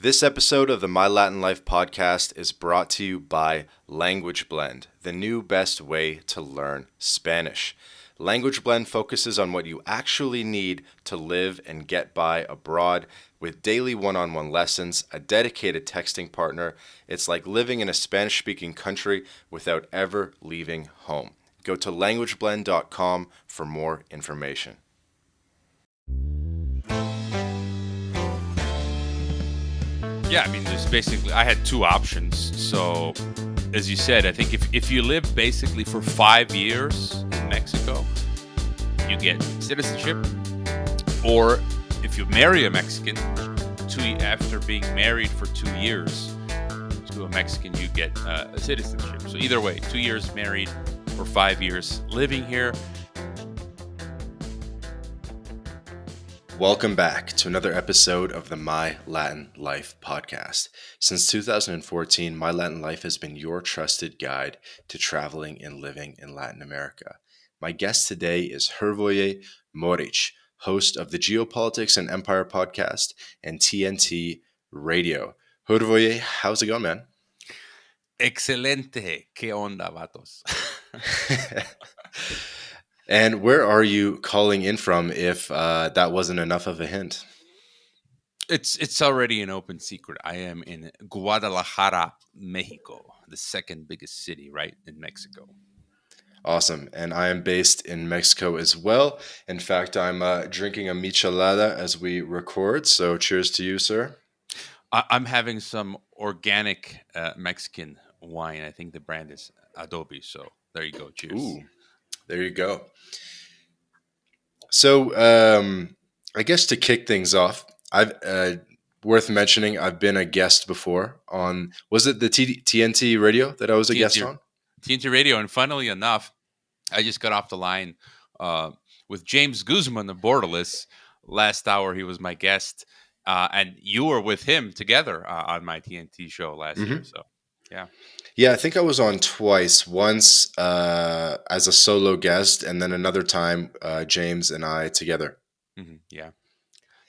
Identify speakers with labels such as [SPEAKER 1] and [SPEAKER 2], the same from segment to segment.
[SPEAKER 1] This episode of the My Latin Life podcast is brought to you by Language Blend, the new best way to learn Spanish. Language Blend focuses on what you actually need to live and get by abroad with daily one-on-one lessons, a dedicated texting partner. It's like living in a Spanish-speaking country without ever leaving home. Go to languageblend.com for more information.
[SPEAKER 2] Yeah, I mean, there's basically, I had two options. So, as you said, I think if you live basically for 5 years in Mexico, you get citizenship. Or if you marry a Mexican, after being married for 2 years to a Mexican, you get a citizenship. So either way, 2 years married or 5 years living here.
[SPEAKER 1] Welcome back to another episode of the My Latin Life podcast. Since 2014, My Latin Life has been your trusted guide to traveling and living in Latin America. My guest today is Hrvoje Moric, host of the Geopolitics Empire podcast and TNT Radio. Hrvoje, how's it going, man?
[SPEAKER 2] Excelente. ¿Qué onda, vatos?
[SPEAKER 1] And where are you calling in from if that wasn't enough of a hint?
[SPEAKER 2] It's already an open secret. I am in Guadalajara, Mexico, the second biggest city right in Mexico.
[SPEAKER 1] Awesome. And I am based in Mexico as well. In fact, I'm drinking a michelada as we record. So cheers to you, sir.
[SPEAKER 2] I'm having some organic Mexican wine. I think the brand is Adobe. So there you go. Cheers.
[SPEAKER 1] Ooh, there you go. So I guess to kick things off, I've worth mentioning, I've been a guest before on, was it the TNT Radio that I was a guest on?
[SPEAKER 2] TNT Radio. And funnily enough, I just got off the line with James Guzman of Borderless. Last hour, he was my guest. And you were with him together on my TNT show last year. So, yeah.
[SPEAKER 1] Yeah, I think I was on twice. Once as a solo guest, and then another time James and I together.
[SPEAKER 2] Mm-hmm. Yeah.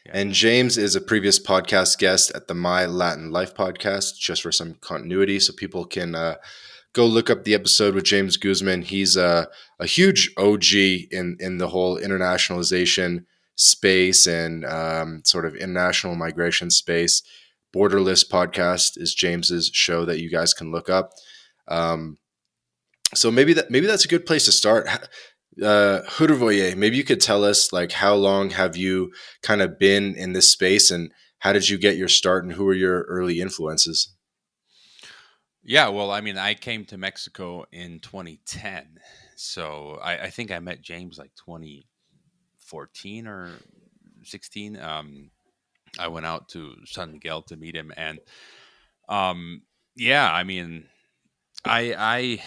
[SPEAKER 1] And James is a previous podcast guest at the My Latin Life podcast, just for some continuity, so people can go look up the episode with James Guzman. He's a huge OG in the whole internationalization space and sort of international migration space. Borderless podcast is James's show that you guys can look up. So maybe that's a good place to start. Hrvoje, maybe you could tell us, like, how long have you kind of been in this space, and how did you get your start, and who were your early influences?
[SPEAKER 2] Yeah, well, I mean, I came to Mexico in 2010, so I think I met James like 2014 or 16. I went out to San Miguel to meet him, and yeah, I mean, I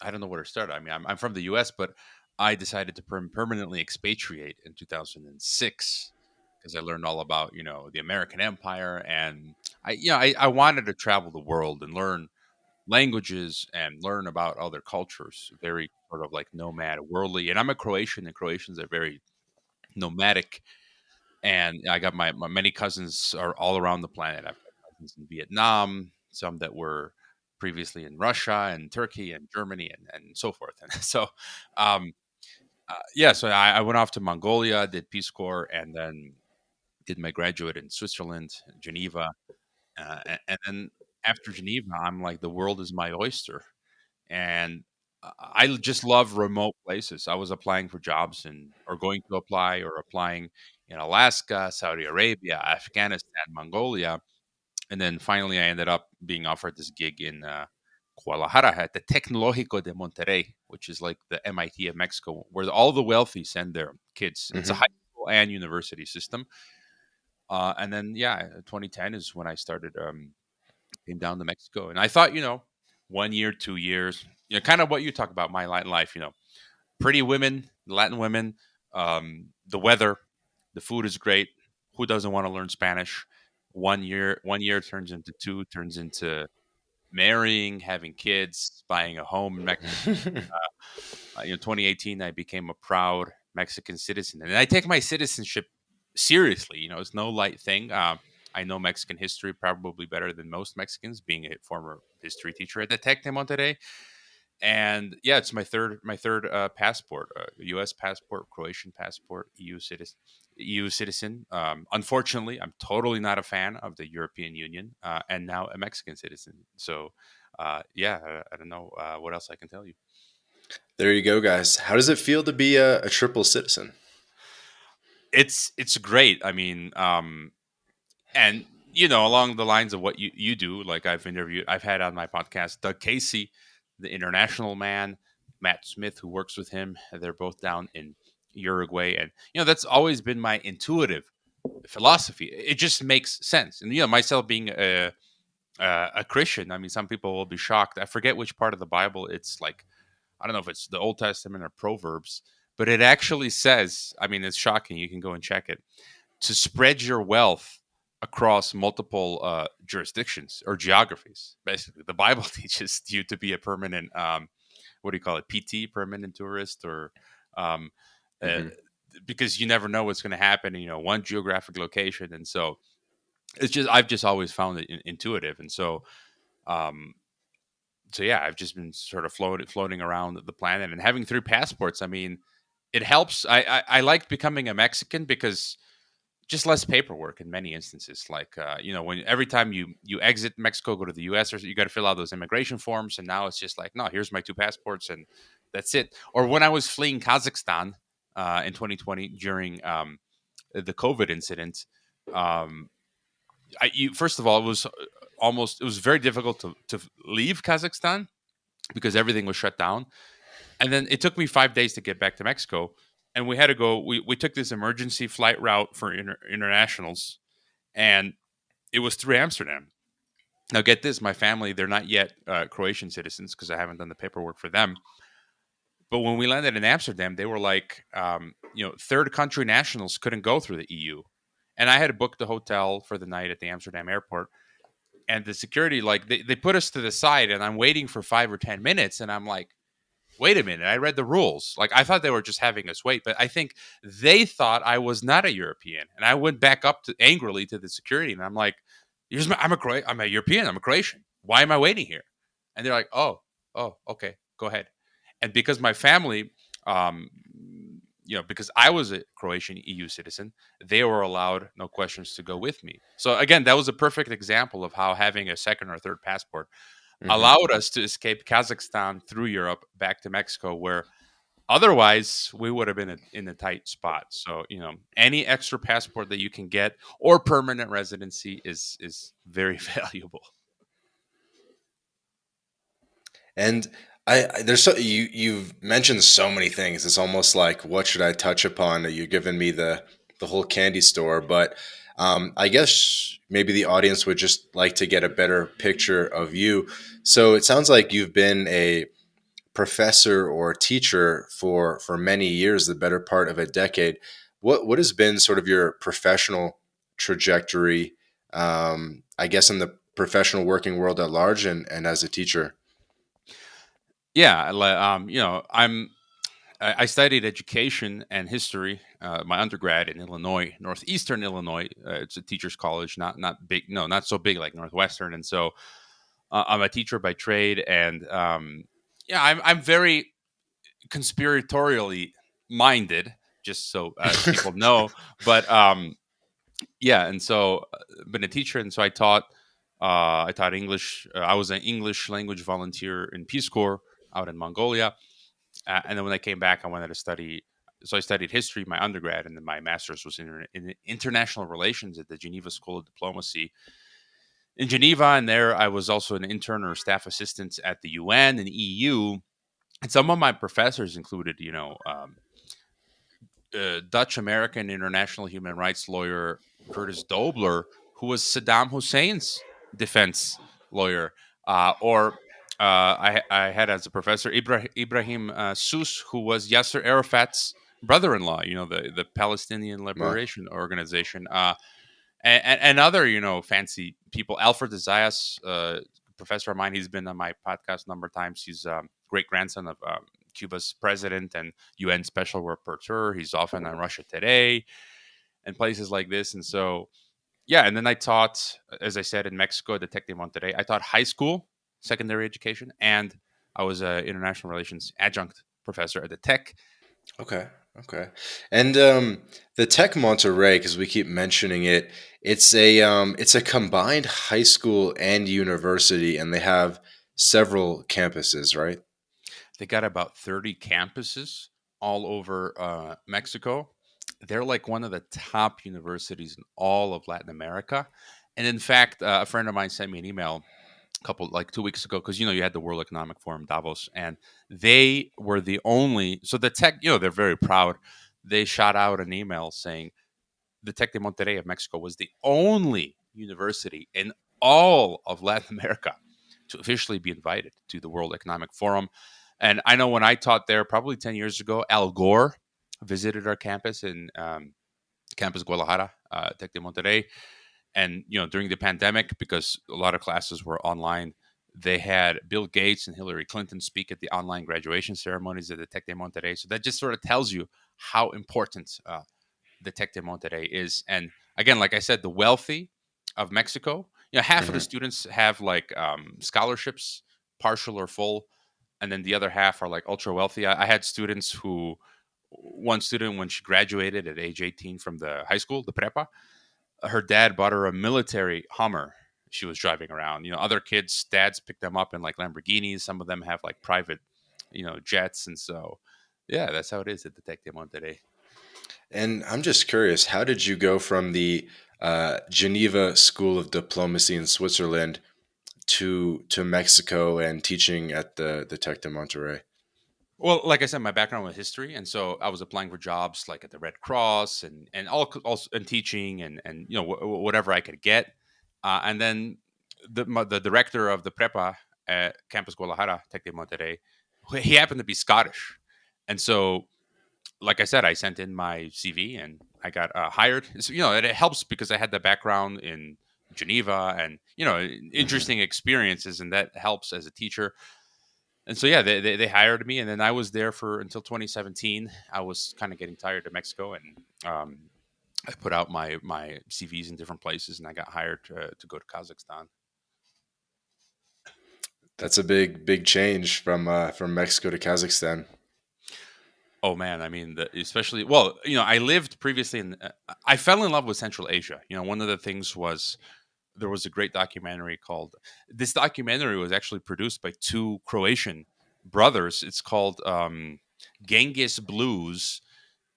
[SPEAKER 2] don't know where to start. I mean, I'm from the U.S., but I decided to permanently expatriate in 2006 because I learned all about the American Empire, and I wanted to travel the world and learn languages and learn about other cultures. Very sort of like nomad, worldly. And I'm a Croatian, and Croatians are very nomadic. And I got my many cousins are all around the planet. I've got cousins in Vietnam, some that were previously in Russia and Turkey and Germany and so forth. And so, um, yeah, so I went off to Mongolia, did Peace Corps, and then did my graduate in Switzerland, Geneva. And then after Geneva, I'm like, the world is my oyster. And I just love remote places. I was applying for jobs or going to apply or applying in Alaska, Saudi Arabia, Afghanistan, Mongolia. And then finally, I ended up being offered this gig in Guadalajara at the Tecnológico de Monterrey, which is like the MIT of Mexico, where all the wealthy send their kids. It's a high school and university system. And then, yeah, 2010 is when I started, came down to Mexico. And I thought, 1 year, 2 years, kind of what you talk about, my Latin life, pretty women, Latin women, the weather, the food is great. Who doesn't want to learn Spanish? 1 year turns into two, turns into marrying, having kids, buying a home in Mexico. 2018, I became a proud Mexican citizen, and I take my citizenship seriously. It's no light thing. I know Mexican history probably better than most Mexicans, being a former history teacher at the Tec de Monterrey. And yeah, it's my third passport: U.S. passport, Croatian passport, EU citizen. Unfortunately, I'm totally not a fan of the European Union, and now a Mexican citizen. So, yeah, I don't know what else I can tell you.
[SPEAKER 1] There you go, guys. How does it feel to be a triple citizen?
[SPEAKER 2] It's great. I mean, and along the lines of what you do, like I've had on my podcast Doug Casey, the international man, Matt Smith, who works with him. They're both down in Uruguay, and that's always been my intuitive philosophy. It just makes sense. And myself being a Christian, I mean, some people will be shocked. I forget which part of the Bible it's like. I don't know if it's the Old Testament or Proverbs, but it actually says, I mean, it's shocking. You can go and check it, to spread your wealth across multiple jurisdictions or geographies. Basically, the Bible teaches you to be a permanent, what do you call it, PT, permanent tourist, or um, uh,
[SPEAKER 1] Hmm.
[SPEAKER 2] because you never know what's going to happen in one geographic location. And so I've just always found it intuitive. And um, so yeah, I've just been sort of floating around the planet and having three passports. I mean, it helps. I like becoming a Mexican because just less paperwork in many instances. Like when every time you exit Mexico, go to the U.S., or you got to fill out those immigration forms, and now it's just like, no, here's my two passports, and that's it. Or when I was fleeing Kazakhstan in 2020 during the COVID incident, um, first of all, it was very difficult to leave Kazakhstan because everything was shut down, and then it took me 5 days to get back to Mexico. And we had to go. We took this emergency flight route for internationals, and it was through Amsterdam. Now, get this: my family, they're not yet Croatian citizens because I haven't done the paperwork for them. But when we landed in Amsterdam, they were like, third country nationals couldn't go through the EU, and I had booked a hotel for the night at the Amsterdam airport. And the security, like, they put us to the side, and I'm waiting for 5 or 10 minutes, and I'm like, wait a minute, I read the rules. Like, I thought they were just having us wait, but I think they thought I was not a European. And I went back up to angrily to the security, and I'm like, I'm a European, I'm a Croatian. Why am I waiting here? And they're like, oh, okay, go ahead. And because my family, um, because I was a Croatian EU citizen, they were allowed, no questions, to go with me. So again, that was a perfect example of how having a second or third passport
[SPEAKER 1] Hmm.
[SPEAKER 2] allowed us to escape Kazakhstan through Europe back to Mexico, where otherwise we would have been in a tight spot. So any extra passport that you can get or permanent residency is very valuable.
[SPEAKER 1] And there's you've mentioned so many things. It's almost like, what should I touch upon? You're giving me the whole candy store, but I guess maybe the audience would just like to get a better picture of you. So it sounds like you've been a professor or teacher for many years, the better part of a decade. What has been sort of your professional trajectory? I guess in the professional working world at large, and as a teacher.
[SPEAKER 2] Yeah, I studied education and history, my undergrad in Illinois, northeastern Illinois. It's a teachers college, not big, no, not so big like Northwestern. And so I'm a teacher by trade, and yeah, I'm very conspiratorially minded, just so people know. But yeah, and so been a teacher, and so I taught. I taught English. I was an English language volunteer in Peace Corps out in Mongolia, and then when I came back, I wanted to study. So I studied history, my undergrad, and then my master's was in international relations at the Geneva School of Diplomacy in Geneva. And there, I was also an intern or staff assistant at the UN and EU. And some of my professors included, Dutch American international human rights lawyer Curtis Dobler, who was Saddam Hussein's defense lawyer, or I had as a professor Ibrahim Sous, who was Yasser Arafat's brother-in-law. The Palestinian
[SPEAKER 1] Wow.
[SPEAKER 2] Liberation Organization, and other fancy people. Alfred Zayas, professor of mine, he's been on my podcast a number of times. He's great grandson of Cuba's president and UN special rapporteur. He's often on Russia Today and places like this. And so Yeah, and then I taught, as I said, in Mexico at the Tec de Monterrey. I taught high school, secondary education, and I was an international relations adjunct professor at the Tech.
[SPEAKER 1] Okay. Okay. And the Tech Monterrey, because we keep mentioning it, it's a combined high school and university, and they have several campuses, right?
[SPEAKER 2] They got about 30 campuses all over Mexico. They're like one of the top universities in all of Latin America. And in fact, a friend of mine sent me an email couple like 2 weeks ago because you had the World Economic Forum Davos, and they were the only. So the Tech, they're very proud. They shot out an email saying the Tec de Monterrey of Mexico was the only university in all of Latin America to officially be invited to the World Economic Forum. And I know when I taught there probably 10 years ago, Al Gore visited our campus in campus Guadalajara, Tec de Monterrey. And during the pandemic, because a lot of classes were online, they had Bill Gates and Hillary Clinton speak at the online graduation ceremonies at the Tec de Monterrey. So that just sort of tells you how important the Tec de Monterrey is. And again, like I said, the wealthy of Mexico, half of the
[SPEAKER 1] Hmm.
[SPEAKER 2] students have like scholarships, partial or full, and then the other half are like ultra wealthy. I had students who, one student when she graduated at age 18 from the high school, the prepa, her dad bought her a military Hummer. She was driving around. Other kids' dads picked them up in like Lamborghinis. Some of them have like private, jets. And so, yeah, that's how it is at the Tec de Monterrey.
[SPEAKER 1] And I'm just curious, how did you go from the Geneva School of Diplomacy in Switzerland to Mexico and teaching at the Tec de Monterrey?
[SPEAKER 2] Well, like I said, my background was history, and so I was applying for jobs like at the Red Cross and all also and teaching and whatever I could get. And then the director of the prepa at Campus Guadalajara, Tec de Monterrey, he happened to be Scottish, and so like I said, I sent in my CV and I got hired. So, it helps because I had the background in Geneva and
[SPEAKER 1] Hmm.
[SPEAKER 2] interesting experiences, and that helps as a teacher. And so yeah, they hired me, and then I was there for until 2017. I was kind of getting tired of Mexico, and I put out my CVs in different places, and I got hired to go to Kazakhstan.
[SPEAKER 1] That's a big change from Mexico to Kazakhstan.
[SPEAKER 2] Oh man, I mean, especially well, I lived previously in. I fell in love with Central Asia. One of the things was there was a great documentary called. This documentary was actually produced by two Croatian brothers. It's called Genghis Blues,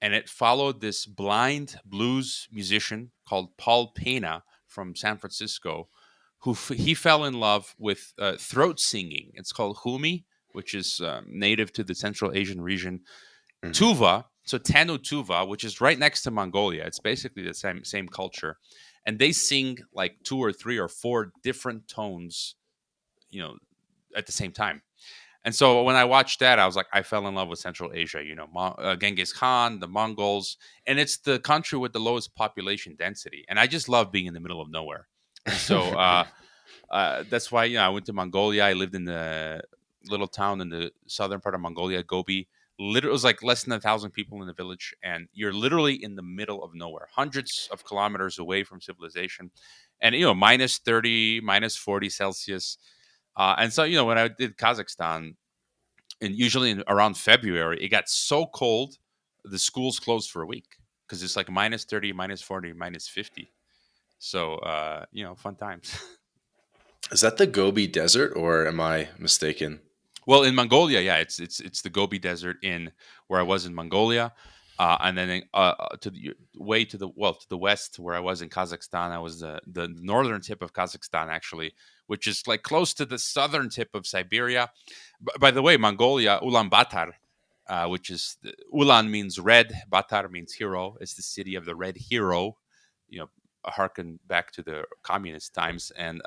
[SPEAKER 2] and it followed this blind blues musician called Paul Pena from San Francisco, who he fell in love with throat singing. It's called humi, which is native to the Central Asian region.
[SPEAKER 1] Hmm.
[SPEAKER 2] Tuva, so Tanu Tuva, which is right next to Mongolia. It's basically the same culture, and they sing like two or three or four different tones, you know, at the same time. And so when I watched that, I was like, I fell in love with Central Asia. Genghis Khan, the Mongols, and it's the country with the lowest population density. And I just love being in the middle of nowhere. And so that's why I went to Mongolia. I lived in the little town in the southern part of Mongolia, Gobi. Literally, it was like less than 1,000 people in the village, and you're literally in the middle of nowhere, hundreds of kilometers away from civilization, and minus 30, minus 40 Celsius. And so when I did Kazakhstan, and usually around February, it got so cold, the schools closed for a week because it's like minus 30, minus 40, minus 50. So fun times.
[SPEAKER 1] Is that the Gobi Desert, or am I mistaken?
[SPEAKER 2] Well, in Mongolia, yeah, it's the Gobi Desert in where I was in Mongolia, and then to the way to the well to the west where I was in Kazakhstan. I was the northern tip of Kazakhstan actually, which is like close to the southern tip of Siberia. By the way, Mongolia, Ulaanbaatar, which is Ulan means red, Batar means hero. It's the city of the red hero. You know, harken back to the communist times and.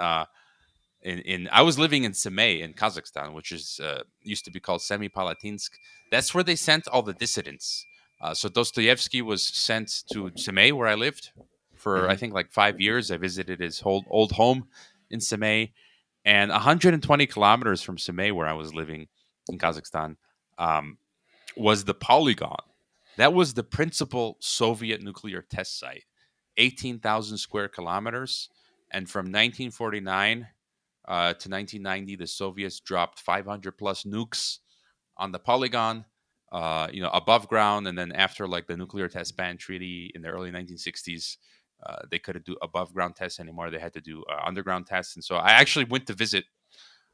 [SPEAKER 2] In I was living in Semey in Kazakhstan, which is used to be called Semipalatinsk. That's where they sent all the dissidents. So Dostoevsky was sent to Semey, where I lived for I
[SPEAKER 1] Hmm.
[SPEAKER 2] think like 5 years. I visited his whole old home in Semey, and 120 kilometers from Semey, where I was living in Kazakhstan, um, was the polygon. That was the principal Soviet nuclear test site. 18,000 square kilometers. And from 1949 to 1990, the Soviets dropped 500 plus nukes on the polygon, above ground. And then after like the nuclear test ban treaty in the early 1960s, they couldn't do above ground tests anymore. They had to do underground tests. And so I actually went to visit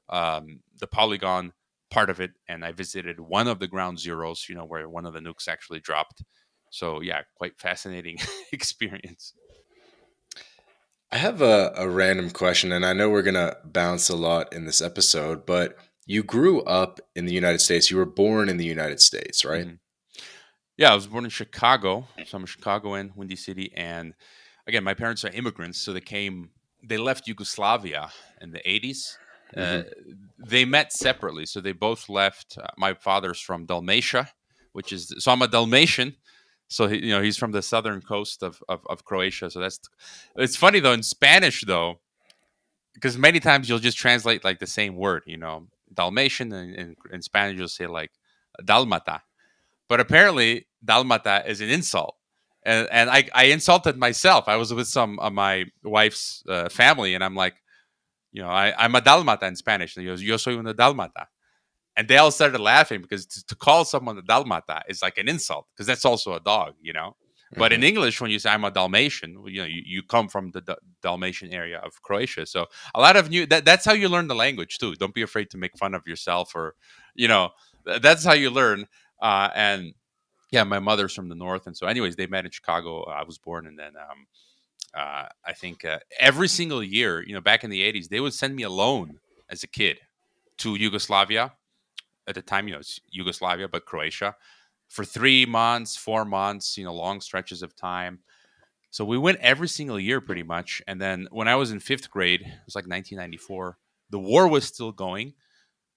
[SPEAKER 2] the polygon part of it, and I visited one of the ground zeros, where one of the nukes actually dropped. So yeah, quite fascinating experience.
[SPEAKER 1] I have a random question, and I know we're going to bounce a lot in this episode, but you grew up in the United States. You were born in the United States, right?
[SPEAKER 2] hmm Yeah, I was born in Chicago, so I'm a Chicagoan, Windy City, and again, my parents are immigrants, so they left Yugoslavia in the 80s. Uh,
[SPEAKER 1] Hmm.
[SPEAKER 2] they met separately, so they both left. My father's from Dalmatia, so I'm a Dalmatian. So he's from the southern coast of Croatia. So it's funny though in Spanish though, because many times you'll just translate like the same word, Dalmatian, and in Spanish you'll say like Dalmata, but apparently Dalmata is an insult. And I insulted myself. I was with some of my wife's family, and I'm like, I'm a Dalmata in Spanish. And he goes, Yo soy una Dalmata. And they all started laughing because to call someone a Dalmata is like an insult because that's also a dog. But in
[SPEAKER 1] Hmm.
[SPEAKER 2] English, when you say I'm a Dalmatian, you come from the Dalmatian area of Croatia. So a lot of that's how you learn the language too. Don't be afraid to make fun of yourself, or, you know, that's how you learn. And yeah, my mother's from the north, and so anyways, they met in Chicago. I was born, and then I think every single year, back in the '80s, they would send me alone as a kid to Yugoslavia. At the time, it's Yugoslavia, but Croatia for 3 months, 4 months, long stretches of time. So we went every single year pretty much. And then when I was in fifth grade, it was like 1994, the war was still going.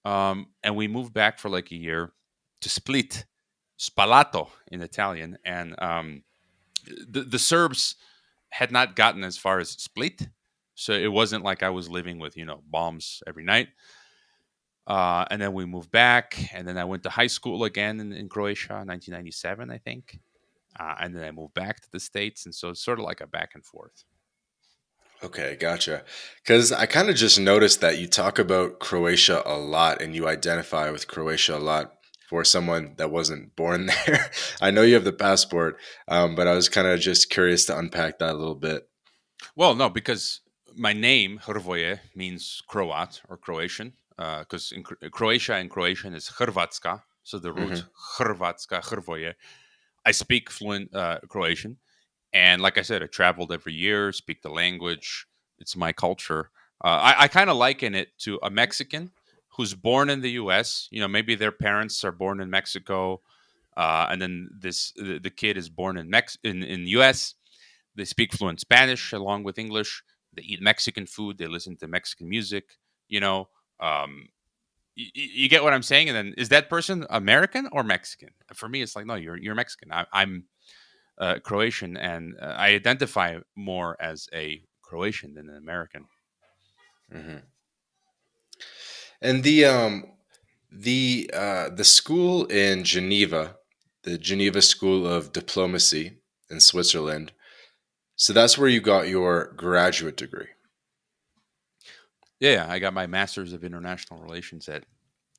[SPEAKER 2] And we moved back for like a year to Split, Spalato in Italian. And the Serbs had not gotten as far as Split. So it wasn't like I was living with, bombs every night. And then we moved back, and then I went to high school again in Croatia, 1997, I think. And then I moved back to the States, and so it's sort of like a back and forth.
[SPEAKER 1] Okay, gotcha. Because I kind of just noticed that you talk about Croatia a lot and you identify with Croatia a lot for someone that wasn't born there. I know you have the passport, but I was kind of just curious to unpack that a little bit.
[SPEAKER 2] Well, no, because my name Hrvoje means Croat or Croatian, because in Croatia and Croatian is Hrvatska, so the root
[SPEAKER 1] Hmm.
[SPEAKER 2] Hrvatska, Hrvoje. I speak fluent Croatian, and like I said, I traveled every year, speak the language. It's my culture. I kind of liken it to a Mexican who's born in the U.S. Maybe their parents are born in Mexico, and then the kid is born in U.S. They speak fluent Spanish along with English. They eat Mexican food. They listen to Mexican music. You know, um, you get what I'm saying. And then is that person American or Mexican? For me, it's like no, you're Mexican. I'm Croatian, and I identify more as a Croatian than an American.
[SPEAKER 1] Hmm. And the school in Geneva, the Geneva School of Diplomacy in Switzerland. So that's where you got your graduate degree.
[SPEAKER 2] Yeah, I got my Master's of International Relations at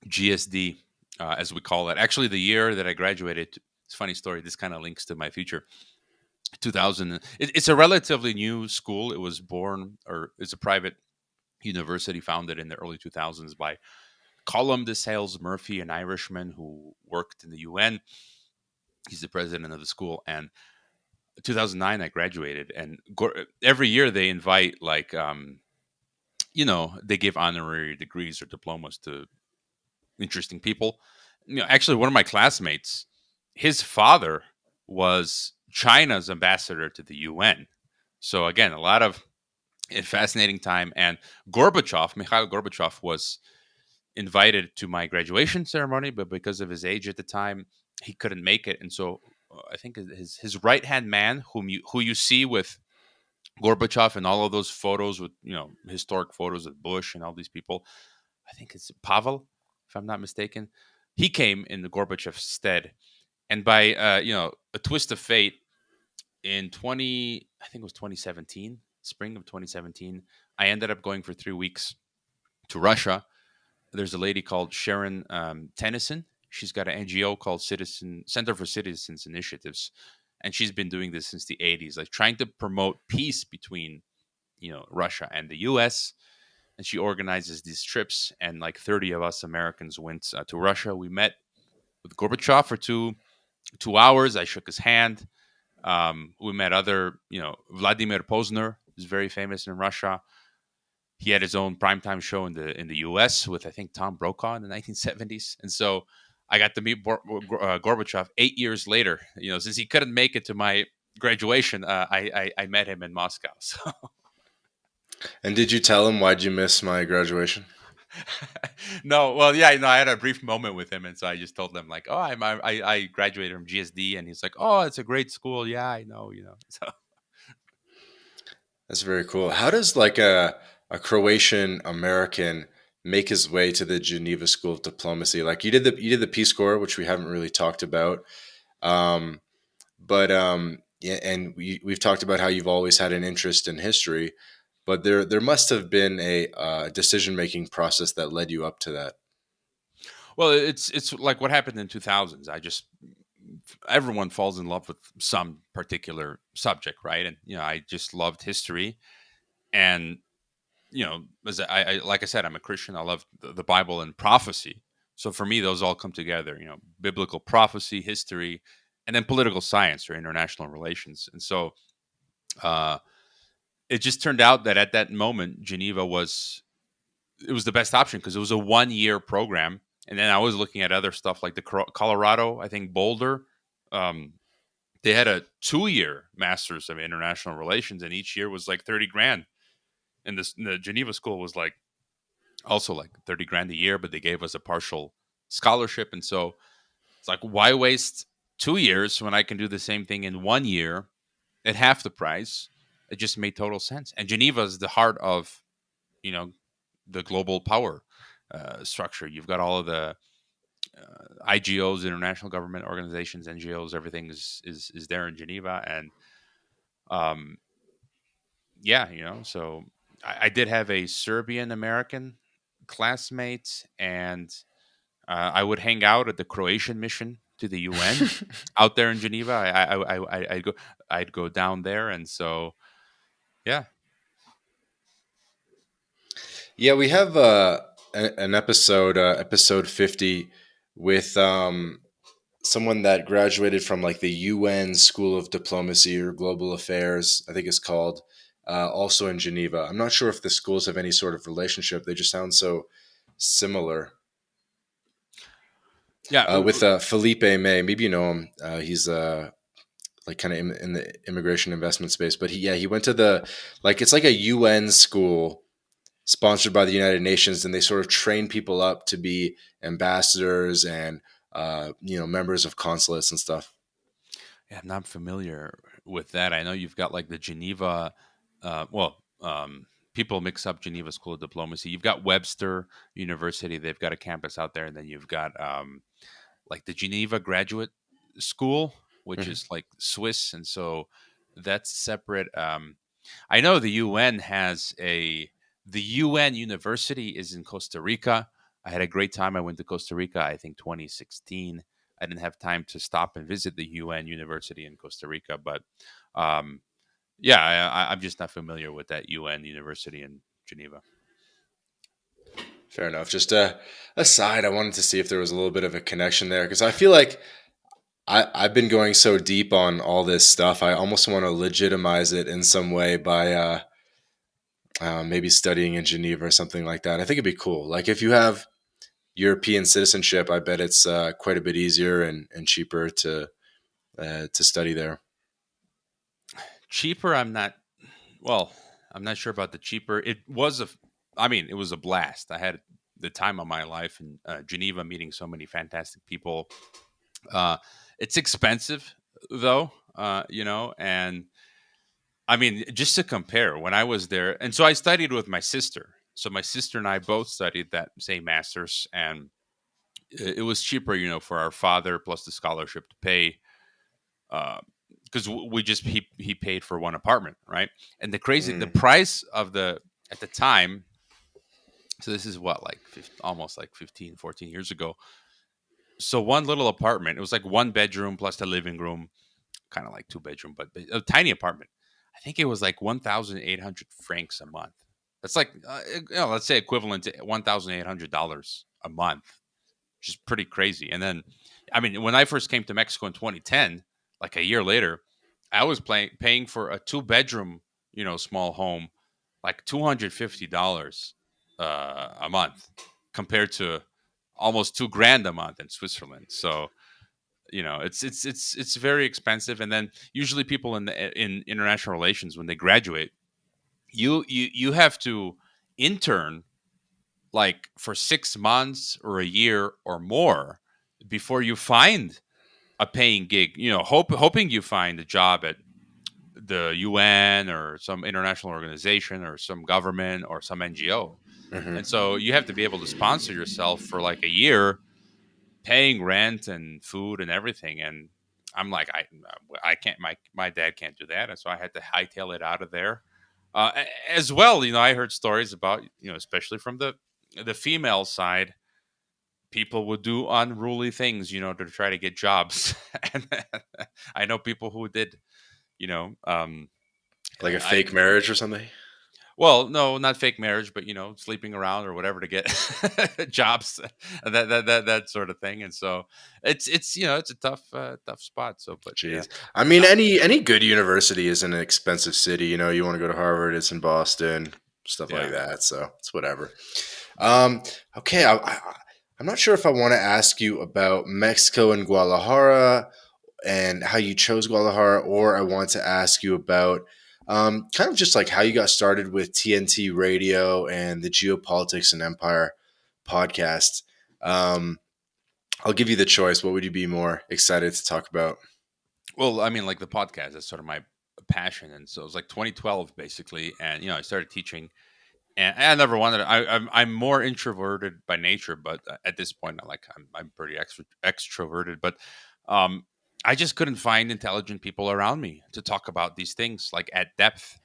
[SPEAKER 2] GSD, as we call it. Actually, the year that I graduated, it's a funny story. This kind of links to my future. 2000. It's a relatively new school. It was born, or it's a private university founded in the early 2000s by Colum de Sales Murphy, an Irishman who worked in the UN. He's the president of the school. And 2009, I graduated. And every year they invite, like, they give honorary degrees or diplomas to interesting people. Actually, one of my classmates, his father was China's ambassador to the UN. So again, a lot of a fascinating time. And Mikhail Gorbachev, was invited to my graduation ceremony, but because of his age at the time, he couldn't make it. And so I think his right hand man, who you see with Gorbachev and all of those photos with historic photos of Bush and all these people, I think it's Pavel, if I'm not mistaken. He came in the Gorbachev's stead, and by a twist of fate, in 20, I think it was 2017, spring of 2017, I ended up going for 3 weeks to Russia. There's a lady called Sharon Tennyson. She's got an NGO called Citizen Center for Citizens Initiatives, and she's been doing this since the 80s, like trying to promote peace between Russia and the U.S. And she organizes these trips, and like 30 of us Americans went to Russia. We met with Gorbachev for two hours. I shook his hand. We met other, Vladimir Posner is very famous in Russia. He had his own primetime show in the U.S. with, I think, Tom Brokaw in the 1970s, and so I got to meet Gorbachev 8 years later. Since he couldn't make it to my graduation, I met him in Moscow. So
[SPEAKER 1] And did you tell him why'd you miss my graduation?
[SPEAKER 2] no, well, yeah, I had a brief moment with him, and so I just told him like, oh, I graduated from GSD, and he's like, oh, it's a great school. Yeah, I know. So
[SPEAKER 1] That's very cool. How does like a Croatian American make his way to the Geneva School of Diplomacy? Like you did the Peace Corps, which we haven't really talked about. Um, but yeah, and we've talked about how you've always had an interest in history, but there must have been a decision making process that led you up to that.
[SPEAKER 2] well, it's like what happened in 2000s. I just everyone falls in love with some particular subject, right? And I just loved history, and as I like I said, I'm a Christian. I love the Bible and prophecy. So for me, those all come together. Biblical prophecy, history, and then political science or international relations. And so uh, it just turned out that at that moment, Geneva was the best option because it was a 1 year program. And then I was looking at other stuff like the Colorado, I think Boulder. Um, they had a 2 year master's of international relations, and each year was like 30 grand. And the Geneva school was like also like 30 grand a year, but they gave us a partial scholarship. And so it's like, why waste 2 years when I can do the same thing in 1 year at half the price? It just made total sense. And Geneva is the heart of, you know, the global power structure. You've got all of the IGOs, international government organizations, NGOs, everything is there in Geneva. And um, yeah, so I did have a Serbian American classmate, and I would hang out at the Croatian mission to the UN out there in Geneva. I'd go down there, and so yeah.
[SPEAKER 1] Yeah, we have an episode, episode 50, with someone that graduated from like the UN School of Diplomacy or Global Affairs, I think it's called, also in Geneva. I'm not sure if the schools have any sort of relationship. They just sound so similar.
[SPEAKER 2] Yeah,
[SPEAKER 1] With Felipe May, maybe you know him. He's like kind of in the immigration investment space, but he went to the like it's like a UN school sponsored by the United Nations, and they sort of train people up to be ambassadors and members of consulates and stuff.
[SPEAKER 2] yeah, I'm not familiar with that. I know you've got like the Geneva. Well, people mix up Geneva School of Diplomacy. You've got Webster University. They've got a campus out there, and then you've got like the Geneva Graduate School, which
[SPEAKER 1] Mhm.
[SPEAKER 2] is like Swiss, and so that's separate. I know the UN University is in Costa Rica. I had a great time. I went to Costa Rica, I think 2016. I didn't have time to stop and visit the UN University in Costa Rica, but um, yeah, I'm just not familiar with that UN University in Geneva.
[SPEAKER 1] Fair enough. Just a side, I wanted to see if there was a little bit of a connection there because I feel like I've been going so deep on all this stuff. I almost want to legitimize it in some way by maybe studying in Geneva or something like that. I think it'd be cool. Like if you have European citizenship, I bet it's quite a bit easier and cheaper to study there.
[SPEAKER 2] Cheaper, I'm not. Well, I'm not sure about the cheaper. I mean, it was a blast. I had the time of my life in Geneva, meeting so many fantastic people. Uh, it's expensive though, and I mean, just to compare, when I was there, and so I studied with my sister. So my sister and I both studied that same master's, and it was cheaper, for our father plus the scholarship to pay. because we just he paid for one apartment, right? And the
[SPEAKER 1] Mm.
[SPEAKER 2] price of the at the time, so this is what, like 15, almost like 15, 14 years ago. So one little apartment, it was like one bedroom plus the living room, kind of like two bedroom, but a tiny apartment. I think it was like 1,800 francs a month. That's like, let's say equivalent to $1,800 a month, which is pretty crazy. And then, I mean, when I first came to Mexico in 2010, like a year later, I was paying for a two-bedroom, small home, like $250 a month, compared to almost 2 grand a month in Switzerland. So it's very expensive. And then usually people in international relations, when they graduate, you have to intern like for 6 months or a year or more before you find a paying gig. Hoping you find a job at the UN or some international organization or some government or some NGO.
[SPEAKER 1] Hmm.
[SPEAKER 2] And so you have to be able to sponsor yourself for like a year, paying rent and food and everything. And I'm like, I can't. My dad can't do that, and so I had to hightail it out of there. As well, I heard stories about, especially from the female side, people would do unruly things, to try to get jobs. And I know people who did, you know, um,
[SPEAKER 1] Like a
[SPEAKER 2] I
[SPEAKER 1] fake marriage or something.
[SPEAKER 2] well, no, not fake marriage, but sleeping around or whatever to get jobs, that sort of thing. And so it's a tough spot. So, but yeah,
[SPEAKER 1] Jeez. I mean,
[SPEAKER 2] uh,
[SPEAKER 1] any good university is in an expensive city. You want to go to Harvard, it's in Boston, stuff like
[SPEAKER 2] yeah.
[SPEAKER 1] that. So it's whatever. Okay. I'm not sure if I want to ask you about Mexico and Guadalajara and how you chose Guadalajara, or I want to ask you about kind of just like how you got started with TNT Radio and the Geopolitics and Empire podcast. Um, I'll give you the choice. What would you be more excited to talk about?
[SPEAKER 2] Well, I mean, like the podcast is sort of my passion, and so it was like 2012 basically, and I started teaching. And I never wanted. I'm more introverted by nature, but at this point, I'm pretty extroverted. But um, I just couldn't find intelligent people around me to talk about these things like at depth.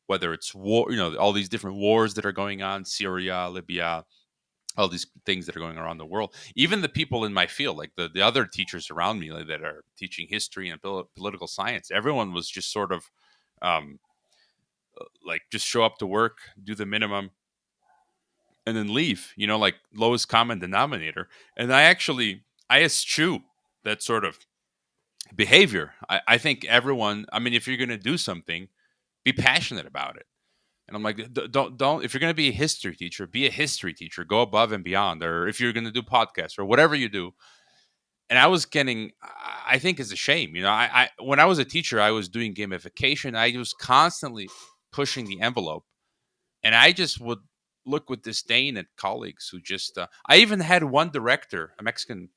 [SPEAKER 2] Whether it's war, all these different wars that are going on, Syria, Libya, all these things that are going around the world. Even the people in my field, like the other teachers around me, like, that are teaching history and political science, everyone was just sort of um, like just show up to work, do the minimum, and then leave, like lowest common denominator. And I eschew that sort of behavior. I think everyone, I mean, if you're going to do something, be passionate about it. And I'm like, don't, if you're going to be a history teacher, be a history teacher, go above and beyond. Or if you're going to do podcasts or whatever you do. And I was getting, I think it's a shame. When I was a teacher, I was doing gamification. I was constantly pushing the envelope. And I just would look with disdain at colleagues who just, I even had one director, a Mexican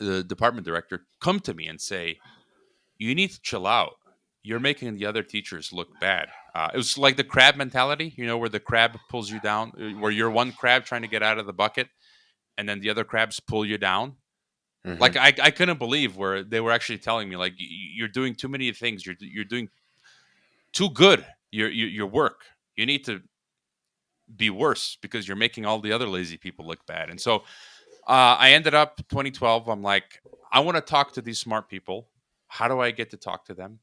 [SPEAKER 2] department director, come to me and say, you need to chill out. You're making the other teachers look bad. It was like the crab mentality, where the crab pulls you down, where you're one crab trying to get out of the bucket, and then the other crabs pull you down. Like
[SPEAKER 1] Hmm.
[SPEAKER 2] I couldn't believe where they were actually telling me, like, you're doing too many things. You're doing too good. Your work. You need to be worse because you're making all the other lazy people look bad. And so I ended up 2012. I'm like, I want to talk to these smart people. How do I get to talk to them?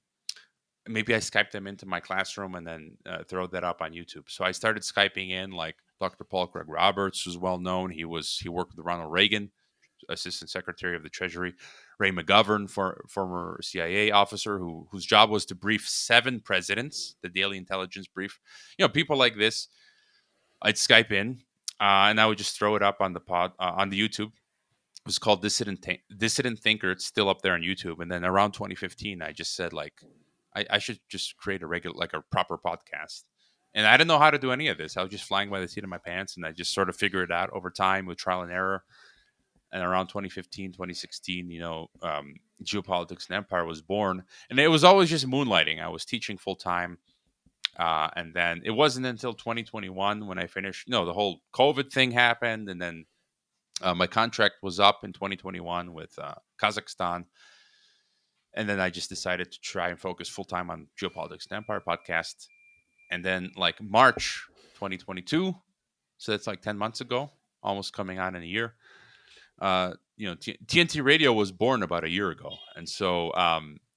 [SPEAKER 2] Maybe I Skype them into my classroom and then throw that up on YouTube. So I started Skyping in, like Dr. Paul Craig Roberts was well known. He worked with Ronald Reagan, Assistant Secretary of the Treasury. Ray McGovern, former CIA officer whose job was to brief 7 presidents, the daily intelligence brief. People like this. I'd Skype in, and I would just throw it up on the on the YouTube. It was called Dissident Thinker. It's still up there on YouTube. And then around 2015, I just said, like, I should just create a proper podcast. And I didn't know how to do any of this. I was just flying by the seat of my pants, and I just sort of figured it out over time with trial and error. And around 2015, 2016, Geopolitics and Empire was born. And it was always just moonlighting. I was teaching full time. And then it wasn't until 2021 when I finished. No, the whole COVID thing happened, and then my contract was up in 2021 with Kazakhstan, And then I just decided to try and focus full time on Geopolitics Empire podcast. And then like March 2022, so that's like 10 months ago, almost coming on in a year. TNT Radio was born about a year ago. And so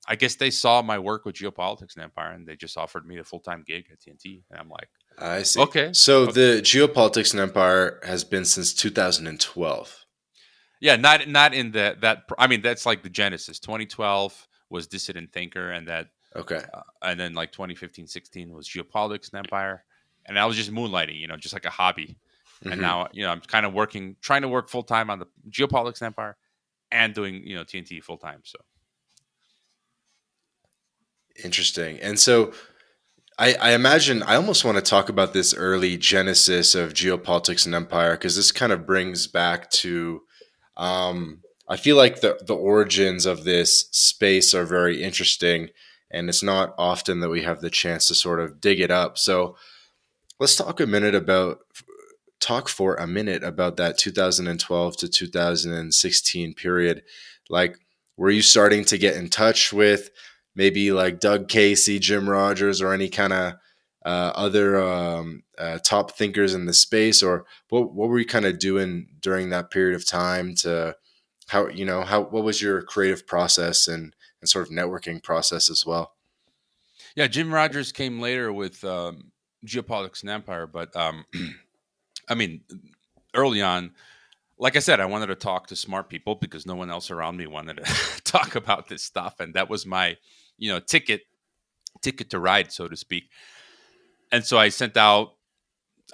[SPEAKER 2] I guess they saw my work with Geopolitics Empire and they just offered me a full time gig at TNT. And I'm like,
[SPEAKER 1] I see.
[SPEAKER 2] okay.
[SPEAKER 1] So
[SPEAKER 2] Okay.
[SPEAKER 1] the Geopolitics Empire has been since 2012.
[SPEAKER 2] Yeah, not in that. I mean, that's like the genesis. 2012 was Dissident Thinker, and
[SPEAKER 1] Okay.
[SPEAKER 2] and then like 2015, 16 was Geopolitics Empire, and I was just moonlighting, just like a hobby. And
[SPEAKER 1] Hmm.
[SPEAKER 2] now, I'm kind of trying to work full time on the Geopolitics Empire, and doing TNT full time. So
[SPEAKER 1] Interesting. And so I imagine I almost want to talk about this early genesis of geopolitics and empire because this kind of brings back to I feel like the origins of this space are very interesting, and it's not often that we have the chance to sort of dig it up. So let's talk for a minute about that 2012 to 2016 period. Like, were you starting to get in touch with maybe like Doug Casey, Jim Rogers, or any kind of other top thinkers in the space, or what were you kind of doing during that period of time to how what was your creative process and sort of networking process as well?
[SPEAKER 2] yeah, Jim Rogers came later with Geopolitics and Empire, but I mean, early on, like I said, I wanted to talk to smart people because no one else around me wanted to talk about this stuff, and that was my, ticket to ride, so to speak. And so I sent out.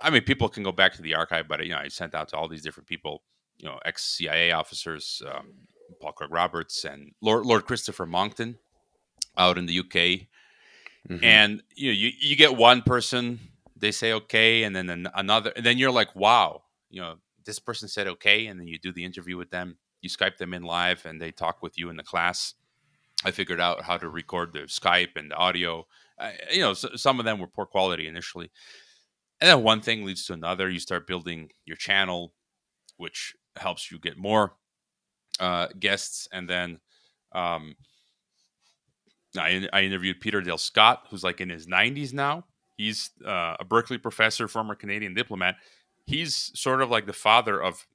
[SPEAKER 2] I mean, people can go back to the archive, but I sent out to all these different people, ex CIA officers, Paul Craig Roberts and Lord Christopher Monckton out in the UK.
[SPEAKER 1] Hmm.
[SPEAKER 2] And you get one person, they say okay, and then another, and then you're like, wow, this person said okay, and then you do the interview with them, you Skype them in live, and they talk with you in the class. I figured out how to record the Skype and the audio. Some of them were poor quality initially, and then one thing leads to another. You start building your channel, which helps you get more guests, and then um, I interviewed Peter Dale Scott, who's like in his 90s now. He's a Berkeley professor, former Canadian diplomat. He's sort of like the father of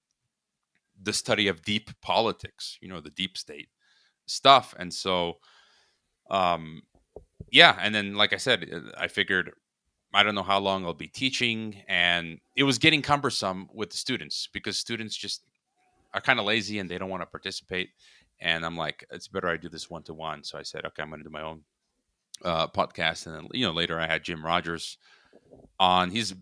[SPEAKER 2] the study of deep politics, the deep state stuff. And so, um, yeah. And then, like I said, I figured I don't know how long I'll be teaching. And it was getting cumbersome with the students because students just are kind of lazy and they don't want to participate. And I'm like, it's better I do this one to one. So I said, okay, I'm going to do my own podcast, and then later I had Jim Rogers on. He's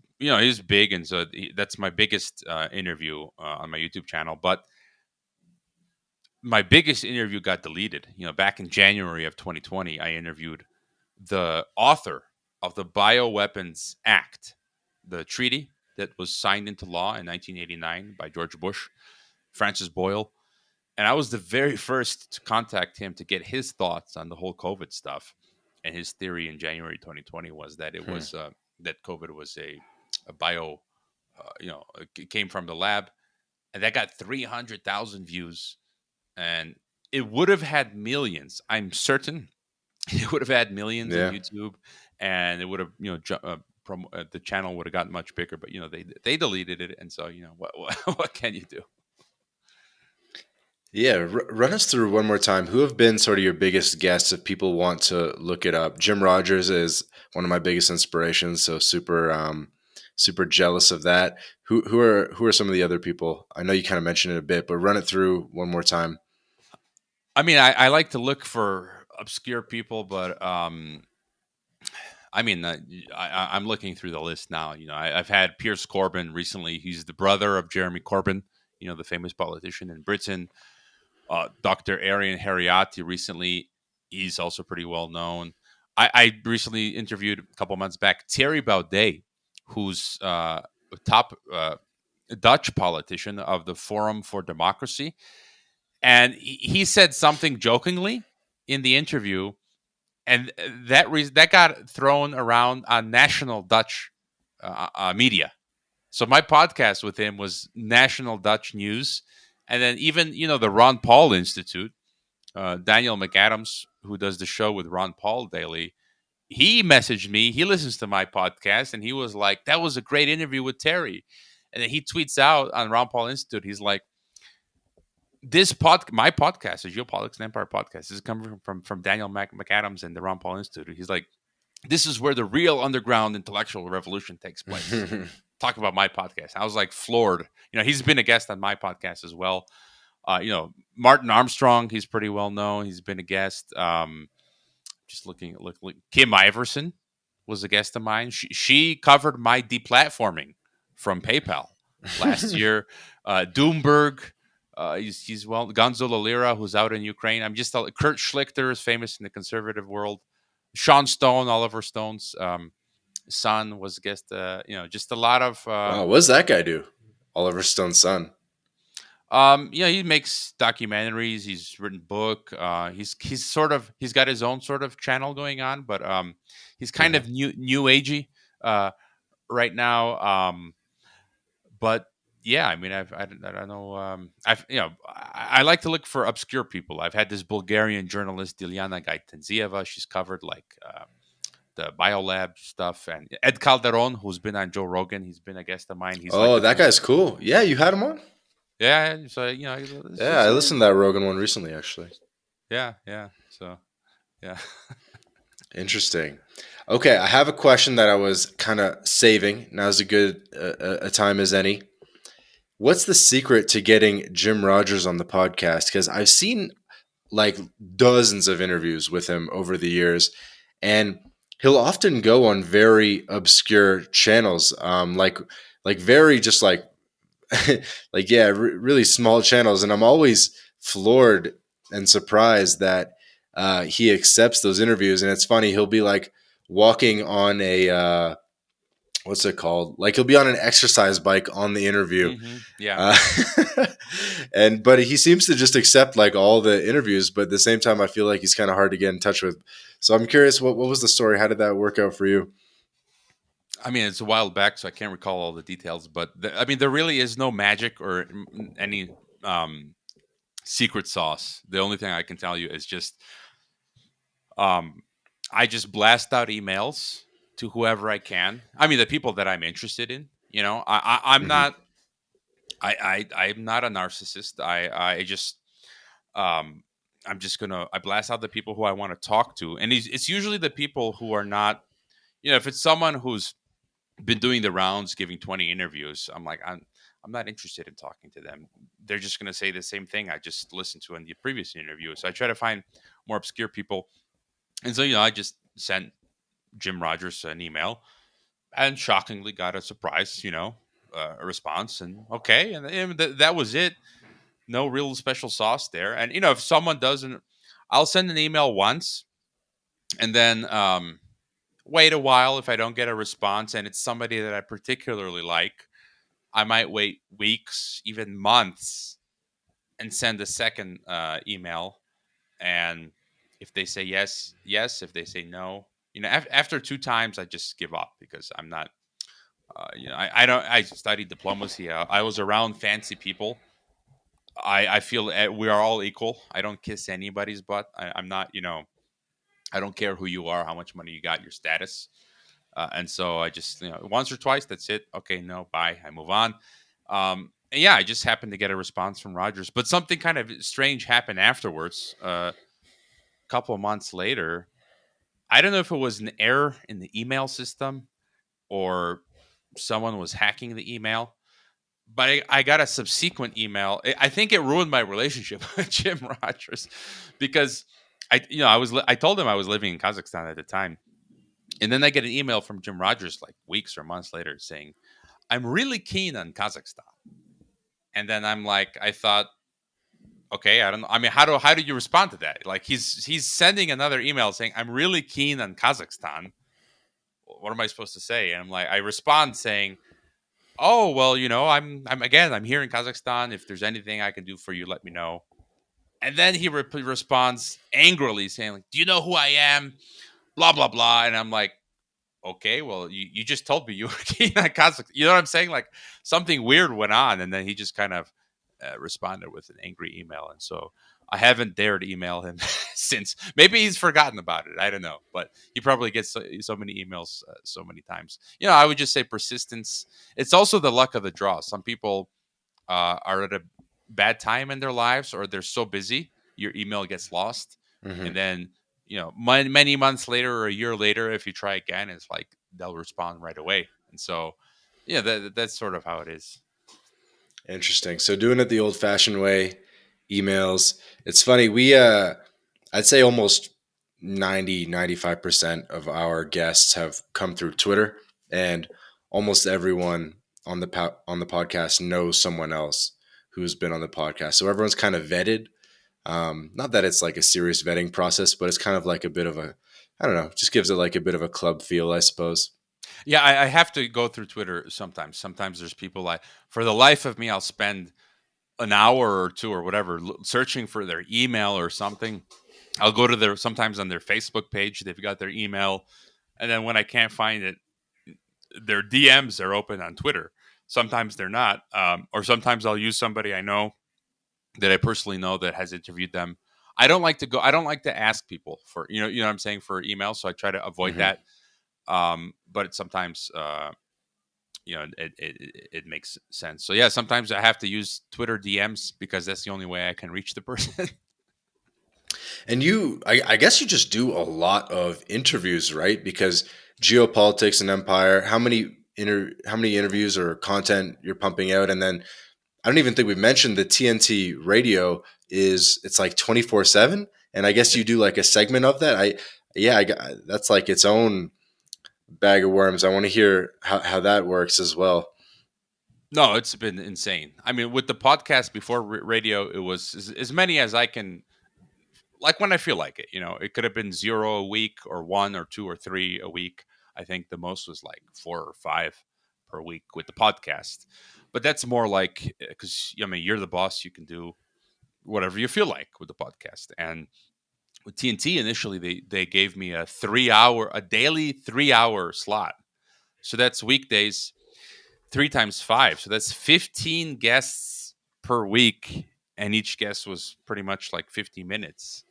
[SPEAKER 2] big, and so that's my biggest interview on my YouTube channel. But my biggest interview got deleted. Back in January of 2020, I interviewed the author of the Bioweapons Act, the treaty that was signed into law in 1989 by George Bush, Francis Boyle. And I was the very first to contact him to get his thoughts on the whole COVID stuff. And his theory in January 2020 was that it
[SPEAKER 1] Hmm.
[SPEAKER 2] was that COVID was a bio, it came from the lab, and that got 300,000 views, and it would have had millions. I'm certain it would have had millions on
[SPEAKER 1] Yeah.
[SPEAKER 2] YouTube, and it would have the channel would have gotten much bigger. But they deleted it, and so what can you do?
[SPEAKER 1] Yeah, run us through one more time. Who have been sort of your biggest guests if people want to look it up? Jim Rogers is one of my biggest inspirations, so super jealous of that. Who are some of the other people? I know you kind of mentioned it a bit, but run it through one more time.
[SPEAKER 2] I mean, I like to look for obscure people, but I mean, I'm looking through the list now. I've had Pierce Corbyn recently. He's the brother of Jeremy Corbyn, the famous politician in Britain. Dr. Arian Hariati recently. He's also pretty well known. I recently interviewed a couple months back Thierry Baudet, who's a top Dutch politician of the Forum for Democracy. And he said something jokingly in the interview, and that got thrown around on national Dutch media. So my podcast with him was national Dutch news, and then even the Ron Paul Institute, Daniel McAdams, who does the show with Ron Paul daily, he messaged me. He listens to my podcast, and he was like, "That was a great interview with Terry." And then he tweets out on Ron Paul Institute. He's like, my podcast, the Geopolitics Empire podcast, this is coming from Daniel McAdams and the Ron Paul Institute. He's like, "This is where the real underground intellectual revolution takes place." Talk about my podcast. I was like floored. He's been a guest on my podcast as well. Martin Armstrong, he's pretty well known. He's been a guest. Just looking, Kim Iverson was a guest of mine. She covered my deplatforming from PayPal last year. Doomberg, he's well. Gonzalo Lira, who's out in Ukraine. Kurt Schlichter is famous in the conservative world. Sean Stone, Oliver Stone's son, was a guest. Just a lot of.
[SPEAKER 1] Wow, what does that guy do? Oliver Stone's son.
[SPEAKER 2] He makes documentaries. He's written book. He's got his own sort of channel going on, but he's kind of new agey right now. But yeah, I mean, I don't know. I like to look for obscure people. I've had this Bulgarian journalist Dilyana Gaitenzieva. She's covered the biolab stuff, and Ed Calderon, who's been on Joe Rogan. He's been a guest of mine.
[SPEAKER 1] That guy's cool. Yeah, you had him on.
[SPEAKER 2] Yeah, so
[SPEAKER 1] I listened to that Rogan one recently, actually.
[SPEAKER 2] Yeah. So, yeah.
[SPEAKER 1] Interesting. Okay, I have a question that I was kind of saving. Now's a good a time as any. What's the secret to getting Jim Rogers on the podcast? Because I've seen like dozens of interviews with him over the years, and he'll often go on very obscure channels, like very just like really small channels, and I'm always floored and surprised that he accepts those interviews. And it's funny, he'll be like walking on a what's it called? Like he'll be on an exercise bike on the interview.
[SPEAKER 2] Mm-hmm. Yeah.
[SPEAKER 1] But he seems to just accept like all the interviews, but at the same time, I feel like he's kind of hard to get in touch with. So I'm curious, what was the story? How did that work out for you?
[SPEAKER 2] I mean, it's a while back, so I can't recall all the details. But there really is no magic or any secret sauce. The only thing I can tell you is just, I just blast out emails to whoever I can. I mean, the people that I'm interested in. I'm not. I'm not a narcissist. I blast out the people who I want to talk to, and it's usually the people who are not. If it's someone who's been doing the rounds, giving 20 interviews, I'm not interested in talking to them. They're just going to say the same thing I just listened to in the previous interview. So I try to find more obscure people. And so, I just sent Jim Rogers an email and shockingly got a surprise, a response, and okay. And that was it. No real special sauce there. And, if someone doesn't, I'll send an email once and then, wait a while. If I don't get a response and it's somebody that I particularly like, I might wait weeks, even months, and send a second email. And if they say yes, yes. If they say no, after two times, I just give up because I'm not. I studied diplomacy. I was around fancy people. I feel we are all equal. I don't kiss anybody's butt. I'm not. I don't care who you are, how much money you got, your status. And so I just, once or twice, that's it. Okay, no, bye. I move on. And yeah, I just happened to get a response from Rogers, but something kind of strange happened afterwards. A couple of months later, I don't know if it was an error in the email system or someone was hacking the email, but I got a subsequent email. I think it ruined my relationship with Jim Rogers because I told him I was living in Kazakhstan at the time. And then I get an email from Jim Rogers like weeks or months later saying, "I'm really keen on Kazakhstan." And then I thought, okay, I don't know. I mean, how do you respond to that? Like he's sending another email saying, "I'm really keen on Kazakhstan." What am I supposed to say? And I respond saying, "Oh, well, I'm here in Kazakhstan. If there's anything I can do for you, let me know." And then he responds angrily saying, like, "Do you know who I am? Blah, blah, blah." And I'm like, okay, well, you just told me you were keen on Kazakhstan. You know what I'm saying? Like something weird went on, and then he just kind of responded with an angry email. And so I haven't dared email him since. Maybe he's forgotten about it. I don't know, but he probably gets so many emails so many times. I would just say persistence. It's also the luck of the draw. Some people are at a bad time in their lives, or they're so busy, your email gets lost,
[SPEAKER 1] Hmm.
[SPEAKER 2] and then many months later or a year later, if you try again, it's like they'll respond right away. And so, yeah, that's sort of how it is.
[SPEAKER 1] Interesting. So doing it the old-fashioned way, emails. It's funny. I'd say almost 95% of our guests have come through Twitter, and almost everyone on the podcast knows someone else who's been on the podcast. So everyone's kind of vetted. Not that it's like a serious vetting process, but it's kind of like a bit of a, I don't know, just gives it like a bit of a club feel, I suppose.
[SPEAKER 2] Yeah, I have to go through Twitter sometimes. Sometimes there's people like, for the life of me, I'll spend an hour or two or whatever searching for their email or something. I'll go to sometimes on their Facebook page, they've got their email. And then when I can't find it, their DMs are open on Twitter. Sometimes they're not. Or sometimes I'll use somebody I know, that I personally know, that has interviewed them. I don't like to ask people for, what I'm saying, for email. So I try to avoid
[SPEAKER 1] Hmm.
[SPEAKER 2] that. But sometimes, it makes sense. So yeah, sometimes I have to use Twitter DMs because that's the only way I can reach the person.
[SPEAKER 1] And I guess you just do a lot of interviews, right? Because Geopolitics and Empire, how many interviews or content you're pumping out, and then I don't even think we've mentioned the TNT Radio it's like 24/7, and I guess you do like a segment of that. That's like its own bag of worms. I want to hear how that works as well.
[SPEAKER 2] No, it's been insane. I mean, with the podcast before radio, it was as many as I can, like when I feel like it. It could have been zero a week, or one or two or three a week. I think the most was like four or five per week with the podcast. But that's more like, because I mean, you're the boss, you can do whatever you feel like with the podcast. And with TNT, initially they gave me a daily 3 hour slot. So that's weekdays, three times five. So that's 15 guests per week. And each guest was pretty much like 50 minutes.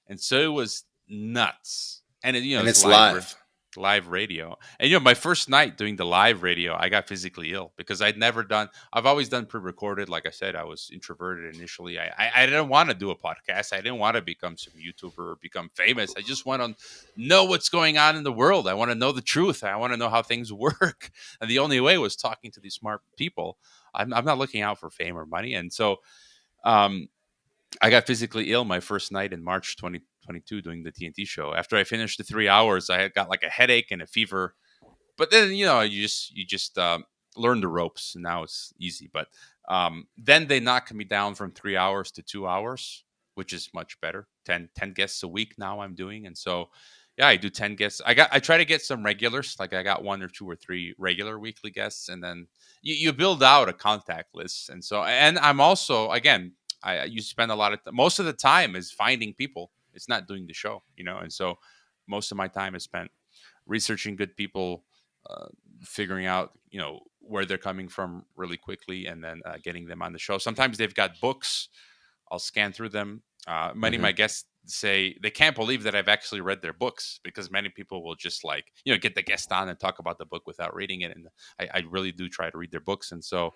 [SPEAKER 2] And so it was nuts. And
[SPEAKER 1] And
[SPEAKER 2] it's
[SPEAKER 1] it's live.
[SPEAKER 2] live radio. And my first night doing the live radio, I got physically ill because I've always done pre-recorded. Like I said, I was introverted initially. I didn't want to do a podcast. I didn't want to become some YouTuber or become famous. I just want to know what's going on in the world. I want to know the truth. I want to know how things work. And the only way was talking to these smart people. I'm not looking out for fame or money. And so, um, I got physically ill my first night in March 2022 doing the TNT show. After I finished the 3 hours, I had got like a headache and a fever. But then you just learn the ropes, and now it's easy. But then they knocked me down from 3 hours to 2 hours, which is much better. Ten guests a week now I'm doing, and so yeah, I do 10 guests. I try to get some regulars, like I got one or two or three regular weekly guests, and then you build out a contact list. And so, and I'm also, again, you spend a lot of most of the time is finding people. It's not doing the show, and so most of my time is spent researching good people, uh, figuring out where they're coming from really quickly, and then getting them on the show. Sometimes they've got books. I'll scan through them. Many of my
[SPEAKER 1] Hmm.
[SPEAKER 2] guests say they can't believe that I've actually read their books, because many people will just, like, get the guest on and talk about the book without reading it. And I really do try to read their books. And so,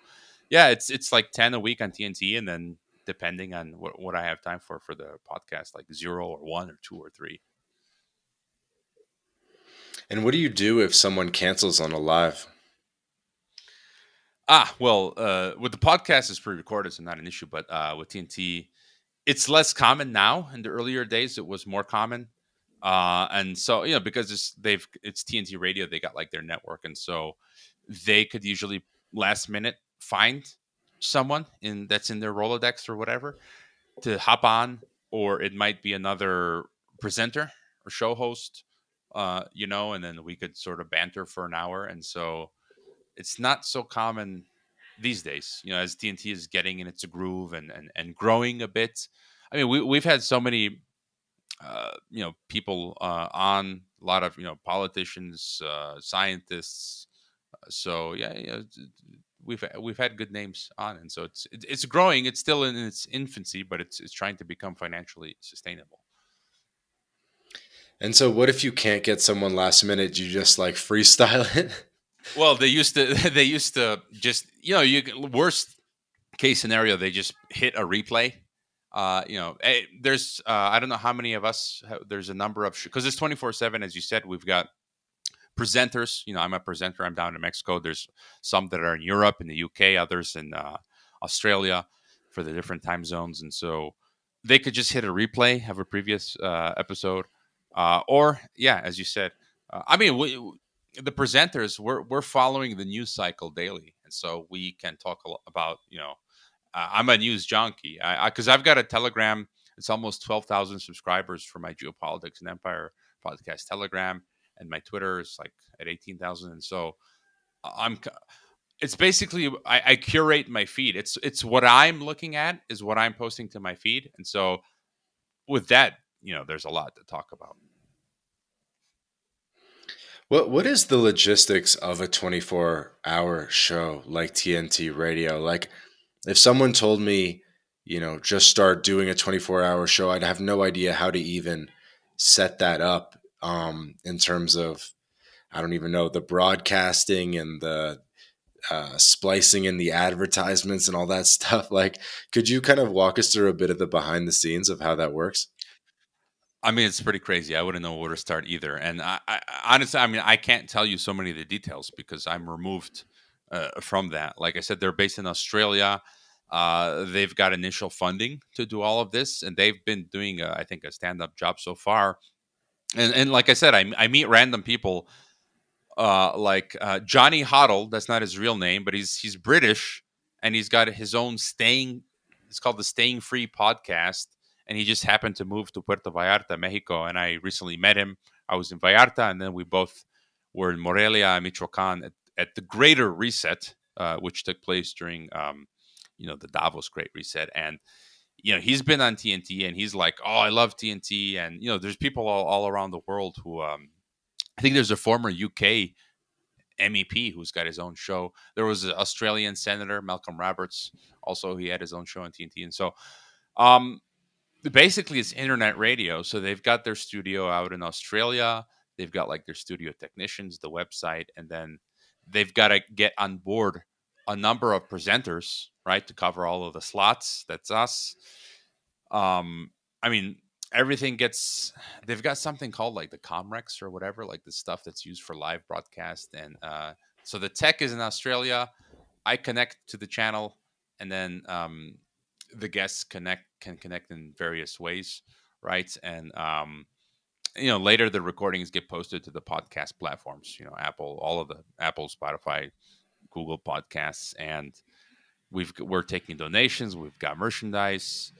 [SPEAKER 2] yeah, it's like 10 a week on TNT, and then depending on what I have time for the podcast, like zero or one or two or three.
[SPEAKER 1] And what do you do if someone cancels on a live?
[SPEAKER 2] Well, with the podcast, it's pre-recorded, so not an issue. But with TNT, it's less common now. In the earlier days, it was more common, and so because it's TNT Radio, they got like their network, and so they could usually last minute find someone that's in their Rolodex or whatever to hop on, or it might be another presenter or show host, and then we could sort of banter for an hour, and so it's not so common these days, as TNT is getting in its groove and growing a bit. I mean, we've had so many, people on, a lot of, politicians, scientists. So yeah, we've had good names on, and so it's growing. It's still in its infancy, but it's trying to become financially sustainable.
[SPEAKER 1] And so, what if you can't get someone last minute? Do you just like freestyle it?
[SPEAKER 2] Well, they used to they used to just worst case scenario, they just hit a replay. There's I don't know how many of us. There's a number of because it's 24/7, as you said. We've got presenters. I'm a presenter. I'm down in Mexico. There's some that are in Europe, in the UK, others in Australia for the different time zones, and so they could just hit a replay of a previous episode, or yeah, as you said. The presenters we're following the news cycle daily, and so we can talk about I'm a news junkie because I've got a Telegram. It's almost 12,000 subscribers for my Geopolitics and Empire podcast Telegram, and my Twitter is like at 18,000. And so I'm. It's basically I curate my feed. It's what I'm looking at is what I'm posting to my feed, and so with that, there's a lot to talk about.
[SPEAKER 1] What is the logistics of a 24-hour show like TNT Radio? Like, if someone told me, just start doing a 24-hour show, I'd have no idea how to even set that up in terms of, I don't even know, the broadcasting and the splicing in the advertisements and all that stuff. Like, could you kind of walk us through a bit of the behind the scenes of how that works?
[SPEAKER 2] I mean, it's pretty crazy. I wouldn't know where to start either. And I honestly, I mean, I can't tell you so many of the details because I'm removed from that. Like I said, they're based in Australia. They've got initial funding to do all of this, and they've been doing, I think, a stand-up job so far. And like I said, I meet random people like Johnny Hoddle. That's not his real name, but he's British, and he's got his own staying. It's called the Staying Free podcast, and he just happened to move to Puerto Vallarta, Mexico. And I recently met him. I was in Vallarta, and then we both were in Morelia, Michoacan, at the Greater Reset, which took place during the Davos Great Reset. And he's been on TNT, and he's like, "Oh, I love TNT." And there's people all around the world who I think there's a former UK MEP who's got his own show. There was an Australian senator, Malcolm Roberts. Also, he had his own show on TNT. And so, um, basically, it's internet radio. So they've got their studio out in Australia. They've got like their studio technicians, the website, and then they've got to get on board a number of presenters, right, to cover all of the slots. That's us. I mean, everything gets. They've got something called like the Comrex or whatever, like the stuff that's used for live broadcast, and so the tech is in Australia. I connect to the channel, and then the guests can connect in various ways, right? And later the recordings get posted to the podcast platforms. Apple, all of the Apple, Spotify, Google Podcasts, and we're taking donations. We've got merchandise.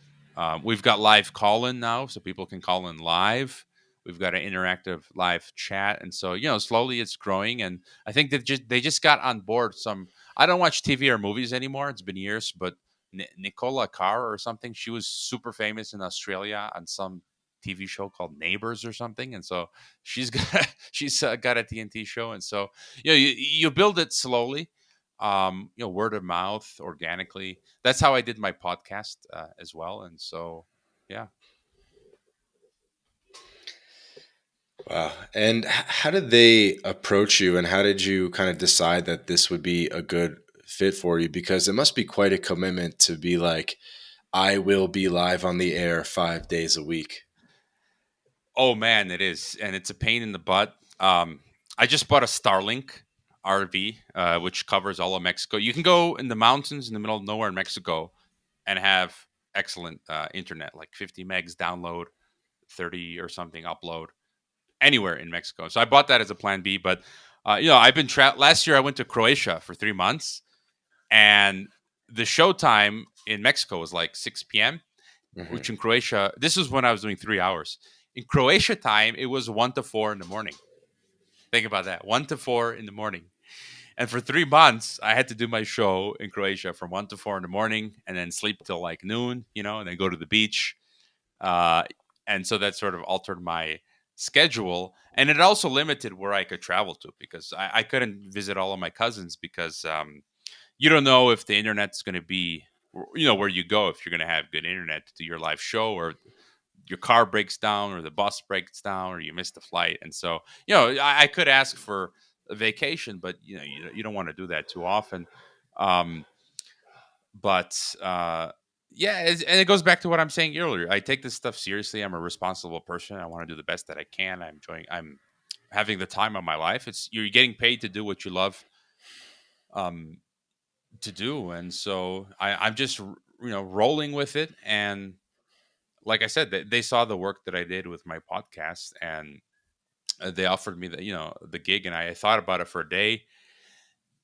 [SPEAKER 2] We've got live call in now, so people can call in live. We've got an interactive live chat, and so slowly it's growing. And I think they just got on board some. I don't watch TV or movies anymore. It's been years, but Nicola Carr or something. She was super famous in Australia on some TV show called Neighbors or something, and so she's got a TNT show, and so you build it slowly, word of mouth, organically. That's how I did my podcast as well, and so yeah.
[SPEAKER 1] Wow. And how did they approach you, and how did you kind of decide that this would be a good fit for you? Because it must be quite a commitment to be like, I will be live on the air 5 days a week.
[SPEAKER 2] Oh man, it is, and it's a pain in the butt. I just bought a Starlink RV, which covers all of Mexico. You can go in the mountains in the middle of nowhere in Mexico and have excellent internet, like 50 megs download, 30 or something upload anywhere in Mexico. So I bought that as a plan B. But I've been last year. I went to Croatia for 3 months, and the show time in Mexico was like 6 p.m.,
[SPEAKER 1] Hmm.
[SPEAKER 2] which in Croatia, this was when I was doing 3 hours. In Croatia time, it was 1 to 4 in the morning. Think about that, 1 to 4 in the morning. And for 3 months, I had to do my show in Croatia from 1 to 4 in the morning, and then sleep till like noon, and then go to the beach. Uh, and so that sort of altered my schedule, and it also limited where I could travel to because I couldn't visit all of my cousins because you don't know if the internet's going to be, where you go, if you're going to have good internet to do your live show, or your car breaks down, or the bus breaks down, or you miss the flight. And so, I could ask for a vacation, but you don't want to do that too often. Um, but yeah, and it goes back to what I'm saying earlier. I take this stuff seriously. I'm a responsible person. I want to do the best that I can. I'm having the time of my life. It's You're getting paid to do what you love um to do, and so I'm just rolling with it. And like I said, they saw the work that I did with my podcast, and they offered me the gig, and I thought about it for a day.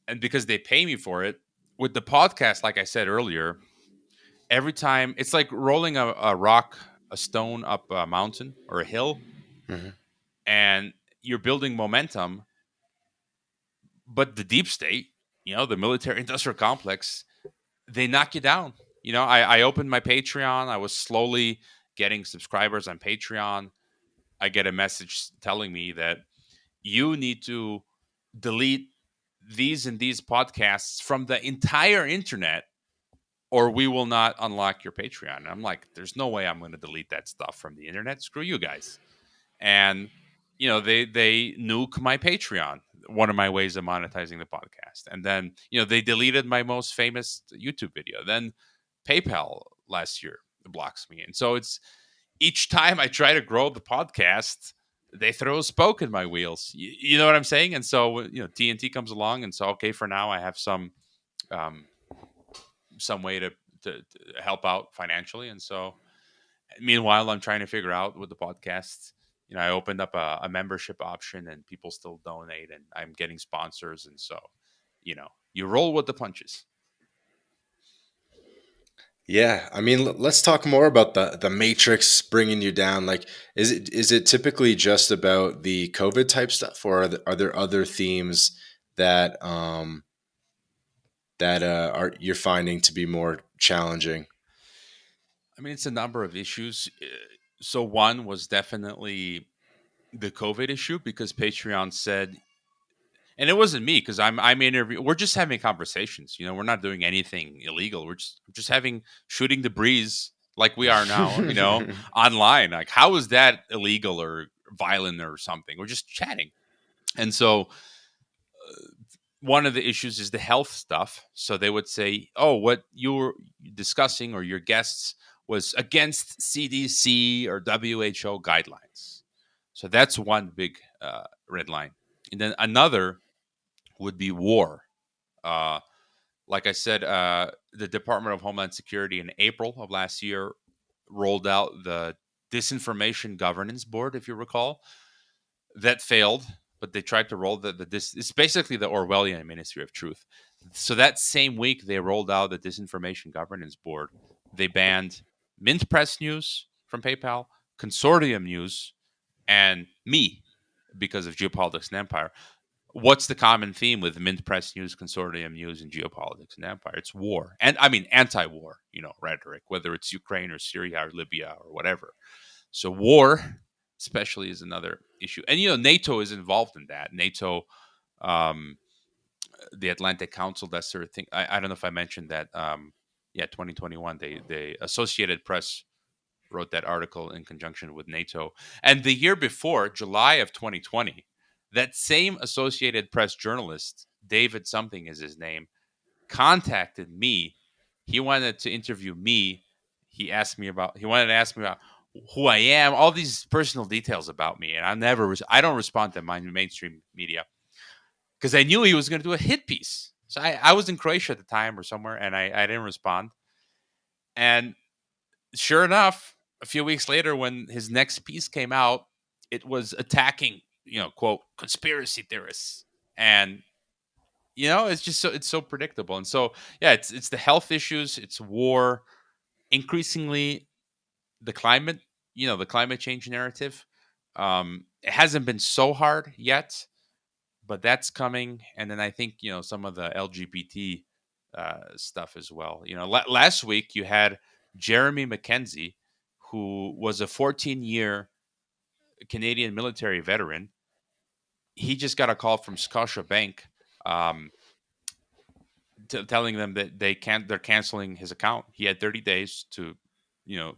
[SPEAKER 2] And because they pay me for it, with the podcast, like I said earlier, every time it's like rolling a rock, a stone up a mountain or a hill,
[SPEAKER 1] Mhm.
[SPEAKER 2] and you're building momentum. But the deep state, the military industrial complex, they knock you down. I opened my Patreon. I was slowly getting subscribers on Patreon. I get a message telling me that you need to delete these and these podcasts from the entire internet, or we will not unlock your Patreon. And I'm like, there's no way I'm going to delete that stuff from the internet. Screw you guys. And they nuke my Patreon, one of my ways of monetizing the podcast. And then they deleted my most famous YouTube video. Then PayPal last year blocks me. And so it's each time I try to grow the podcast, they throw a spoke in my wheels. You know what I'm saying? And so TNT comes along, and so okay, for now I have um, some way to help out financially. And so meanwhile, I'm trying to figure out with the podcast. I opened up a membership option, and people still donate, and I'm getting sponsors. And so, you roll with the punches.
[SPEAKER 1] Yeah, I mean, let's talk more about the matrix bringing you down. Like, is it typically just about the COVID type stuff, or are there other themes that are you're finding to be more challenging?
[SPEAKER 2] I mean, it's a number of issues. So one was definitely the COVID issue, because Patreon said, and it wasn't me, because I'm interviewing. We're just having conversations. We're not doing anything illegal. We're just having shooting the breeze like we are now. Online. Like, how is that illegal or violent or something? We're just chatting. And so one of the issues is the health stuff. So they would say, "Oh, what you were discussing or your guests was against CDC or WHO guidelines." So that's one big red line. And then another would be war. Uh, like I said, the Department of Homeland Security in April of last year rolled out the Disinformation Governance Board, if you recall. That failed, but they tried to roll this. It's basically the Orwellian Ministry of Truth. So that same week, they rolled out the Disinformation Governance Board. They banned Mint Press News from PayPal, Consortium News, and me, because of Geopolitics and Empire. What's the common theme with Mint Press News, Consortium News, and Geopolitics and Empire? It's war. And I mean, anti-war, rhetoric, whether it's Ukraine or Syria or Libya or whatever. So war, especially, is another issue. And, NATO is involved in that. NATO, um, the Atlantic Council, that sort of thing. I don't know if I mentioned that. Yeah, 2021, they Associated Press wrote that article in conjunction with NATO. And the year before, July of 2020, that same Associated Press journalist, David something is his name, contacted me. He wanted to interview me. He wanted to ask me about who I am, all these personal details about me. And I don't respond to my mainstream media, because I knew he was going to do a hit piece. So I was in Croatia at the time or somewhere, and I didn't respond. And sure enough, a few weeks later, when his next piece came out, it was attacking, quote, conspiracy theorists. And it's so predictable. And so yeah, it's the health issues, it's war, increasingly the climate, the climate change narrative. It hasn't been so hard yet, but that's coming. And then I think some of the LGBT stuff as well. Last week you had Jeremy McKenzie, who was a 14-year Canadian military veteran. He just got a call from Scotia Bank, um, telling them that they're canceling his account. He had 30 days to,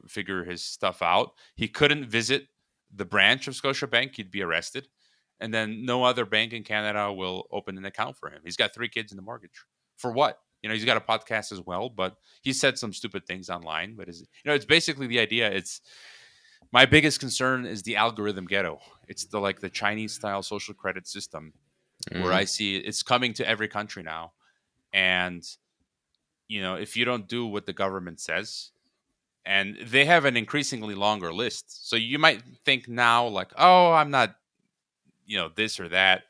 [SPEAKER 2] figure his stuff out. He couldn't visit the branch of Scotiabank. He'd be arrested. And then no other bank in Canada will open an account for him. He's got 3 kids in the mortgage. For what? He's got a podcast as well, but he said some stupid things online. But it's basically the idea. It's my biggest concern is the algorithm ghetto. It's the Chinese style social credit system where I
[SPEAKER 1] Mm.
[SPEAKER 2] see it's coming to every country now. And if you don't do what the government says, and they have an increasingly longer list, so you might think now like, oh, I'm not, this or that,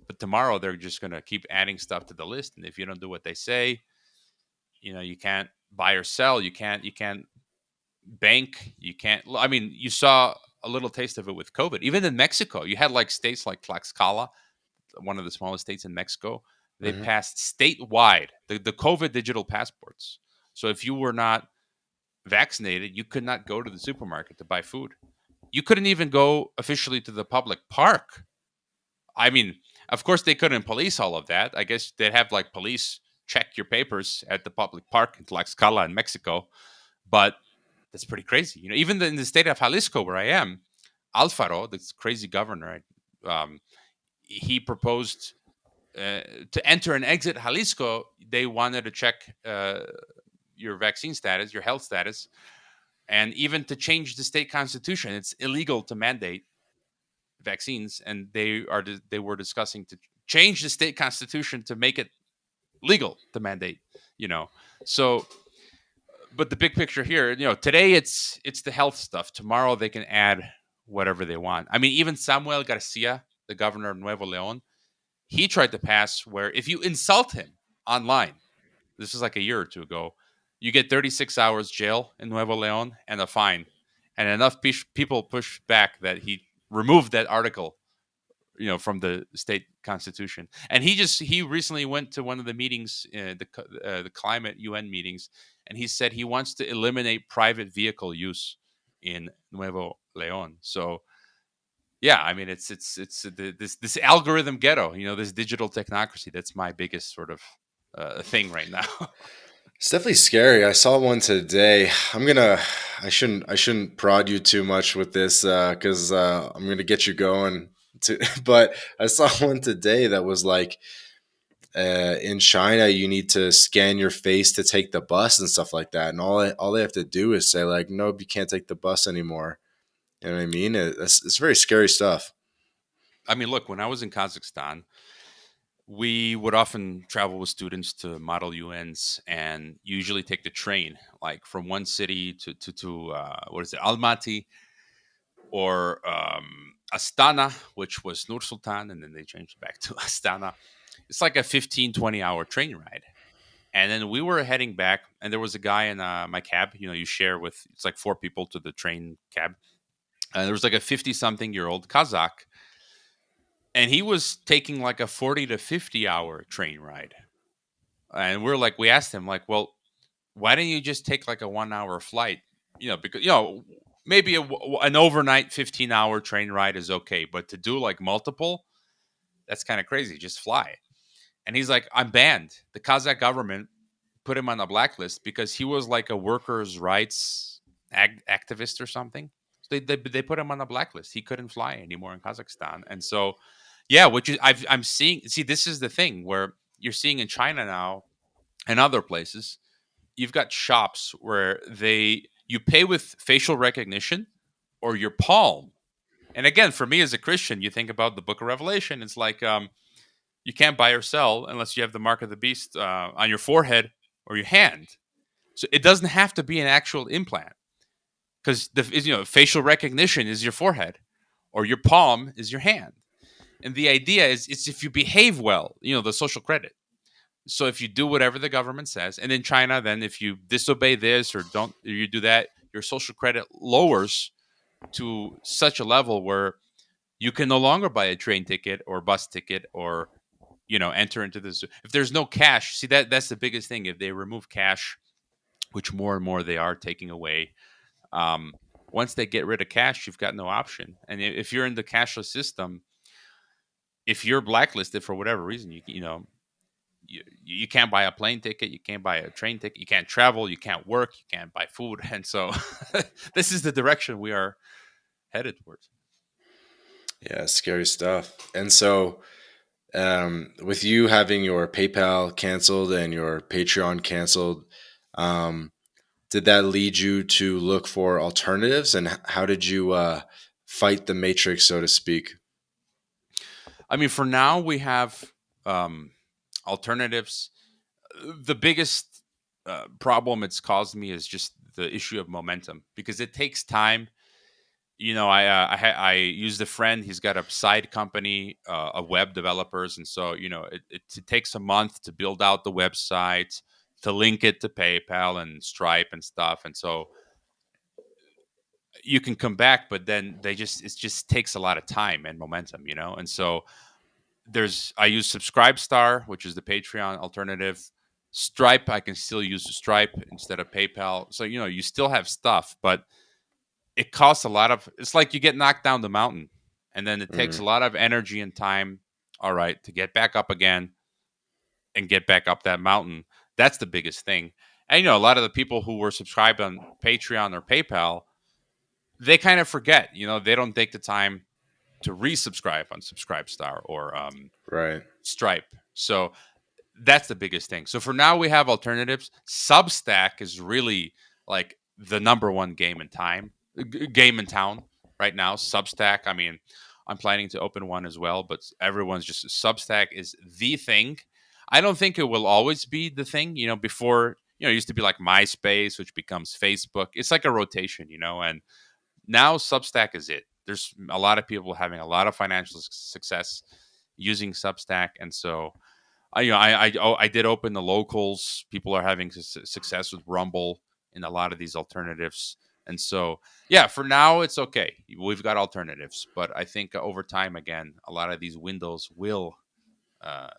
[SPEAKER 2] but tomorrow they're just going to keep adding stuff to the list, and if you don't do what they say, you can't buy or sell, you can't bank, you can't. I mean, you saw a little taste of it with COVID. Even in Mexico, you had like states like Tlaxcala, one of the smallest states in Mexico. They
[SPEAKER 1] Mhm.
[SPEAKER 2] passed statewide the COVID digital passports. So if you were not vaccinated, you could not go to the supermarket to buy food. You couldn't even go officially to the public park. I mean, of course, they couldn't police all of that. I guess they'd have like police check your papers at the public park in Tlaxcala in Mexico. But that's pretty crazy. Even in the state of Jalisco, where I am, Alfaro, this crazy governor, he proposed to enter and exit Jalisco. They wanted to check your vaccine status, your health status, and even to change the state constitution. It's illegal to mandate vaccines, and they were discussing to change the state constitution to make it legal to mandate. You know, so but the big picture here, today it's the health stuff. Tomorrow they can add whatever they want. I mean, even Samuel Garcia, the governor of Nuevo Leon, he tried to pass where if you insult him online, this was like a year or two ago, you get 36 hours jail in Nuevo Leon and a fine. And enough people pushed back that he removed that article, from the state constitution. And he recently went to one of the meetings, the climate UN meetings, and he said he wants to eliminate private vehicle use in Nuevo Leon. So yeah, I mean, this algorithm ghetto, this digital technocracy. That's my biggest sort of thing right now.
[SPEAKER 1] It's definitely scary. I saw one today. I shouldn't prod you too much with this because I'm gonna get you going. To, but I saw one today that was like in China, you need to scan your face to take the bus and stuff like that, and all they have to do is say like, nope, you can't take the bus anymore. You know what I mean? It's very scary stuff.
[SPEAKER 2] I mean, look, when I was in Kazakhstan, we would often travel with students to model UNs and usually take the train, like from one city to what is it, Almaty or Astana, which was Nur Sultan, and then they changed it back to Astana. It's like a 15-20 hour train ride. And then we were heading back, and there was a guy in my cab. You share with, it's like 4 people to the train cab. And there was like a 50-something-year-old Kazakh, and he was taking like a 40 to 50 hour train ride. And we asked him, like, well, why don't you just take like a 1 hour flight? Because, maybe an overnight 15-hour train ride is okay, but to do like multiple, that's kind of crazy. Just fly. And he's like, I'm banned. The Kazakh government put him on a blacklist because he was like a workers' rights activist or something. So they put him on a blacklist. He couldn't fly anymore in Kazakhstan. And so, yeah, which is I'm seeing. See, this is the thing where you're seeing in China now and other places. You've got shops where you pay with facial recognition or your palm. And again, for me as a Christian, you think about the Book of Revelation. It's like you can't buy or sell unless you have the mark of the beast on your forehead or your hand. So it doesn't have to be an actual implant because facial recognition is your forehead or your palm is your hand. And the idea is it's if you behave well, the social credit. So if you do whatever the government says, and in China, then if you disobey this or don't, or you do that, your social credit lowers to such a level where you can no longer buy a train ticket or bus ticket or enter into this. If there's no cash, see that's the biggest thing. If they remove cash, which more and more they are taking away, um, once they get rid of cash, you've got no option. And if you're in the cashless system, if you're blacklisted for whatever reason, you know you can't buy a plane ticket, you can't buy a train ticket, you can't travel, you can't work, you can't buy food, and so this is the direction we are headed towards.
[SPEAKER 1] Yeah, scary stuff. And so, with you having your PayPal canceled and your Patreon canceled, um, did that lead you to look for alternatives? And how did you fight the matrix, so to speak?
[SPEAKER 2] I mean, for now we have um, alternatives. The biggest problem it's caused me is just the issue of momentum because it takes time. I used a friend. He's got a side company of web developers, and so it takes a month to build out the website, to link it to PayPal and Stripe and stuff, and so you can come back, but then it just takes a lot of time and momentum, and so I use Subscribestar, which is the Patreon alternative. Stripe, I can still use Stripe instead of PayPal. So you still have stuff, but it costs a lot of. It's like you get knocked down the mountain, and then it takes
[SPEAKER 1] Mm,
[SPEAKER 2] a lot of energy and time. All right, to get back up again and get back up that mountain. That's the biggest thing. And a lot of the people who were subscribed on Patreon or PayPal, they kind of forget. They don't take the time to resubscribe on Subscribestar or
[SPEAKER 1] right.
[SPEAKER 2] Stripe. So that's the biggest thing. So for now, we have alternatives. Substack is really like the number one game in town right now. Substack. I mean, I'm planning to open one as well, but everyone's just Substack is the thing. I don't think it will always be the thing. Before it used to be like MySpace, which becomes Facebook. It's like a rotation, and now Substack is it. There's a lot of people having a lot of financial success using Substack, and so I did open the locals. People are having success with Rumble and a lot of these alternatives, and so yeah, for now it's okay. We've got alternatives, but I think over time, again, a lot of these windows will uh,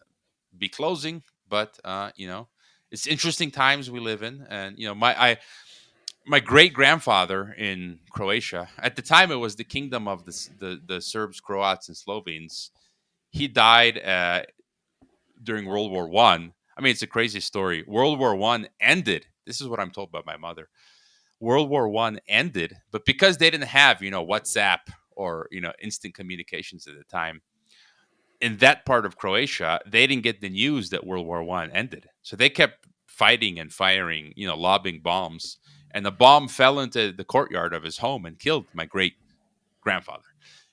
[SPEAKER 2] be closing. But it's interesting times we live in, and my great grandfather in Croatia at the time it was the kingdom of the Serbs, Croats, and Slovenes. He died during World War One. I mean, it's a crazy story. World War One ended. This is what I'm told by my mother. World War One ended, but because they didn't have WhatsApp or instant communications at the time, in that part of Croatia, they didn't get the news that World War One ended. So they kept fighting and firing, lobbing bombs, and the bomb fell into the courtyard of his home and killed my great grandfather.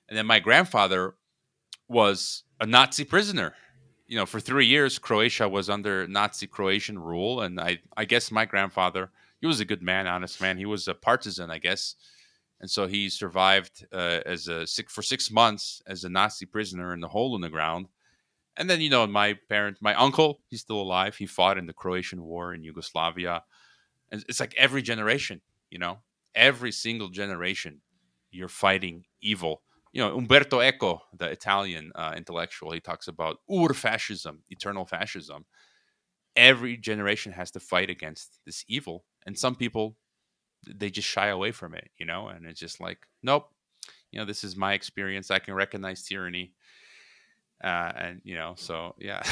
[SPEAKER 2] And then my grandfather was a Nazi prisoner. For 3 years, Croatia was under Nazi Croatian rule, and I guess my grandfather, he was a good man, honest man. He was a partisan, I guess, and so he survived for 6 months as a Nazi prisoner in the hole in the ground. And then my uncle, he's still alive. He fought in the Croatian War in Yugoslavia, and it's like every generation, you know, every single generation, you're fighting evil. Umberto Eco, the Italian intellectual, he talks about ur-fascism, eternal fascism. Every generation has to fight against this evil, and some people they just shy away from it, and it's just like, nope, this is my experience. I can recognize tyranny, and so yeah.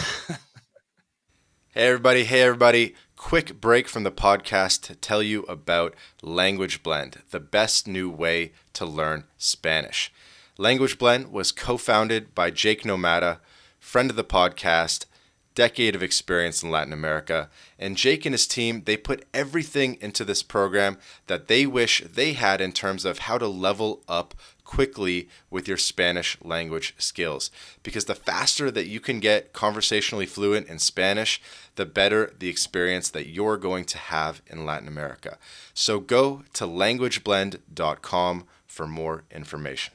[SPEAKER 1] Hey everybody, quick break from the podcast to tell you about Language Blend, the best new way to learn Spanish. Language Blend was co-founded by Jake Nomada, friend of the podcast, decade of experience in Latin America, and Jake and his team, they put everything into this program that they wish they had in terms of how to level up quickly with your Spanish language skills. Because the faster that you can get conversationally fluent in Spanish, the better the experience that you're going to have in Latin America. So go to languageblend.com for more information.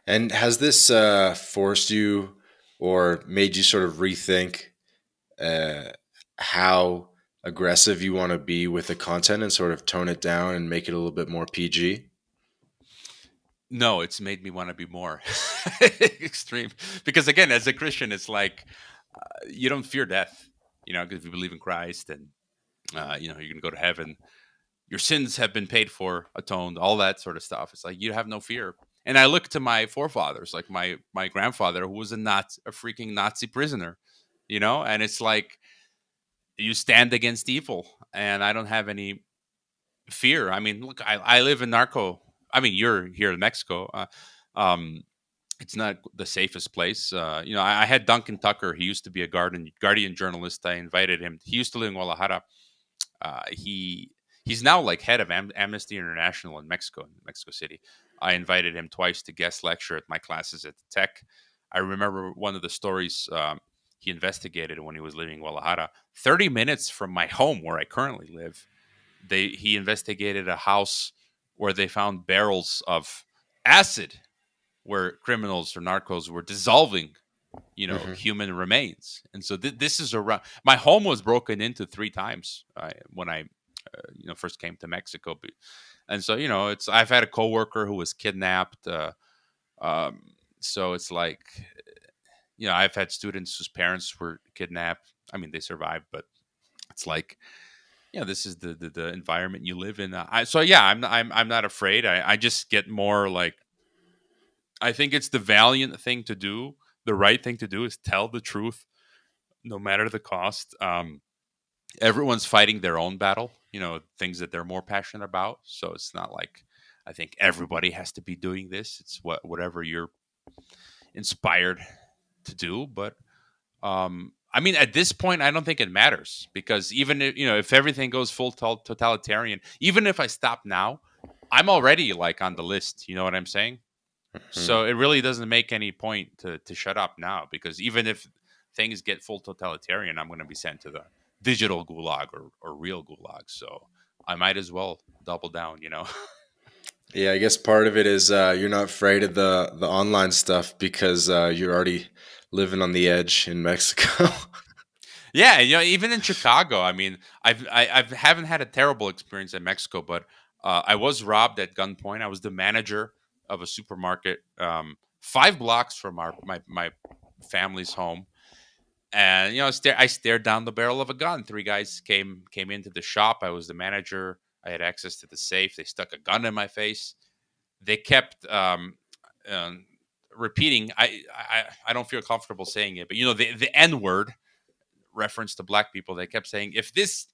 [SPEAKER 1] And has this forced you or made you sort of rethink uh, how aggressive you want to be with the content and sort of tone it down and make it a little bit more PG?
[SPEAKER 2] No, it's made me want to be more extreme because again, as a Christian, it's like you don't fear death, because if you believe in Christ and you're gonna go to heaven, your sins have been paid for, atoned, all that sort of stuff. It's like you have no fear. And I look to my forefathers, like my grandfather, who was a freaking Nazi prisoner. and it's like you stand against evil, and I don't have any fear. I mean, look, I live in narco. I mean, you're here in Mexico. Um, it's not the safest place. I had Duncan Tucker. He used to be a Guardian journalist. I invited him. He used to live in Guadalajara. He's now like head of Amnesty International in Mexico City. I invited him twice to guest lecture at my classes at the Tech. I remember one of the stories he investigated when he was living in Guadalajara. 30 minutes from my home, where I currently live, he investigated a house where they found barrels of acid, where criminals or narcos were dissolving
[SPEAKER 1] Hmm.
[SPEAKER 2] human remains. And so this is around. My home was broken into 3 times when I first came to Mexico. And so it's I've had a coworker who was kidnapped. Um, so it's like I've had students whose parents were kidnapped. I mean, they survived, but it's like this is the environment you live in. I'm not afraid. I just get more like, I think it's the valiant thing to do. The right thing to do is tell the truth, no matter the cost. Everyone's fighting their own battle, things that they're more passionate about. So it's not like I think everybody has to be doing this. It's whatever you're inspired to do. But I mean, at this point, I don't think it matters, because even if everything goes full totalitarian, even if I stop now, I'm already like on the list. You know what I'm saying?
[SPEAKER 1] Hmm.
[SPEAKER 2] So it really doesn't make any point to shut up now, because even if things get full totalitarian, I'm going to be sent to the digital gulag or real gulag. So I might as well double down.
[SPEAKER 1] Yeah, I guess part of it is you're not afraid of the online stuff because you're already living on the edge in Mexico.
[SPEAKER 2] Yeah, even in Chicago, I mean, I haven't had a terrible experience in Mexico, but I was robbed at gunpoint. I was the manager of a supermarket, 5 blocks from my family's home. And I stared down the barrel of a gun. Three guys came into the shop. I was the manager. I had access to the safe. They stuck a gun in my face. They kept um, repeating. I don't feel comfortable saying it, but the N word, reference to black people. They kept saying, "If this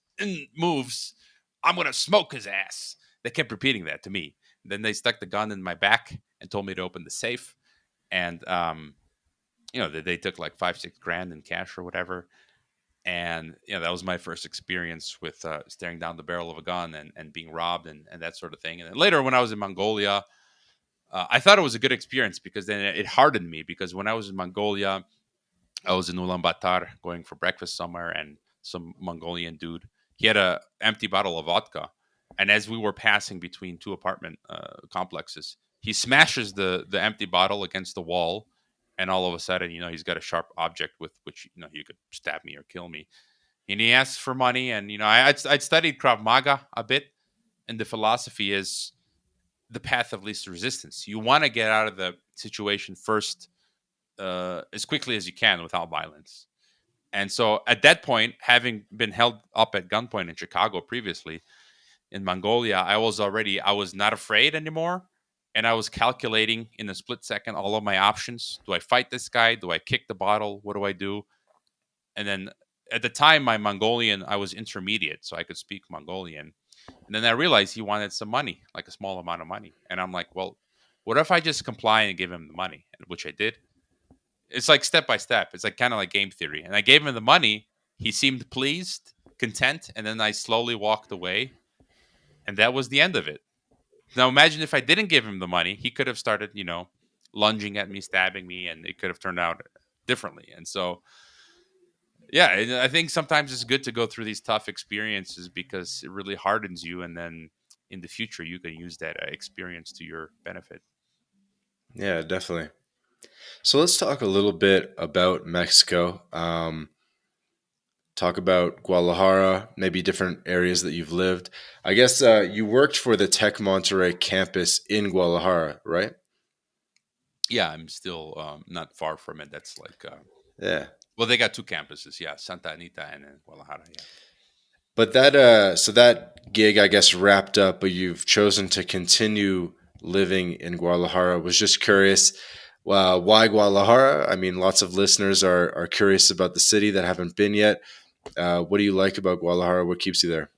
[SPEAKER 2] moves, I'm gonna smoke his ass." They kept repeating that to me. Then they stuck the gun in my back and told me to open the safe. And they took like 5-6 grand in cash or whatever. And that was my first experience with staring down the barrel of a gun and being robbed and that sort of thing. And then later, when I was in Mongolia, I thought it was a good experience, because then it hardened me, because when I was in Mongolia, I was in Ulaanbaatar going for breakfast somewhere, and some Mongolian dude, he had a empty bottle of vodka, and as we were passing between two apartment complexes, he smashes the empty bottle against the wall, and all of a sudden, he's got a sharp object with which you could stab me or kill me, and he asks for money. And I'd studied Krav Maga a bit, and the philosophy is the path of least resistance. You want to get out of the situation first, as quickly as you can without violence. And so at that point, having been held up at gunpoint in Chicago previously, in Mongolia, I was not afraid anymore. And I was calculating in a split second all of my options. Do I fight this guy? Do I kick the bottle? What do I do? And then at the time, I was intermediate, so I could speak Mongolian. And then I realized he wanted some money, like a small amount of money. And I'm like, well, what if I just comply and give him the money? Which I did. It's like step by step. It's like kind of like game theory. And I gave him the money. He seemed pleased, content, and then I slowly walked away, and that was the end of it. Now imagine if I didn't give him the money, he could have started, lunging at me, stabbing me, and it could have turned out differently. And so, yeah, I think sometimes it's good to go through these tough experiences, because it really hardens you, and then in the future you can use that experience to your benefit.
[SPEAKER 1] Yeah, definitely. So let's talk a little bit about Mexico. Talk about Guadalajara, maybe different areas that you've lived. I guess you worked for the Tech Monterrey campus in Guadalajara, right?
[SPEAKER 2] Yeah, I'm still not far from it. That's like
[SPEAKER 1] Yeah.
[SPEAKER 2] well, they got two campuses, yeah, Santa Anita and then Guadalajara. Yeah.
[SPEAKER 1] But that so that gig I guess wrapped up, but you've chosen to continue living in Guadalajara. Was just curious. Why Guadalajara? I mean, lots of listeners are curious about the city that haven't been yet. What do you like about Guadalajara? What keeps you there?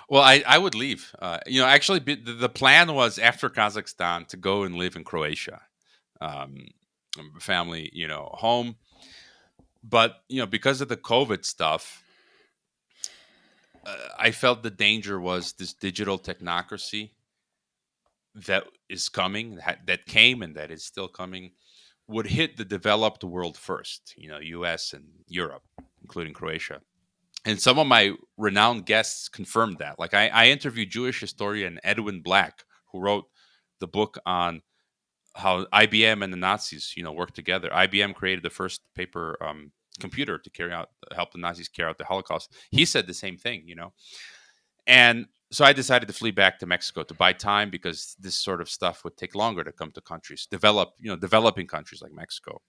[SPEAKER 2] Well, I would leave. Actually, the plan was after Kazakhstan to go and live in Croatia, um, family, home. But because of the COVID stuff, I felt the danger was this digital technocracy that is coming, that came, and that is still coming, would hit the developed world first. U.S. and Europe, including Croatia. And some of my renowned guests confirmed that. Like I interviewed Jewish historian Edwin Black, who wrote the book on how IBM and the Nazis, worked together. IBM created the first paper computer to help the Nazis carry out the Holocaust. He said the same thing, And so I decided to flee back to Mexico to buy time because this sort of stuff would take longer to come to countries, developing countries like Mexico.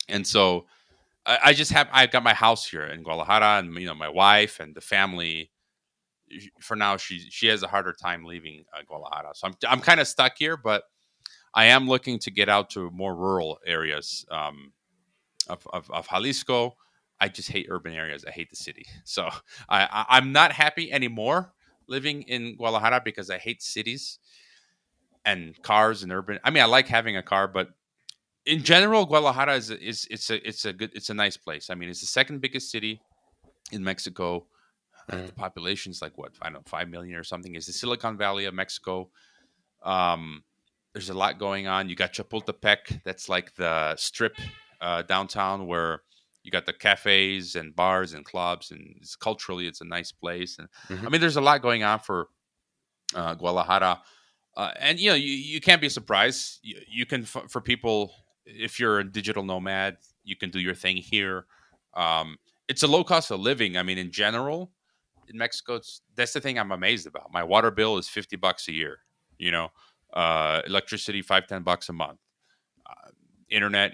[SPEAKER 2] And so I got my house here in Guadalajara, and my wife and the family. For now, she has a harder time leaving Guadalajara, so I'm kind of stuck here. But I am looking to get out to more rural areas of Jalisco. I just hate urban areas. I hate the city, so I'm not happy anymore living in Guadalajara because I hate cities and cars and urban. I mean, I like having a car, but in general, Guadalajara it's a nice place. I mean, it's the second biggest city in Mexico. The
[SPEAKER 1] Mhm.
[SPEAKER 2] population is like what, I don't know, 5 million or something. It's the Silicon Valley of Mexico. Um, there's a lot going on. You got Chapultepec, that's like the strip downtown where you got the cafes and bars and clubs, and culturally it's a nice place. And I
[SPEAKER 1] Mhm.
[SPEAKER 2] mean, there's a lot going on for Guadalajara. And you can't be surprised. You can for people, if you're a digital nomad, you can do your thing here. It's a low cost of living. I mean, in general, in Mexico, that's the thing I'm amazed about. My water bill is $50 a year. You know, electricity 5-10 bucks a month. Internet,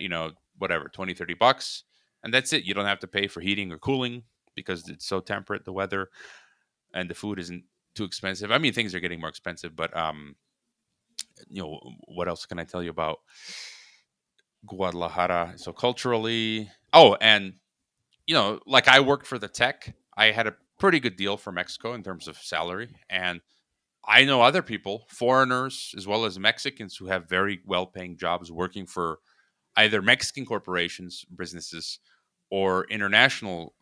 [SPEAKER 2] whatever, 20-30 bucks, and that's it. You don't have to pay for heating or cooling because it's so temperate, the weather, and the food isn't too expensive. I mean, things are getting more expensive, but what else can I tell you about Guadalajara? So culturally, oh, and like I worked for the tech. I had a pretty good deal for Mexico in terms of salary, and I know other people, foreigners as well as Mexicans, who have very well-paying jobs working for either Mexican corporations, businesses, or international,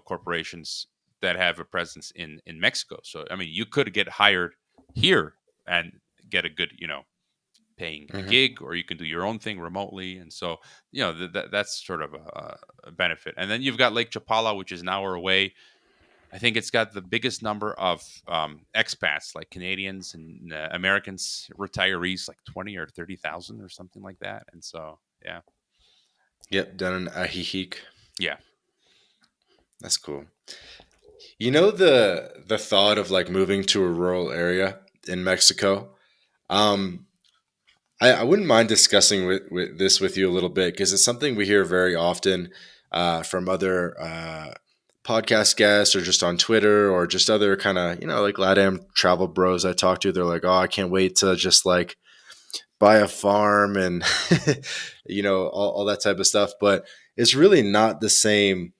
[SPEAKER 2] corporations that have a presence in Mexico. So I mean, you could get hired here and get a good, paying a
[SPEAKER 1] Mhm.
[SPEAKER 2] gig, or you can do your own thing remotely. And so, that's sort of a benefit. And then you've got Lake Chapala, which is an hour away. I think it's got the biggest number of expats, like Canadians and Americans, retirees, like 20 or 30,000 or something like that. And so, yeah,
[SPEAKER 1] Yep, down in Ajijic.
[SPEAKER 2] yeah,
[SPEAKER 1] That's cool. The thought of like moving to a rural area in Mexico. Um, I wouldn't mind discussing with this with you a little bit because it's something we hear very often from other podcast guests or just on Twitter or just other kind of like LATAM travel bros I talk to. They're like, oh, I can't wait to just like buy a farm and all that type of stuff. But it's really not the same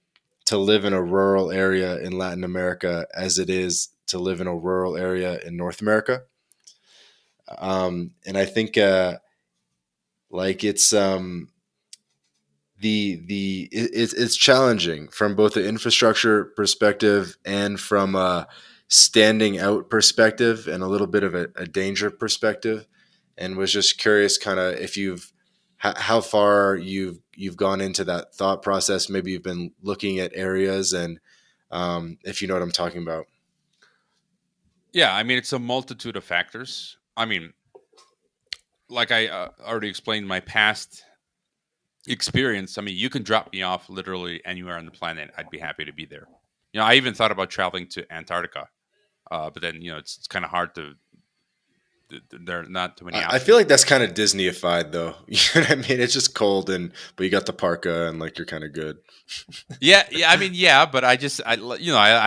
[SPEAKER 1] to live in a rural area in Latin America as it is to live in a rural area in North America. And I think like it's challenging from both the infrastructure perspective and from a standing out perspective and a little bit of a danger perspective, and was just curious kind of if how far you've gone into that thought process. Maybe you've been looking at areas and if you know what I'm talking about.
[SPEAKER 2] yeah. I mean, it's a multitude of factors. I mean, like I already explained, my past experience. I mean, you can drop me off literally anywhere on the planet. I'd be happy to be there. I even thought about traveling to Antarctica, but then it's kind of hard to. There are not too many
[SPEAKER 1] I feel
[SPEAKER 2] options.
[SPEAKER 1] like that's kind of Disneyified though. You know what I mean? It's just cold but you got the parka and like you're kind of good.
[SPEAKER 2] Yeah, yeah. I mean, yeah, but I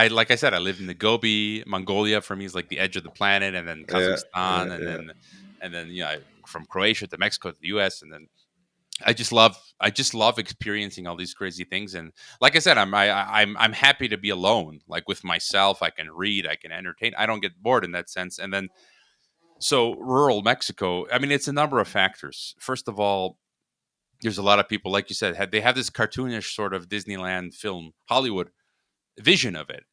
[SPEAKER 2] like I said, I lived in the Gobi, Mongolia. For me, is like the edge of the planet, and then
[SPEAKER 1] Yeah,
[SPEAKER 2] Kazakhstan,
[SPEAKER 1] yeah, yeah.
[SPEAKER 2] and then from Croatia to Mexico to the U.S., and then I just love experiencing all these crazy things. And like I said, I'm happy to be alone, like with myself. I can read, I can entertain, I don't get bored in that sense. And then, so rural Mexico, I mean, it's a number of factors. First of all, there's a lot of people, like you said, they have this cartoonish sort of Disneyland film Hollywood vision of it.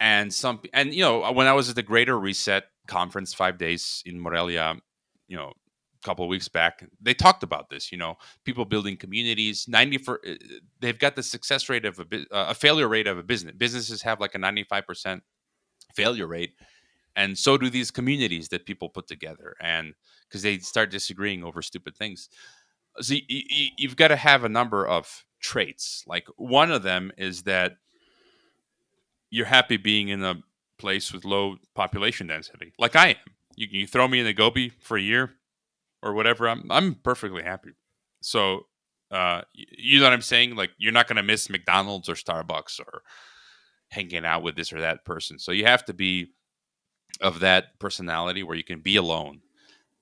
[SPEAKER 2] And when I was at the Greater Reset conference, 5 days in Morelia, a couple of weeks back, they talked about this. People building communities. They've got the success rate of a failure rate of a business. Businesses have like a 95% failure rate, and so do these communities that people put together. And because they start disagreeing over stupid things, so you've got to have a number of traits. Like one of them is that you're happy being in a place with low population density, like I am. You throw me in the Gobi for a year or whatever, I'm perfectly happy. So, you know what I'm saying? Like you're not going to miss McDonald's or Starbucks or hanging out with this or that person. So you have to be of that personality where you can be alone.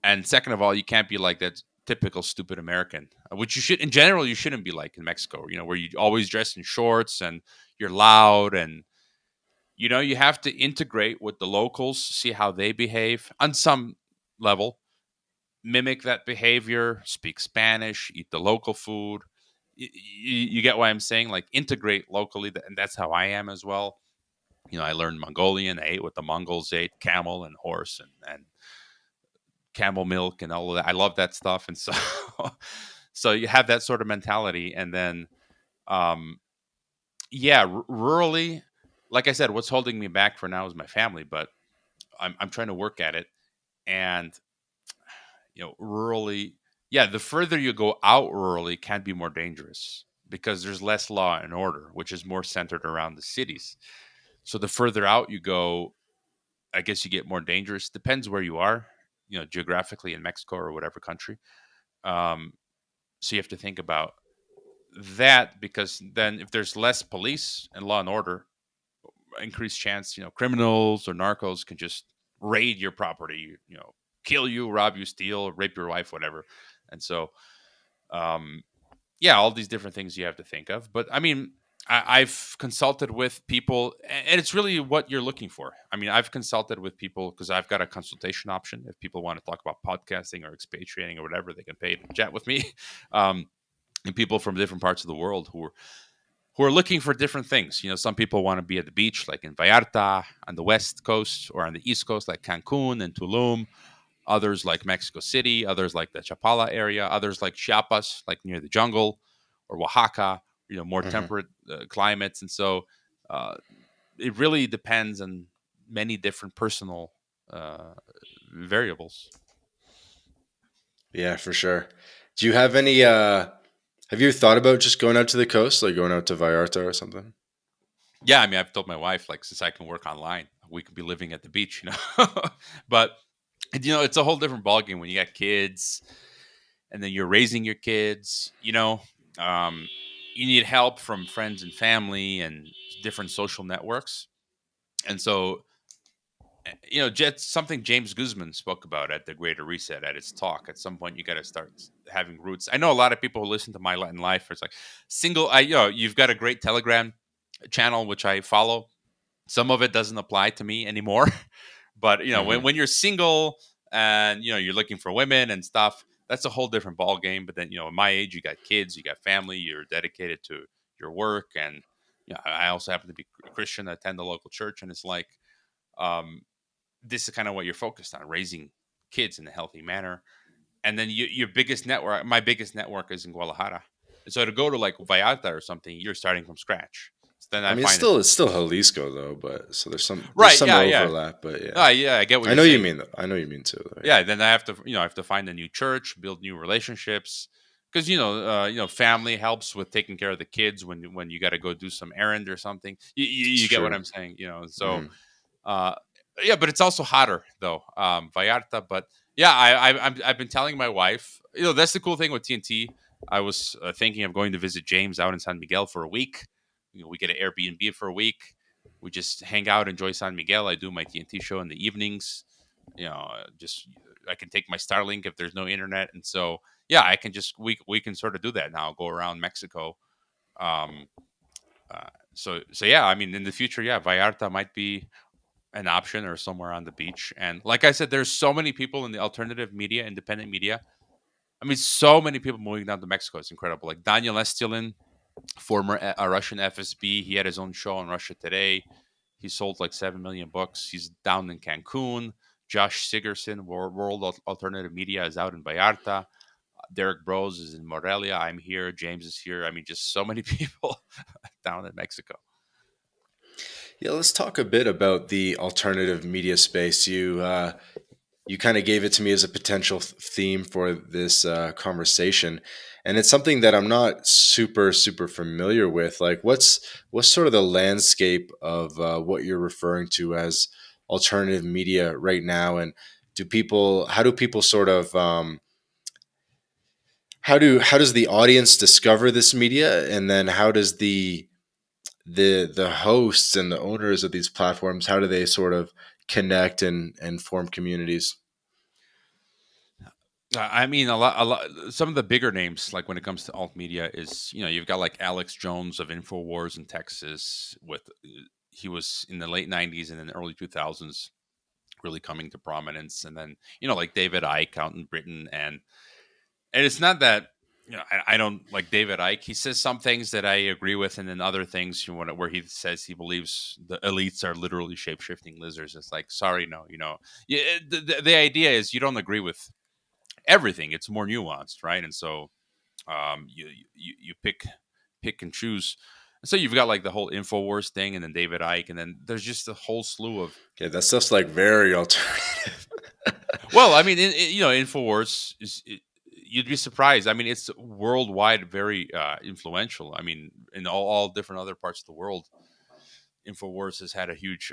[SPEAKER 2] And second of all, you can't be like that typical stupid American, which you should, in general, you shouldn't be like in Mexico. Where you always dress in shorts and you're loud, and you have to integrate with the locals, see how they behave on some level, mimic that behavior, speak Spanish, eat the local food. You get what I'm saying? Like integrate locally, and that's how I am as well. I learned Mongolian. I ate what the Mongols ate: camel and horse and camel milk and all of that. I love that stuff, and so so you have that sort of mentality, and then um, yeah, rurally, like I said, what's holding me back for now is my family, but I'm trying to work at it. And rurally, yeah, the further you go out rurally can be more dangerous because there's less law and order, which is more centered around the cities. So the further out you go, I guess you get more dangerous. Depends where you are, geographically in Mexico or whatever country. Um, so you have to think about that, because then if there's less police and law and order, increased chance, criminals or narcos can just raid your property, kill you, rob you, steal, rape your wife, whatever. And so, um, yeah, all these different things you have to think of. But I mean, I've consulted with people, and it's really what you're looking for. I mean, I've consulted with people because I've got a consultation option. If people want to talk about podcasting or expatriating or whatever, they can pay to chat with me. Um, and people from different parts of the world who are looking for different things. Some people want to be at the beach, like in Vallarta on the west coast, or on the east coast, like Cancun and Tulum. Others like Mexico City. Others like the Chapala area. Others like Chiapas, like near the jungle, or Oaxaca. More
[SPEAKER 1] Hmm.
[SPEAKER 2] temperate climates. And so uh, it really depends on many different personal uh, variables.
[SPEAKER 1] Yeah, for sure. Do you have any? Have you thought about just going out to the coast, like going out to Vallarta or something?
[SPEAKER 2] Yeah, I mean, I've told my wife, like, since I can work online, we could be living at the beach, but it's a whole different ballgame when you got kids, and then you're raising your kids. Um, you need help from friends and family and different social networks. And so, something James Guzman spoke about at the Greater Reset at his talk. At some point, you got to start having roots. I know a lot of people who listen to My Latin Life. It's like you've got a great Telegram channel which I follow. Some of it doesn't apply to me anymore. But
[SPEAKER 1] Hmm.
[SPEAKER 2] when you're single and you're looking for women and stuff, that's a whole different ball game. But then at my age, you got kids, you got family, you're dedicated to your work, and I also happen to be a Christian. I attend the local church, and it's like um, this is kind of what you're focused on: raising kids in a healthy manner. And then your biggest network, my biggest network, is in Guadalajara. And so to go to like Vallarta or something, you're starting from scratch. So then
[SPEAKER 1] I
[SPEAKER 2] I
[SPEAKER 1] mean, it's
[SPEAKER 2] find it
[SPEAKER 1] still it's still Jalisco though, but so there's
[SPEAKER 2] right.
[SPEAKER 1] some
[SPEAKER 2] Yeah, yeah.
[SPEAKER 1] overlap, but yeah,
[SPEAKER 2] Yeah, I get what
[SPEAKER 1] I
[SPEAKER 2] you're
[SPEAKER 1] know you
[SPEAKER 2] saying.
[SPEAKER 1] mean though. I know you mean too. Though, yeah,
[SPEAKER 2] Yeah, then I have to find a new church, build new relationships, because family helps with taking care of the kids when you got to go do some errand or something.
[SPEAKER 1] it's
[SPEAKER 2] You get what
[SPEAKER 1] true.
[SPEAKER 2] I'm saying, so
[SPEAKER 1] Hmm.
[SPEAKER 2] uh, yeah, but it's also hotter though, Vallarta. But yeah, I've been telling my wife, that's the cool thing with TNT. I was thinking of going to visit James out in San Miguel for a week. We get an Airbnb for a week. We just hang out, enjoy San Miguel. I do my TNT show in the evenings. Just I can take my Starlink if there's no internet, and so yeah, I can just we can sort of do that now. Go around Mexico. Um, so yeah, I mean, in the future, yeah, Vallarta might be an option or somewhere on the beach. And like I said, there's so many people in the alternative media, independent media. I mean, so many people moving down to Mexico. It's incredible. Like Daniel Estelin, former Russian FSB, he had his own show on Russia Today. He sold like 7 million books. He's down in Cancun. Josh Sigerson, World Alternative Media, is out in Vallarta. Derek Bros is in Morelia. I'm here. James is here. I mean, just so many people down in Mexico.
[SPEAKER 1] Yeah, let's talk a bit about the alternative media space. You kind of gave it to me as a potential theme for this conversation, and it's something that I'm not super familiar with. Like, what's sort of the landscape of what you're referring to as alternative media right now, and how do people sort of how does the audience discover this media, and then how does the hosts and the owners of these platforms, how do they sort of connect and form communities?
[SPEAKER 2] I mean, a lot. Some of the bigger names, like when it comes to alt media, is you've got like Alex Jones of Infowars in Texas. He was in the late '90s and in the early 2000s, really coming to prominence. And then like David Icke out in Britain, and it's not that I don't like David Icke. He says some things that I agree with, and then other things where he says he believes the elites are literally shape shifting lizards. It's like, sorry, no, yeah, the idea is you don't agree with everything. It's more nuanced, right? And so you pick and choose. And so you've got like the whole Infowars thing, and then David Icke, and then there's just a whole slew of.
[SPEAKER 1] Okay, that stuff's like very alternative.
[SPEAKER 2] Well, I mean, Infowars you'd be surprised. I mean, it's worldwide, very influential. I mean, in all different other parts of the world, Infowars has had a huge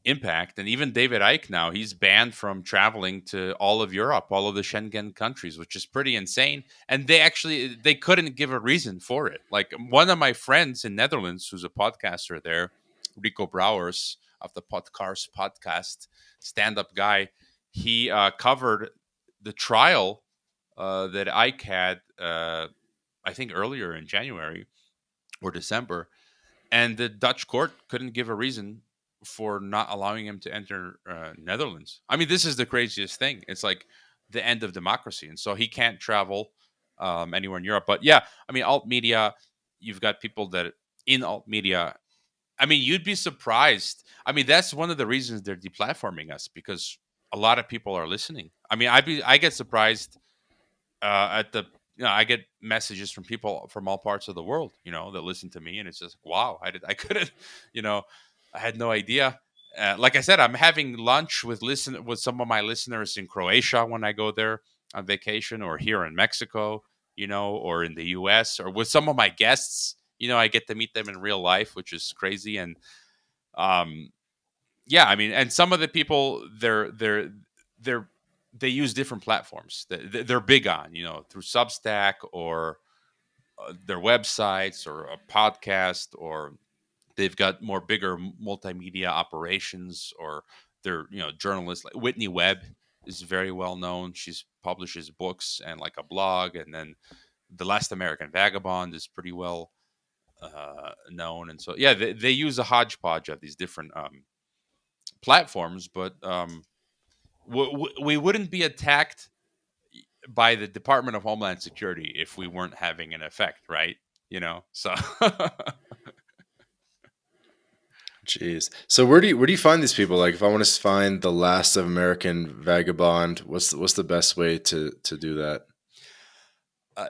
[SPEAKER 2] impact. And even David Icke now, he's banned from traveling to all of Europe, all of the Schengen countries, which is pretty insane. And they couldn't give a reason for it. Like one of my friends in Netherlands, who's a podcaster there, Rico Brouwers of the Podcasts podcast, stand-up guy, he covered the trial that Icke had, I think earlier in January or December, and the Dutch court couldn't give a reason for not allowing him to enter Netherlands. I mean, this is the craziest thing. It's like the end of democracy, and so he can't travel anywhere in Europe. But yeah, I mean, alt media. You've got people that in alt media. I mean, you'd be surprised. I mean, that's one of the reasons they're deplatforming us because a lot of people are listening. I mean, I get surprised at the I get messages from people from all parts of the world, that listen to me, and it's just like, wow, I couldn't, you know, I had no idea. Like I said, I'm having lunch with some of my listeners in Croatia when I go there on vacation, or here in Mexico, or in the U.S., or with some of my guests. I get to meet them in real life, which is crazy. And um, yeah, I mean, and some of the people they're they use different platforms that they're big on, through Substack or their websites or a podcast, or they've got more bigger multimedia operations, or they're journalists. Like Whitney Webb is very well known. She's publishes books and like a blog, and then The Last American Vagabond is pretty well known. And so yeah, they use a hodgepodge of these different platforms, but we wouldn't be attacked by the Department of Homeland Security if we weren't having an effect, right? So
[SPEAKER 1] Jeez. So where do you find these people? Like, if I want to find the last of American Vagabond, what's the best way to do that?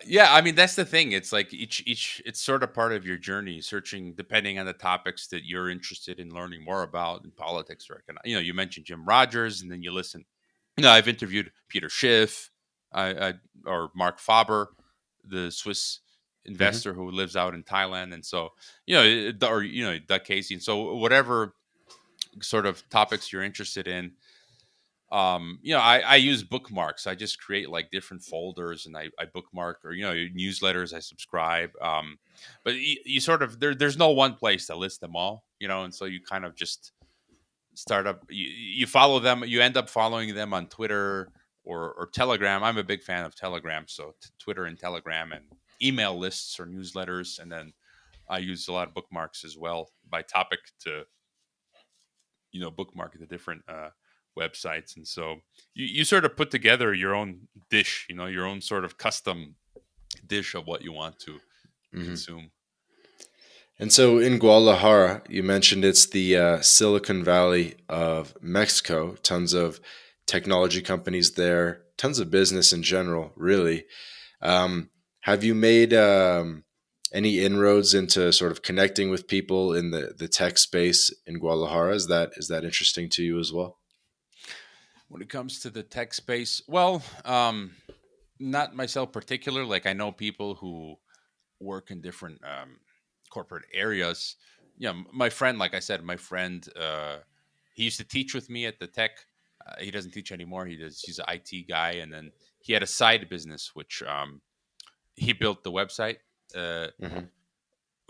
[SPEAKER 2] yeah, I mean that's the thing. It's like each it's sort of part of your journey, searching depending on the topics that you're interested in learning more about in politics or you mentioned Jim Rogers, and then you listen. I've interviewed Peter Schiff, I or Mark Faber, the Swiss
[SPEAKER 1] Hmm.
[SPEAKER 2] investor who lives out in Thailand, and so or Doug Casey, and so whatever sort of topics you're interested in. I use bookmarks. I just create like different folders, and I bookmark, or newsletters I subscribe. But you sort of there's no one place to list them all, and so you kind of just startup. You follow them. You end up following them on Twitter or Telegram. I'm a big fan of Telegram, so Twitter and Telegram and email lists or newsletters, and then I use a lot of bookmarks as well by topic to bookmark the different websites, and so you sort of put together your own dish, your own sort of custom dish of what you want to
[SPEAKER 1] Hmm.
[SPEAKER 2] consume.
[SPEAKER 1] And so in Guadalajara, you mentioned it's the Silicon Valley of Mexico. Tons of technology companies there, tons of business in general, really. Have you made any inroads into sort of connecting with people in the tech space in Guadalajara? Is that interesting to you as well?
[SPEAKER 2] When it comes to the tech space, well, not myself particular. Like I know people who work in different corporate areas. My friend, like I said, my friend, he used to teach with me at the tech. He doesn't teach anymore. He's an IT guy, and then he had a side business which he built the website uh,
[SPEAKER 1] Hmm.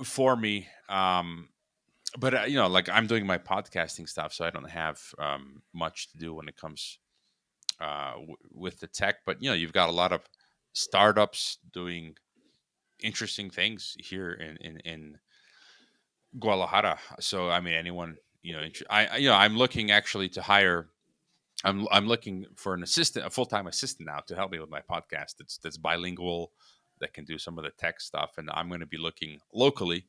[SPEAKER 2] for me. But like I'm doing my podcasting stuff, so I don't have much to do when it comes with the tech. But you've got a lot of startups doing interesting things here in Guadalajara. So I mean, anyone I'm looking actually to hire. I'm looking for an assistant, a full time assistant now to help me with my podcast. That's bilingual, that can do some of the tech stuff, and I'm going to be looking locally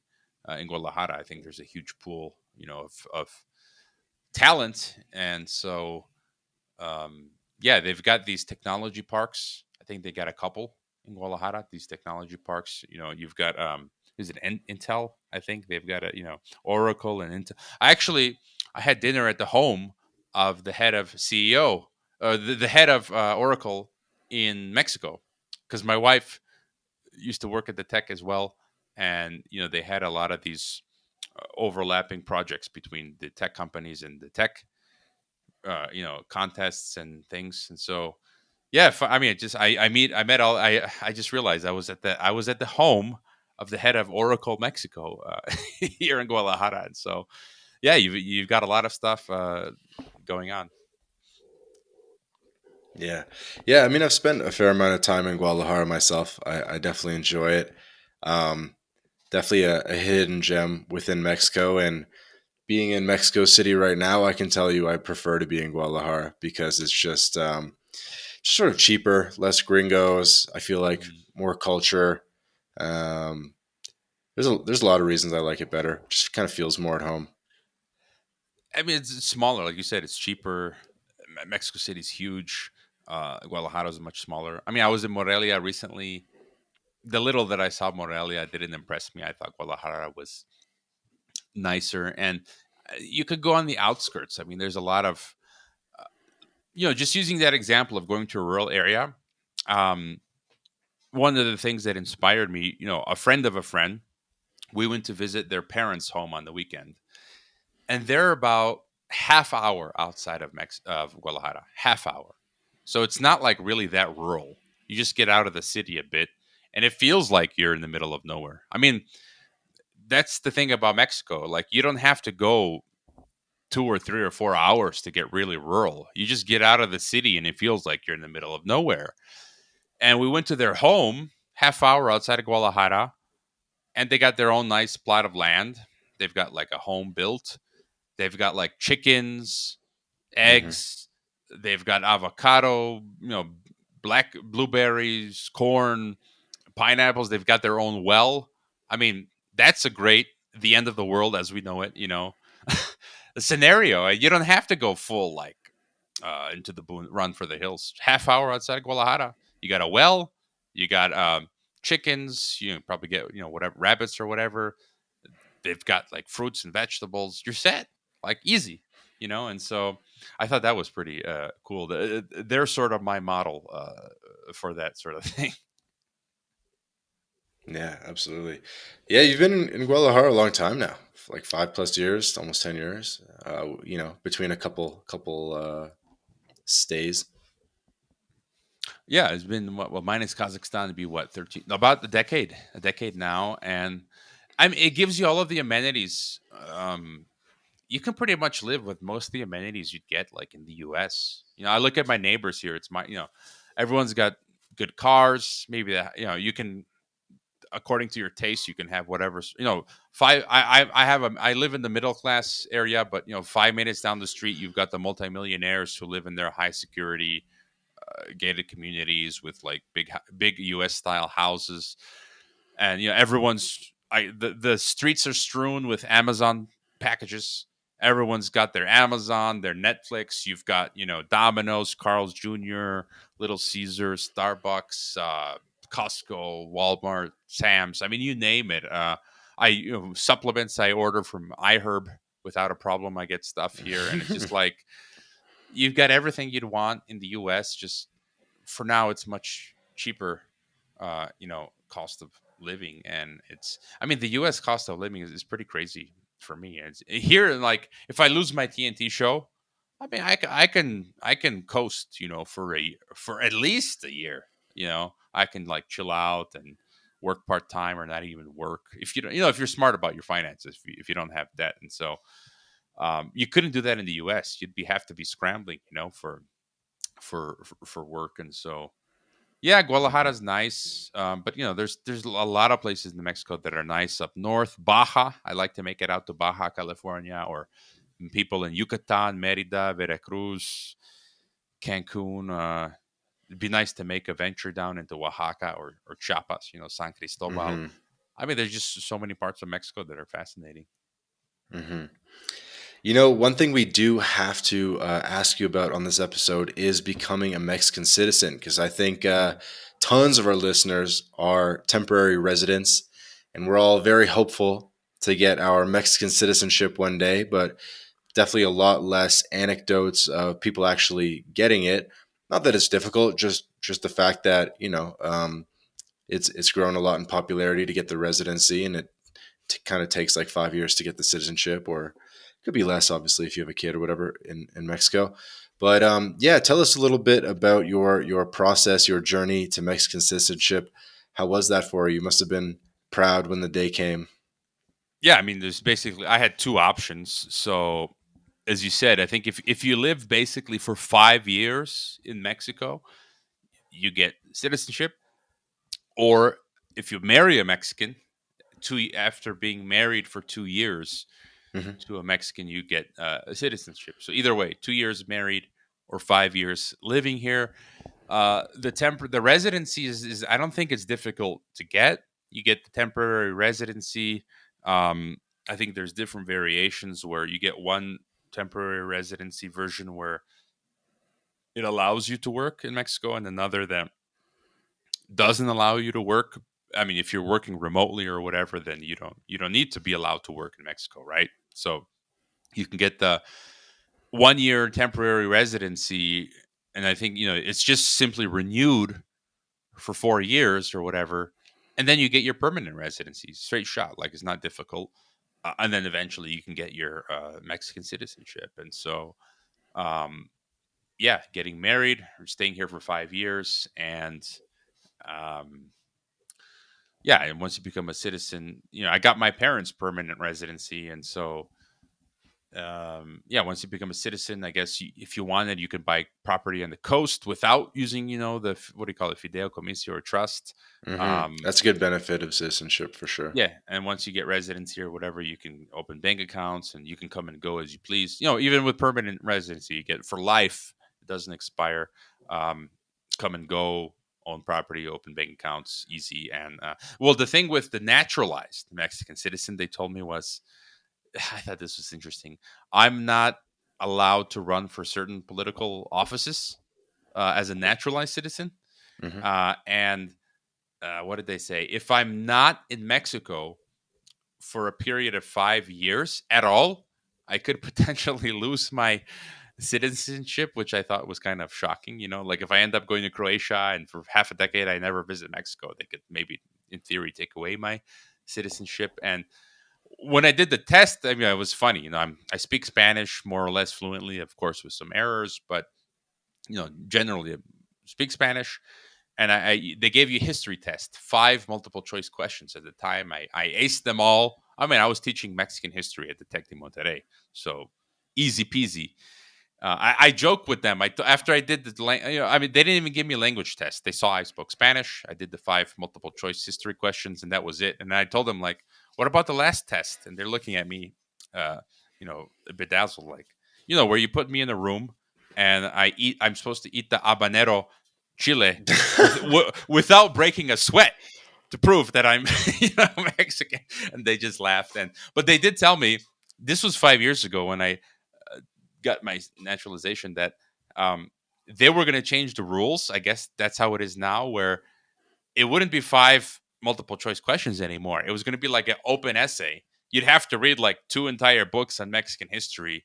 [SPEAKER 2] in Guadalajara. I think there's a huge pool, of talent, and so yeah, they've got these technology parks. I think they got a couple in Guadalajara. These technology parks. You've got is it Intel? I think they've got a Oracle and Intel. I had dinner at the home of the head of CEO, the head of Oracle in Mexico, because my wife used to work at the tech as well, and they had a lot of these overlapping projects between the tech companies and the tech contests and things. And so yeah, I mean, I met all. I just realized I was at the home of the head of Oracle Mexico here in Guadalajara, and so yeah, you've got a lot of stuff going on.
[SPEAKER 1] Yeah, yeah. I mean, I've spent a fair amount of time in Guadalajara myself. I definitely enjoy it. Um, Definitely a hidden gem within Mexico, and being in Mexico City right now, I can tell you I prefer to be in Guadalajara because it's just sort of cheaper, less gringos. I feel like
[SPEAKER 2] Mhm.
[SPEAKER 1] more culture. Um, there's a lot of reasons I like it better. Just kind of feels more at home.
[SPEAKER 2] I mean, it's smaller, like you said. It's cheaper. Mexico City's huge. Guadalajara is much smaller. I mean, I was in Morelia recently. The little that I saw of Morelia didn't impress me. I thought Guadalajara was nicer, and you could go on the outskirts. I mean, there's a lot of just using that example of going to a rural area. Um, One of the things that inspired me, a friend of a friend, we went to visit their parents' home on the weekend, and they're about half hour outside of Guadalajara, half hour. So it's not like really that rural. You just get out of the city a bit, and it feels like you're in the middle of nowhere. I mean, that's the thing about Mexico. Like, you don't have to go 2 or 3 or 4 hours to get really rural. You just get out of the city, and it feels like you're in the middle of nowhere. And we went to their home, half hour outside of Guadalajara, and they got their own nice plot of land. They've got like a home built. They've got like chickens,
[SPEAKER 1] Hmm.
[SPEAKER 2] eggs. They've got avocado, black blueberries, corn, pineapples. They've got their own well. I mean, that's a great the end of the world as we know it. A scenario. You don't have to go full like into the boon, run for the hills. Half hour outside of Guadalajara, you got a well, you got chickens. You probably get whatever rabbits or whatever. They've got like fruits and vegetables. You're set, like easy. And so I thought that was pretty cool. They're sort of my model for that sort of thing.
[SPEAKER 1] Yeah, absolutely. Yeah, you've been in Guadalajara a long time now, like 5+ years, almost 10 years. Between a couple stays.
[SPEAKER 2] Yeah, it's been what? Well, minus Kazakhstan to be what 13, about a decade now, and I mean it gives you all of the amenities. you can pretty much live with most of the amenities you'd get like in the US. I look at my neighbors here. It's everyone's got good cars. Maybe that, you can, according to your taste, you can have whatever, five. I live in the middle class area, but 5 minutes down the street, you've got the multimillionaires who live in their high security gated communities with like big US style houses, and everyone's the streets are strewn with Amazon packages. Everyone's got their Amazon, their Netflix. You've got Domino's, Carl's Jr., Little Caesars, Starbucks, Costco, Walmart, Sam's. I mean, you name it. Supplements I order from iHerb without a problem. I get stuff here, and it's just like you've got everything you'd want in the US. Just for now, it's much cheaper, cost of living. And I mean, the US cost of living is pretty crazy for me. It's here, like, if I lose my TNT show, I mean, I can coast, for at least a year. I can like chill out and work part time or not even work if you don't, if you're smart about your finances, if you don't have debt. And so you couldn't do that in the US. You'd have to be scrambling, for work. And so yeah,
[SPEAKER 1] Mhm.
[SPEAKER 2] Guadalajara's nice, but there's a lot of places in Mexico that are nice up north. Baja, I like to make it out to Baja California, or people in Yucatan, Merida, Veracruz, Cancun. It'd be nice to make a venture down into Oaxaca or Chiapas, San Cristobal.
[SPEAKER 1] Mhm.
[SPEAKER 2] I mean, there's just so many parts of Mexico that are fascinating.
[SPEAKER 1] Mhm. One thing we do have to ask you about on this episode is becoming a Mexican citizen, because I think tons of our listeners are temporary residents, and we're all very hopeful to get our Mexican citizenship one day, but definitely a lot less anecdotes of people actually getting it. Not that it's difficult, just the fact that it's grown a lot in popularity to get the residency, and it kind of takes like 5 years to get the citizenship, or it could be less, obviously, if you have a kid or whatever in Mexico. But yeah, tell us a little bit about your process, your journey to Mexican citizenship. How was that for you? You must have been proud when the day came.
[SPEAKER 2] Yeah, I mean, there's basically I had two options. So, as you said, I think if you live basically for 5 years in Mexico, you get citizenship. Or if you marry a Mexican, after being married for 2 years
[SPEAKER 1] Hmm.
[SPEAKER 2] to a Mexican, you get a citizenship. So either way, 2 years married or 5 years living here. The residency is I don't think it's difficult to get. You get the temporary residency. Um, I think there's different variations where you get one temporary residency version where it allows you to work in Mexico, and another that doesn't allow you to work. I mean, if you're working remotely or whatever, then you don't need to be allowed to work in Mexico, right? So you can get the 1 year temporary residency, and I think it's just simply renewed for 4 years or whatever, and then you get your permanent residency, straight shot. Like, it's not difficult, and then eventually you can get your Mexican citizenship. And so, um, yeah, getting married or staying here for 5 years, and um, yeah, and once you become a citizen, I got my parents' permanent residency, and so yeah, once you become a citizen, I guess if you wanted, you could buy property on the coast without using, what do you call it, fideicomiso or trust. Um,
[SPEAKER 1] That's a good benefit of citizenship for sure.
[SPEAKER 2] yeah, and once you get residency or whatever, you can open bank accounts and you can come and go as you please. Even with permanent residency, you get for life; it doesn't expire. Um, Come and go, own property, open bank accounts, easy. And well, the thing with the naturalized Mexican citizen, they told me was, I thought this was interesting. I'm not allowed to run for certain political offices as a naturalized citizen.
[SPEAKER 1] Hmm.
[SPEAKER 2] And what did they say? If I'm not in Mexico for a period of 5 years at all, I could potentially lose my citizenship, which I thought was kind of shocking. Like, if I end up going to Croatia and for half a decade I never visit Mexico, they could maybe, in theory, take away my citizenship. And when I did the test, I mean, it was funny. I speak Spanish more or less fluently, of course, with some errors, but generally I speak Spanish. And they gave you a history test, 5 multiple choice questions at the time. I aced them all. I mean, I was teaching Mexican history at the Tec de Monterrey, so easy peasy. I joke with them. After I did I mean, they didn't even give me a language test. They saw I spoke Spanish. I did the 5 multiple choice history questions, and that was it. And I told them like, "What about the last test?" And they're looking at me, uh, bedazzled, like, where you put me in a room and I'm supposed to eat the habanero chile without breaking a sweat to prove that I'm Mexican. And they just laughed. But they did tell me this was 5 years ago when I got my naturalization that um, they were going to change the rules. I guess that's how it is now, where it wouldn't be 5 multiple choice questions anymore. It was going to be like an open essay. You'd have to read like 2 entire books on Mexican history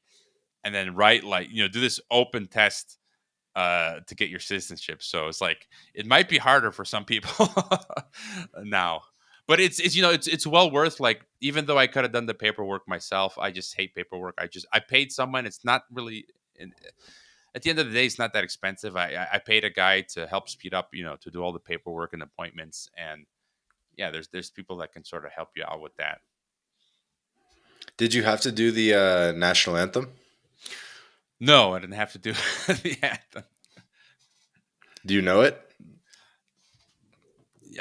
[SPEAKER 2] and then write like, do this open test to get your citizenship. So it's like it might be harder for some people now, but it's well worth, like, even though I could have done the paperwork myself. I just hate paperwork. I paid someone. It's not really. At the end of the day, it's not that expensive. I paid a guy to help speed up, to do all the paperwork and appointments, and yeah, there's people that can sort of help you out with that.
[SPEAKER 1] Did you have to do the national anthem?
[SPEAKER 2] No, I didn't have to do the anthem.
[SPEAKER 1] Do you know it?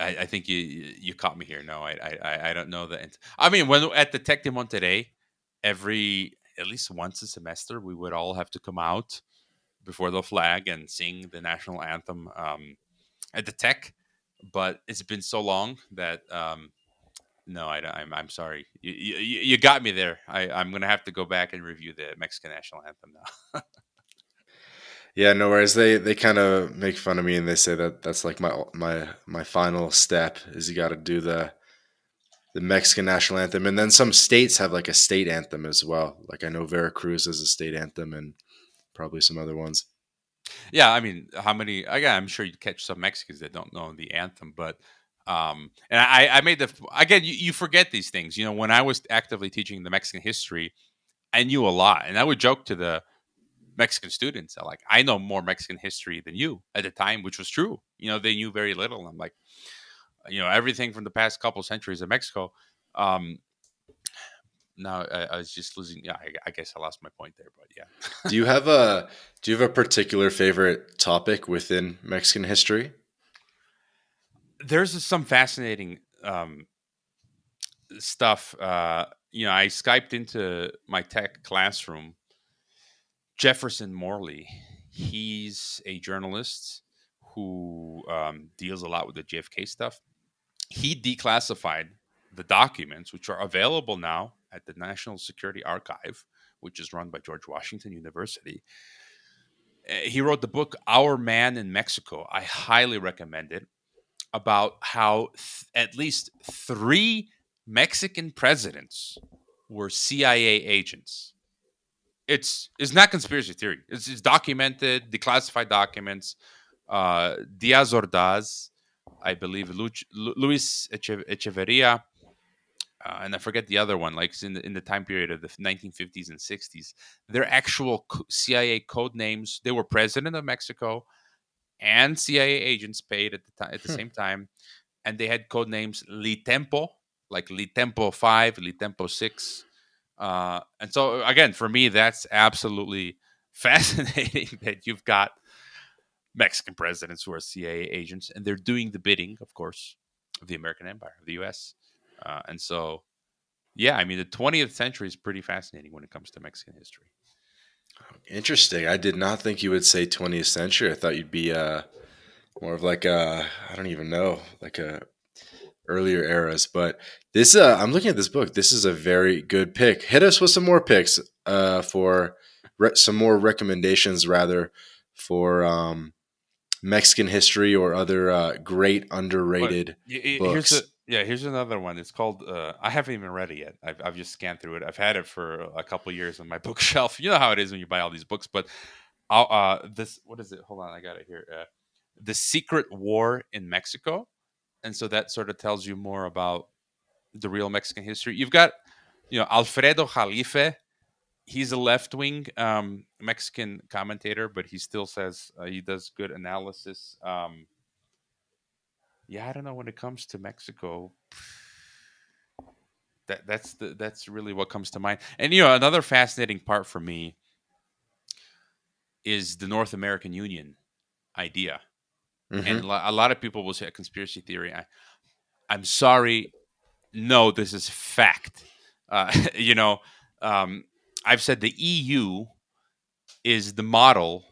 [SPEAKER 2] I think you caught me here. No, I don't know that. I mean, when at the Tec de Monterrey, at least once a semester, we would all have to come out before the flag and sing the national anthem at the Tech. But it's been so long that no, I'm sorry. You got me there. I'm gonna have to go back and review the Mexican national anthem now.
[SPEAKER 1] Yeah, no worries. They kind of make fun of me and they say that that's like my final step is you got to do the Mexican national anthem, and then some states have like a state anthem as well. Like I know Veracruz has a state anthem, and probably some other ones.
[SPEAKER 2] Yeah, I mean, how many? Again, I'm sure you'd catch some Mexicans that don't know the anthem, but and I made again. You forget these things. When I was actively teaching the Mexican history, I knew a lot, and I would joke to the Mexican students, like, I know more Mexican history than you at the time, which was true. They knew very little. I'm like, everything from the past couple centuries of Mexico. Um, Now I was just losing. Yeah, I guess I lost my point there, but yeah.
[SPEAKER 1] Do you have a particular favorite topic within Mexican history?
[SPEAKER 2] There's some fascinating stuff. I Skyped into my tech classroom Jefferson Morley. He's a journalist who deals a lot with the JFK stuff. He declassified the documents, which are available now at the National Security Archive, which is run by George Washington University. He wrote the book Our Man in Mexico. I highly recommend it, about how at least 3 Mexican presidents were CIA agents. It's not conspiracy theory. It's documented, declassified documents. Diaz Ordaz, I believe, Luis Echeverria, and I forget the other one. Like, it's in the time period of the 1950s and 60s. Their actual CIA code names. They were president of Mexico and CIA agents paid at the
[SPEAKER 1] Hmm.
[SPEAKER 2] same time, and they had code names Litempo, like Litempo 5, Litempo 6. And so, again, for me, that's absolutely fascinating that you've got Mexican presidents who are CIA agents, and they're doing the bidding, of course, of the American Empire, of the U.S. And so, yeah, I mean, the 20th century is pretty fascinating when it comes to Mexican history.
[SPEAKER 1] Interesting. I did not think you would say 20th century. I thought you'd be more of like a, I don't even know, like a earlier eras. But this, I'm looking at this book. This is a very good pick. Hit us with some more picks for some more recommendations, rather, for Mexican history or other great
[SPEAKER 2] But
[SPEAKER 1] underrated books.
[SPEAKER 2] here's another one. It's called I haven't even read it yet. I've just scanned through it. I've had it for a couple of years on my bookshelf. You know how it is when you buy all these books. But this, what is it? Hold on, I got it here. The Secret War in Mexico, and so that sort of tells you more about the real Mexican history. You've got Alfredo Jalife. He's a left wing Mexican commentator, but he still says he does good analysis. Yeah, I don't know when it comes to Mexico. That's really what comes to mind. And another fascinating part for me is the North American Union idea. And
[SPEAKER 1] Mm-hmm.
[SPEAKER 2] a lot of people will say a conspiracy theory. I'm sorry, no, this is fact. You know, um, I've said the EU is the model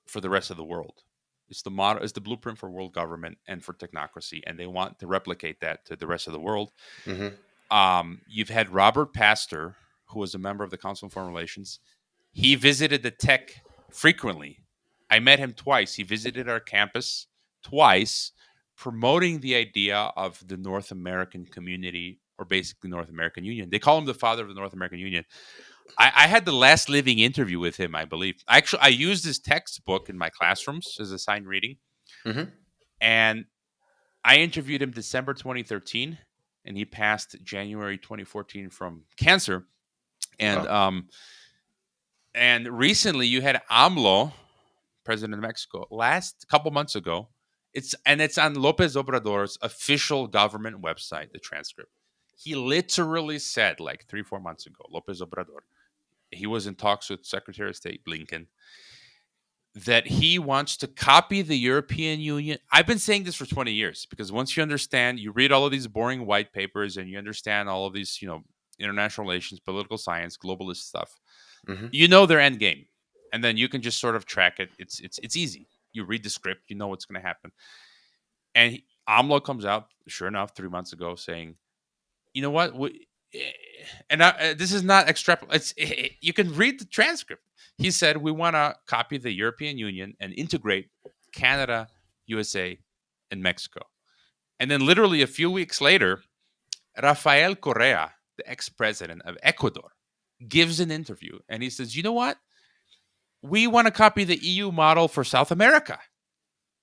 [SPEAKER 2] for the rest of the world. It's the model, it's the blueprint for world government and for technocracy, and they want to replicate that to the rest of the world.
[SPEAKER 1] Mm-hmm.
[SPEAKER 2] You've had Robert Pastor, who was a member of the Council on Foreign Relations. He visited the tech frequently. I met him twice. He visited our campus twice, promoting the idea of the North American community, or basically North American Union. They call him the father of the North American Union. I had the last living interview with him, I believe. Actually, I used his textbook in my classrooms as a signed reading,
[SPEAKER 1] Mm-hmm.
[SPEAKER 2] and I interviewed him December 2013, and he passed January 2014 from cancer. And
[SPEAKER 1] Wow.
[SPEAKER 2] um, and recently you had AMLO, president of Mexico, last couple months ago. It's on Lopez Obrador's official government website. The transcript. He literally said, like 3 4 months ago, Lopez Obrador. He was in talks with Secretary of State Blinken that he wants to copy the European Union. I've been saying this for 20 years because once you understand, you read all of these boring white papers and you understand all of these, international relations, political science, globalist stuff,
[SPEAKER 1] Mm-hmm.
[SPEAKER 2] you know their end game. And then you can just sort of track it. It's easy. You read the script, you know what's going to happen. And AMLO comes out, sure enough, 3 months ago saying, you know what? And this is not extrapolate. You can read the transcript. He said we want to copy the European Union and integrate Canada, USA, and Mexico. And then, literally a few weeks later, Rafael Correa, the ex-president of Ecuador, gives an interview and he says, "You know what? We want to copy the EU model for South America.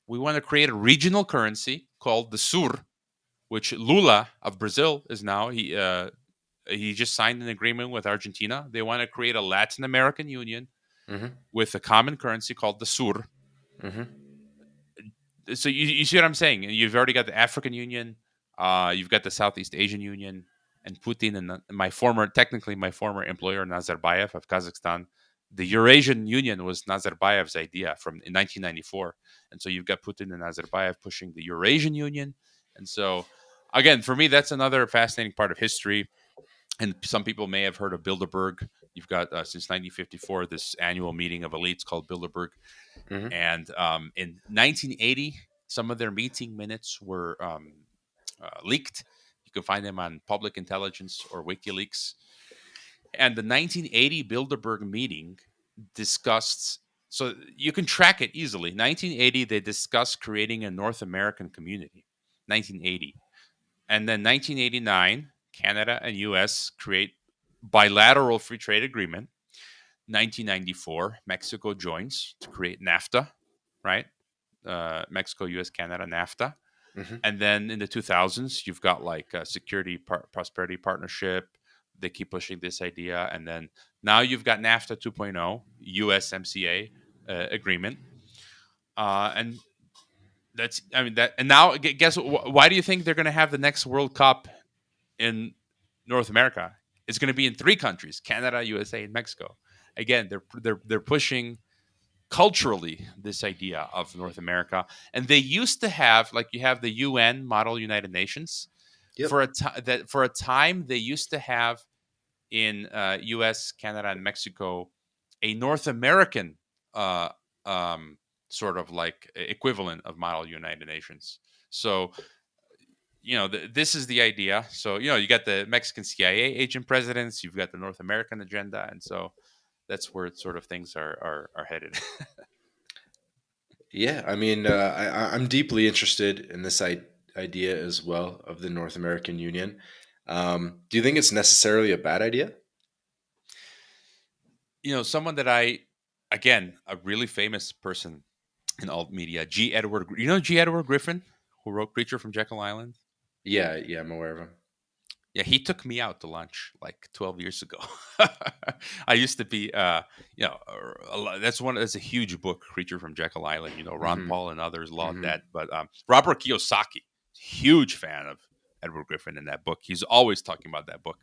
[SPEAKER 2] We want to create a regional currency called the SUR, which Lula of Brazil is now. He just signed an agreement with Argentina. They want to create a Latin American Union
[SPEAKER 1] Mm-hmm.
[SPEAKER 2] with a common currency called the Sur.
[SPEAKER 1] Mm-hmm.
[SPEAKER 2] So you see what I'm saying? You've already got the African Union, you've got the Southeast Asian Union, and Putin and technically my former employer Nazarbayev of Kazakhstan. The Eurasian Union was Nazarbayev's idea from in 1994, and so you've got Putin and Nazarbayev pushing the Eurasian Union, and so again, for me, that's another fascinating part of history. And some people may have heard of Bilderberg. You've got since 1954 this annual meeting of elites called Bilderberg,
[SPEAKER 1] Mm-hmm.
[SPEAKER 2] and in 1980, some of their meeting minutes were leaked. You can find them on Public Intelligence or WikiLeaks. And the 1980 Bilderberg meeting discussed, so you can track it easily. 1980, they discussed creating a North American community. 1980. And then 1989, Canada and US create bilateral free trade agreement. 1994, Mexico joins to create NAFTA, right? Mexico, US, Canada, NAFTA.
[SPEAKER 1] Mm-hmm.
[SPEAKER 2] And then in the 2000s, you've got like a prosperity partnership. They keep pushing this idea. And then now you've got NAFTA 2.0, USMCA agreement. And that's, I mean, that, and now guess why do you think they're going to have the next World Cup in North America? It's going to be in three countries: Canada, USA, and Mexico. Again, they're pushing culturally this idea of North America, and they used to have, like, you have the UN Model United Nations.
[SPEAKER 1] Yep.
[SPEAKER 2] For a time they used to have in U.S., Canada, and Mexico a North American uh, um, sort of like equivalent of Model United Nations. So this is the idea. So you got the Mexican CIA agent presidents, you've got the North American agenda, and so that's where sort of things are headed.
[SPEAKER 1] Yeah. I mean, I'm deeply interested in this idea as well of the North American Union. Do you think it's necessarily a bad idea?
[SPEAKER 2] Someone that again, a really famous person in alt media, G. Edward Griffin, who wrote Creature from Jekyll Island.
[SPEAKER 1] Yeah. Yeah. I'm aware of him.
[SPEAKER 2] Yeah, he took me out to lunch like 12 years ago. I used to be, that's a huge book, Creature from Jekyll Island. Ron
[SPEAKER 1] Mm-hmm.
[SPEAKER 2] Paul and others loved
[SPEAKER 1] Mm-hmm.
[SPEAKER 2] that. But Robert Kiyosaki, huge fan of Edward Griffin in that book. He's always talking about that book.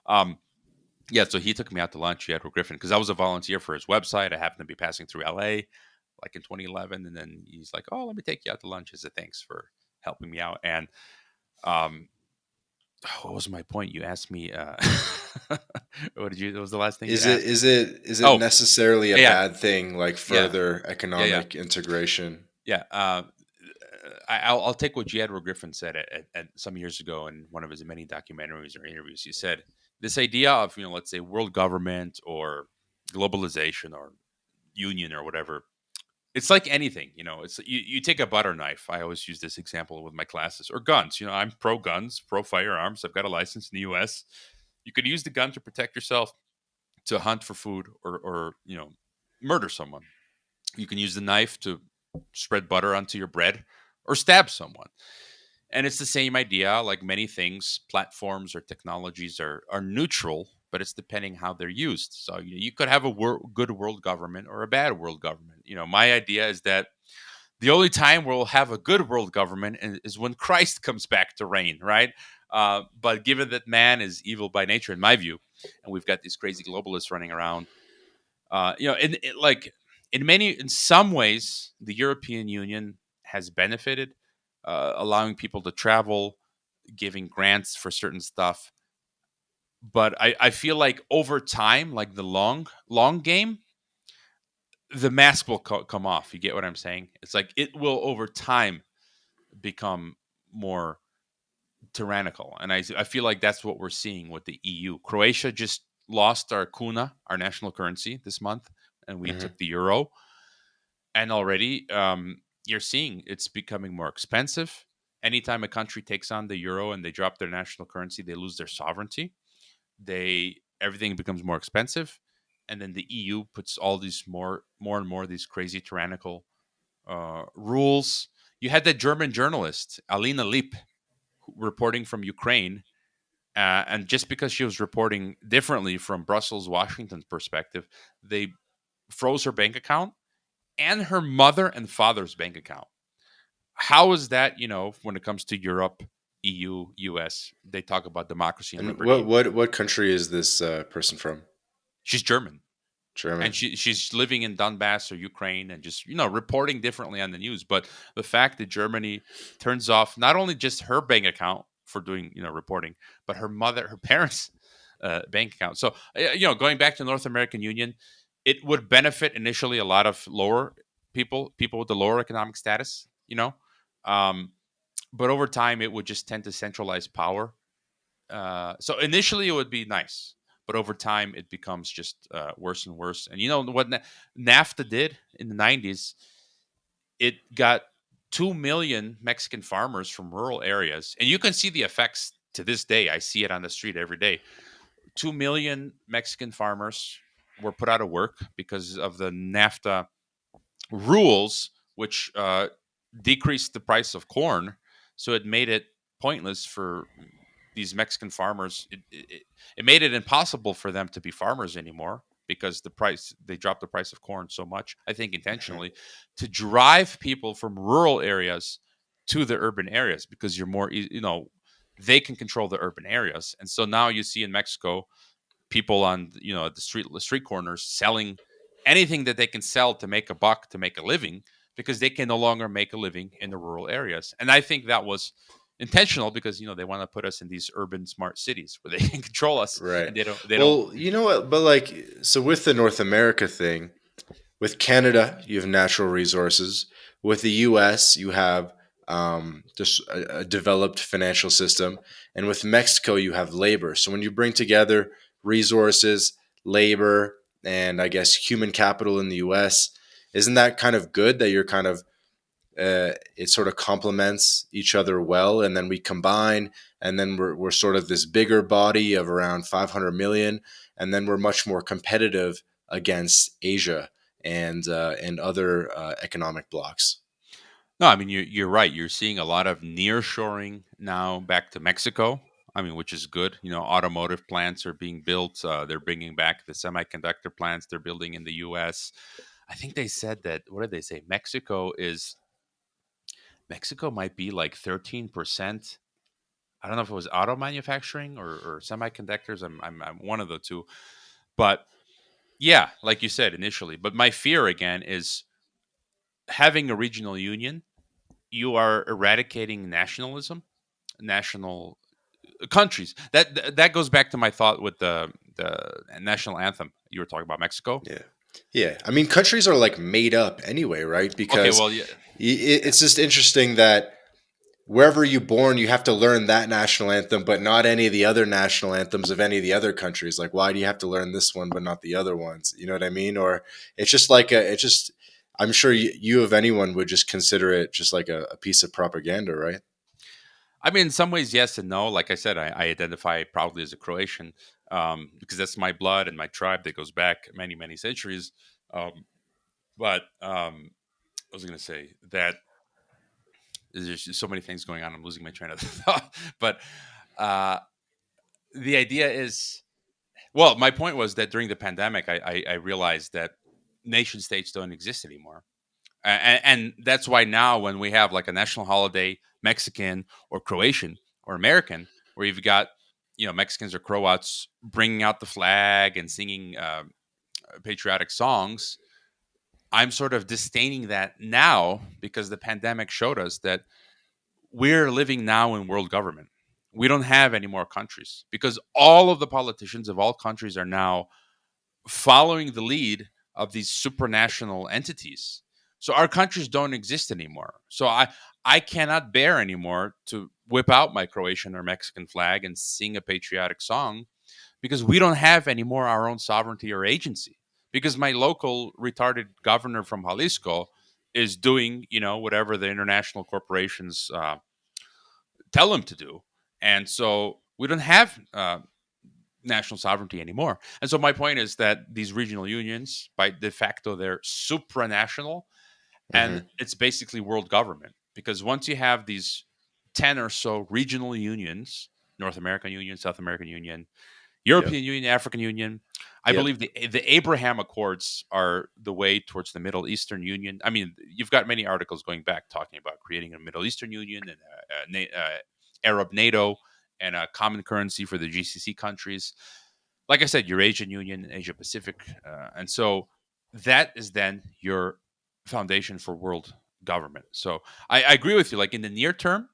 [SPEAKER 2] Um, yeah, so he took me out to lunch, Edward Griffin, because I was a volunteer for his website. I happened to be passing through LA like in 2011, and then he's like, "Oh, let me take you out to lunch as a thanks for helping me out." And um, what was my point? You asked me. What was the last thing you
[SPEAKER 1] Is it
[SPEAKER 2] asked?
[SPEAKER 1] is it is it
[SPEAKER 2] Oh,
[SPEAKER 1] necessarily a
[SPEAKER 2] yeah,
[SPEAKER 1] bad thing, like
[SPEAKER 2] yeah,
[SPEAKER 1] further
[SPEAKER 2] yeah, yeah,
[SPEAKER 1] economic integration?
[SPEAKER 2] yeah. I'll take what G. Edward Griffin said at some years ago in one of his many documentaries or interviews. He said this idea of, let's say world government or globalization or union or whatever. It's like anything, It's you take a butter knife. I always use this example with my classes, or guns. I'm pro guns, pro firearms. I've got a license in the U.S. You could use the gun to protect yourself, to hunt for food, or murder someone. You can use the knife to spread butter onto your bread or stab someone. And it's the same idea. Like many things, platforms or technologies are neutral, but it's depending how they're used. So you could have a good world government or a bad world government. My idea is that the only time we'll have a good world government is when Christ comes back to reign, right? But given that man is evil by nature, in my view, and we've got these crazy globalists running around, like in some ways, the European Union has benefited, allowing people to travel, giving grants for certain stuff. But I feel like over time, like the long game, the mask will come off. You get what I'm saying? It's like it will over time become more tyrannical, and I feel like that's what we're seeing with the EU. Croatia just lost our kuna, our national currency, this month, and we
[SPEAKER 1] Hmm.
[SPEAKER 2] took the euro. And already, you're seeing it's becoming more expensive. Anytime a country takes on the euro and they drop their national currency, they lose their sovereignty. They Everything becomes more expensive, and then the EU puts all these more and more these crazy tyrannical rules. You had that German journalist Alina Lipp reporting from Ukraine, and just because she was reporting differently from Brussels, Washington's perspective, they froze her bank account and her mother and father's bank account. How is that, when it comes to Europe, EU, US, they talk about democracy and
[SPEAKER 1] And what
[SPEAKER 2] liberty.
[SPEAKER 1] what what country is this person from?
[SPEAKER 2] She's German. And
[SPEAKER 1] German.
[SPEAKER 2] she's living in Donbass or Ukraine, and just reporting differently on the news. But the fact that Germany turns off not only just her bank account for doing reporting, but her parents' bank account. So going back to North American Union, it would benefit initially a lot of lower people with the lower economic status. Um, but over time it would just tend to centralize power. So initially it would be nice, but over time it becomes just worse and worse. And you know what NAFTA did in the 90s? It got 2 million Mexican farmers from rural areas. And you can see the effects to this day. I see it on the street every day. 2 million Mexican farmers were put out of work because of the NAFTA rules, which decreased the price of corn. So it made it pointless for these Mexican farmers. It made it impossible for them to be farmers anymore because they dropped the price of corn so much. I think
[SPEAKER 1] Hmm.
[SPEAKER 2] intentionally to drive people from rural areas to the urban areas because you're more, they can control the urban areas. And so now you see in Mexico people on at the street corners selling anything that they can sell to make a buck, to make a living, because they can no longer make a living in the rural areas. And I think that was intentional because they want to put us in these urban smart cities where they can control us,
[SPEAKER 1] Right.
[SPEAKER 2] and they don't.
[SPEAKER 1] Well, you know what? But like, so with the North America thing, with Canada, you have natural resources. With the U.S., you have just a developed financial system, and with Mexico, you have labor. So when you bring together resources, labor, and I guess human capital in the U.S., isn't that kind of good that you're kind of it sort of complements each other well, and then we combine, and then we're sort of this bigger body of around 500 million, and then we're much more competitive against Asia and other economic blocks.
[SPEAKER 2] No, I mean you're right. You're seeing a lot of nearshoring now back to Mexico. I mean, which is good. Automotive plants are being built. They're bringing back the semiconductor plants they're building in the U.S. I think they said that. What did they say? Mexico might be like 13% I don't know if it was auto manufacturing or semiconductors. I'm one of the two, but yeah, like you said initially. But my fear again is having a regional union. You are eradicating nationalism, national countries. That goes back to my thought with the national anthem. You were talking about Mexico.
[SPEAKER 1] Yeah. Yeah. I mean, countries are like made up anyway, right?
[SPEAKER 2] Okay,
[SPEAKER 1] Because
[SPEAKER 2] well, yeah, yeah,
[SPEAKER 1] it's just interesting that wherever you're born, you have to learn that national anthem, but not any of the other national anthems of any of the other countries. Like, why do you have to learn this one, but not the other ones? You know what I mean? Or it's just like it's just, I'm sure you, if anyone, would just consider it just like a piece of propaganda, right?
[SPEAKER 2] I mean, in some ways, yes and no. Like I said, I identify proudly as a Croatian because that's my blood and my tribe that goes back many, many centuries. Um, but I was going to say that there's just so many things going on. I'm losing my train of thought. But uh, the idea is, well, my point was that during the pandemic, I realized that nation states don't exist anymore. And that's why now when we have like a national holiday, Mexican or Croatian or American, where you've got Mexicans or Croats bringing out the flag and singing patriotic songs, I'm sort of disdaining that now because the pandemic showed us that we're living now in world government. We don't have any more countries because all of the politicians of all countries are now following the lead of these supranational entities. So our countries don't exist anymore. So I cannot bear anymore to whip out my Croatian or Mexican flag and sing a patriotic song because we don't have anymore our own sovereignty or agency. Because my local retarded governor from Jalisco is doing, whatever the international corporations tell him to do, and so we don't have national sovereignty anymore. And so my point is that these regional unions, by de facto, they're supranational, and
[SPEAKER 1] Hmm.
[SPEAKER 2] it's basically world government. Because once you have these 10 or so regional unions, North American Union, South American Union,
[SPEAKER 1] Yep.
[SPEAKER 2] European Union, African Union, I
[SPEAKER 1] Yep.
[SPEAKER 2] believe the Abraham Accords are the way towards the Middle Eastern Union. I mean, you've got many articles going back talking about creating a Middle Eastern Union and Arab NATO and a common currency for the GCC countries, like I said, Eurasian Union, Asia Pacific, and so that is then your foundation for world government. So I agree with you. Like in the near term,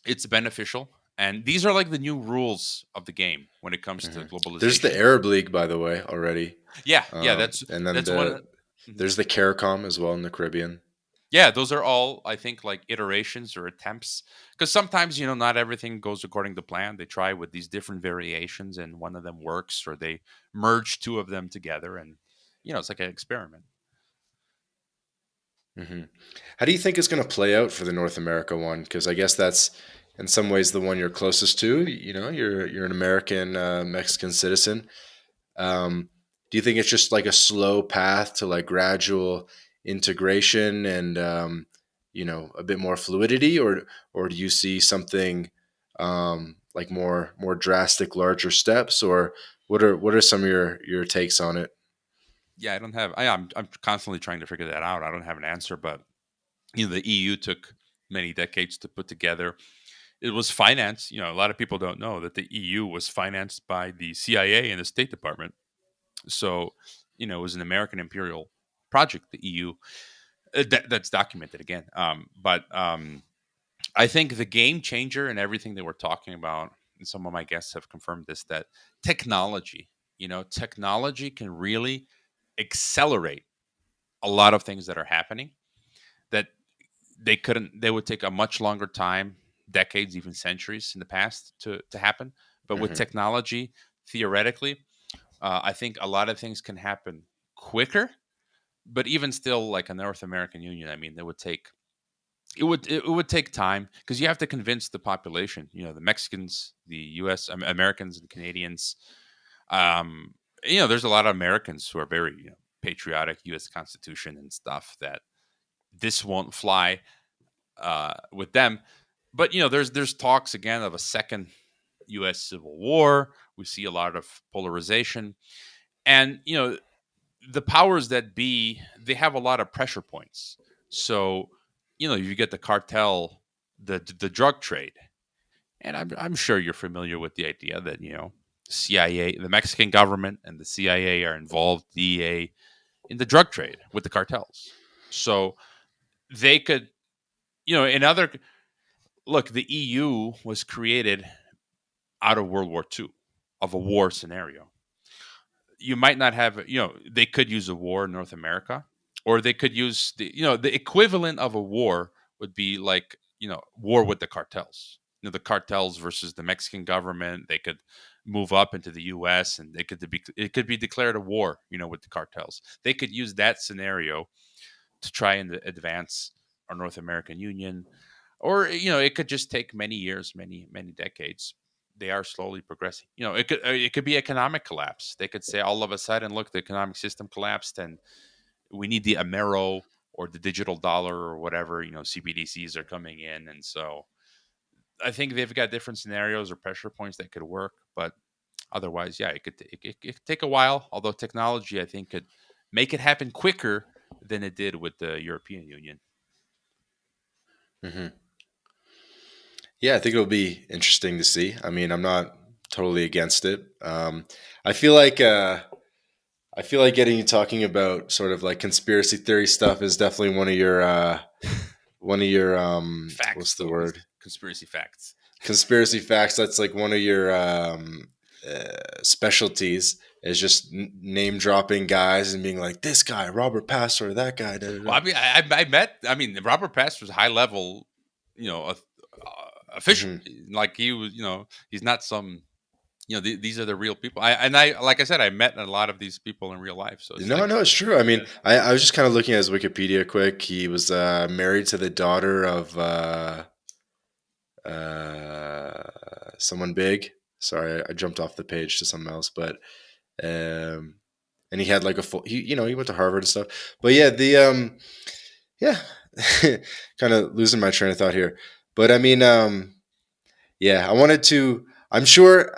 [SPEAKER 2] it's beneficial, and these are like the new rules of the game when it comes to
[SPEAKER 1] Hmm. There's the
[SPEAKER 2] globalization.
[SPEAKER 1] Arab League, by the way, already,
[SPEAKER 2] Yeah, yeah, that's
[SPEAKER 1] and then
[SPEAKER 2] that's one. Mhm.
[SPEAKER 1] there's the CARICOM as well in the Caribbean.
[SPEAKER 2] Yeah, those are all I think like iterations or attempts because sometimes not everything goes according to plan. They try with these different variations, and one of them works, or they merge two of them together, and it's like an experiment.
[SPEAKER 1] Hmm. How do you think it's going to play out for the North America one? Because I guess that's in some ways the one you're closest to. You know, you're an American Mexican citizen. Do you think it's just like a slow path to like gradual integration and a bit more fluidity, or do you see something like more drastic, larger steps, or what are some of your takes on it?
[SPEAKER 2] Yeah, I don't have. I'm constantly trying to figure that out. I don't have an answer, but the EU took many decades to put together. It was financed. A lot of people don't know that the EU was financed by the CIA and the State Department. So, it was an American imperial project. The EU that's documented again. But I think the game changer and everything that we're talking about, and some of my guests have confirmed this, that technology, technology can really accelerate a lot of things that are happening that they would take a much longer time, decades, even centuries in the past to happen. But with
[SPEAKER 1] Hmm.
[SPEAKER 2] technology, theoretically, I think a lot of things can happen quicker. But even still, like a North American Union, I mean, it would take time because you have to convince the population. The Mexicans, the U.S. Americans, and Canadians. Um, there's a lot of Americans who are very patriotic, U.S. Constitution and stuff that this won't fly with them. But there's talks again of a second U.S. Civil War. We see a lot of polarization, and the powers that be, they have a lot of pressure points. So you get the cartel, the drug trade. And I'm sure you're familiar with the idea that, CIA, the Mexican government and the CIA are involved, DEA, in the drug trade with the cartels. So they could, in other, look, the EU was created out of World War II, of a war scenario. You might not have, they could use a war in North America, or they could use the equivalent of a war would be like, war with the cartels. The cartels versus the Mexican government. They could move up into the U.S. and it could be declared a war, with the cartels. They could use that scenario to try and advance our North American Union, or it could just take many years, many decades. They are slowly progressing. It could be economic collapse. They could say all of a sudden, look, the economic system collapsed, and we need the Amero or the digital dollar or whatever. CBDCs are coming in, and so I think they've got different scenarios or pressure points that could work. But otherwise, yeah, it could take a while. Although technology, I think, could make it happen quicker than it did with the European Union.
[SPEAKER 1] Hmm. Yeah, I think it'll be interesting to see. I mean, I'm not totally against it. I feel like I feel like getting you talking about sort of like conspiracy theory stuff is definitely one of your
[SPEAKER 2] Facts,
[SPEAKER 1] what's the
[SPEAKER 2] though,
[SPEAKER 1] word,
[SPEAKER 2] conspiracy facts.
[SPEAKER 1] conspiracy facts. That's like one of your specialties, is just name dropping guys and being like this guy Robert Pastor, that guy. Da, da,
[SPEAKER 2] Well,
[SPEAKER 1] da.
[SPEAKER 2] I mean, I met. I mean, Robert Pastor's high level, official.
[SPEAKER 1] Mhm.
[SPEAKER 2] Like he was, he's not some. These are the real people. I like I said, I met a lot of these people in real life. So it's
[SPEAKER 1] No,
[SPEAKER 2] like,
[SPEAKER 1] no, it's true. I
[SPEAKER 2] yeah.
[SPEAKER 1] mean, I was just kind of looking at his Wikipedia quick. He was married to the daughter of someone big. Sorry, I jumped off the page to something else, but um, and he had like a full. He went to Harvard and stuff. But yeah, yeah, kind of losing my train of thought here. But I mean, yeah, I wanted to. I'm sure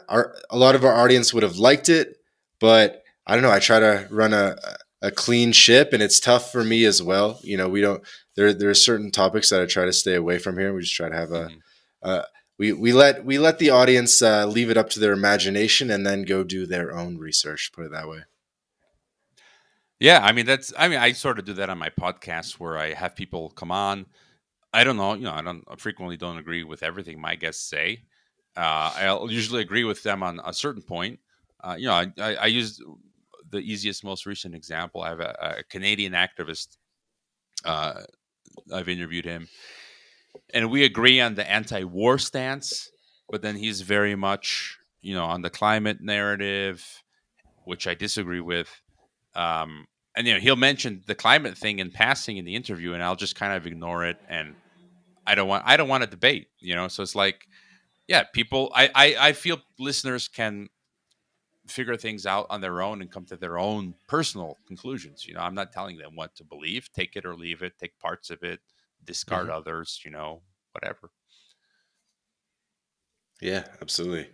[SPEAKER 1] a lot of our audience would have liked it, but I don't know. I try to run a clean ship, and it's tough for me as well. We don't. There are certain topics that I try to stay away from here. We just try to have
[SPEAKER 2] Mhm.
[SPEAKER 1] uh, we let the audience leave it up to their imagination and then go do their own research. Put it that way.
[SPEAKER 2] Yeah, I mean I mean, I sort of do that on my podcast where I have people come on. I don't know, I frequently don't agree with everything my guests say. I'll usually agree with them on a certain point. I use the easiest, most recent example. I have a Canadian activist. Uh, I've interviewed him, and we agree on the anti-war stance, but then he's very much, on the climate narrative, which I disagree with. And he'll mention the climate thing in passing in the interview, and I'll just kind of ignore it, and I don't want to debate. So it's like, yeah, people. I feel listeners can figure things out on their own and come to their own personal conclusions. I'm not telling them what to believe. Take it or leave it. Take parts of it, discard
[SPEAKER 1] Hmm.
[SPEAKER 2] others. Whatever.
[SPEAKER 1] Yeah, absolutely.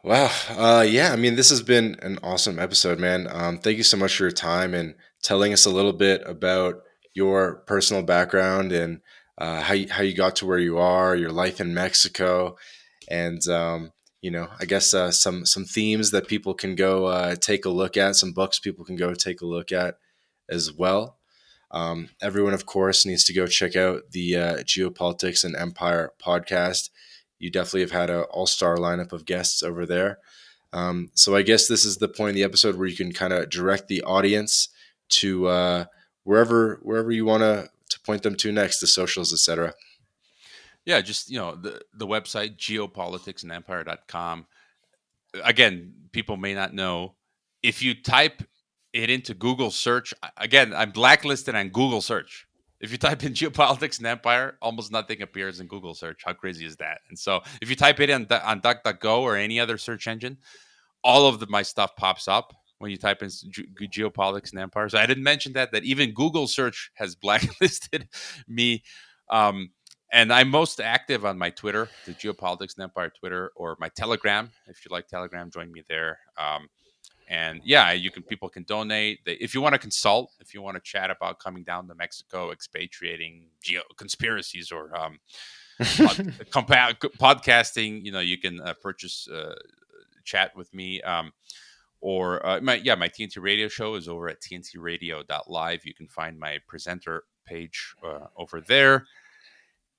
[SPEAKER 1] Wow. Yeah, I mean, this has been an awesome episode, man. Thank you so much for your time and telling us a little bit about your personal background and how you got to where you are, your life in Mexico, and I guess some themes that people can go take a look at, some books people can go take a look at as well. Everyone, of course, needs to go check out the Geopolitics and Empire podcast. You definitely have had an all-star lineup of guests over there. So I guess this is the point of the episode where you can kind of direct the audience to wherever you want to point them to next, the socials, etc.
[SPEAKER 2] Yeah, just the website geopoliticsandempire.com. Again, people may not know, if you type it into Google search. Again, I'm blacklisted on Google search. If you type in geopolitics and empire, almost nothing appears in Google search. How crazy is that? And so if you type it in on DuckDuckGo or any other search engine, all of my stuff pops up when you type in geopolitics and empire. So I didn't mention that even Google search has blacklisted me. Um, and I'm most active on my Twitter, the Geopolitics and Empire Twitter, or my Telegram. If you like Telegram, join me there. And yeah, people can donate. If you want to consult, if you want to chat about coming down to Mexico, expatriating, conspiracies, or podcasting, you can purchase chat with me. Or my TNT Radio show is over at tntradio.live. You can find my presenter page over there.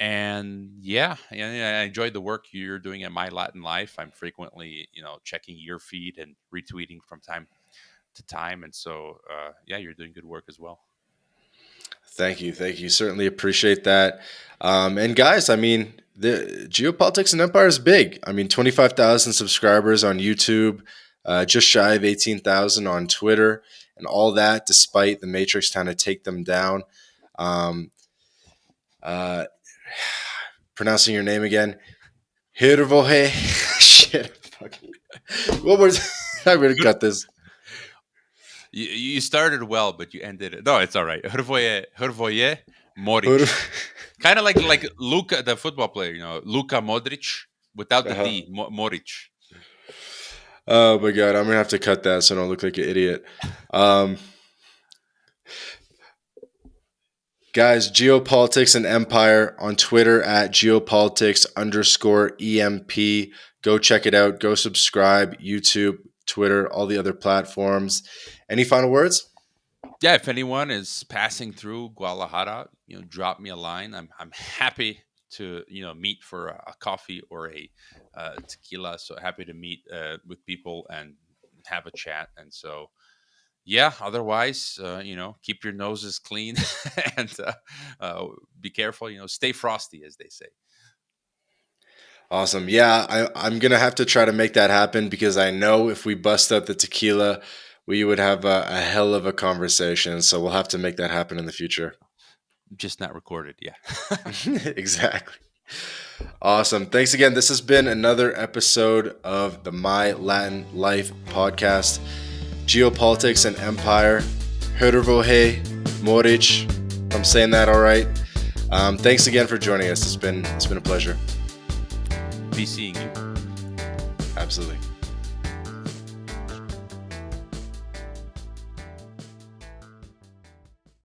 [SPEAKER 2] And I enjoyed the work you're doing at My Latin Life. I'm frequently, checking your feed and retweeting from time to time. And so, you're doing good work as well.
[SPEAKER 1] Thank you. Certainly appreciate that. And guys, I mean, the Geopolitics and Empire is big. I mean, 25,000 subscribers on YouTube, just shy of 18,000 on Twitter, and all that despite the Matrix trying to take them down. Pronouncing your name again, Hrvoje. Shit. What was? I'm gonna cut this.
[SPEAKER 2] You started well, but you ended it. No, it's all right. Hrvoje Moric. Kind of like Luka, the football player, Luka Modric without the D, Moric.
[SPEAKER 1] Oh my God, I'm gonna have to cut that so I don't look like an idiot. Guys, Geopolitics and Empire on Twitter at geopolitics_EMP. Go check it out. Go subscribe. YouTube, Twitter, all the other platforms. Any final words?
[SPEAKER 2] Yeah, if anyone is passing through Guadalajara, drop me a line. I'm happy to meet for a coffee or a tequila. So happy to meet with people and have a chat. And so. Yeah. Otherwise, keep your noses clean and be careful. Stay frosty, as they say.
[SPEAKER 1] Awesome. Yeah, I'm gonna have to try to make that happen because I know if we bust up the tequila, we would have a hell of a conversation. So we'll have to make that happen in the future.
[SPEAKER 2] Just not recorded. Yeah.
[SPEAKER 1] Exactly. Awesome. Thanks again. This has been another episode of the My Latin Life podcast. Geopolitics and Empire, Hrvoje Moric. I'm saying that all right. Thanks again for joining us. It's been a pleasure.
[SPEAKER 2] Be seeing you.
[SPEAKER 1] Absolutely.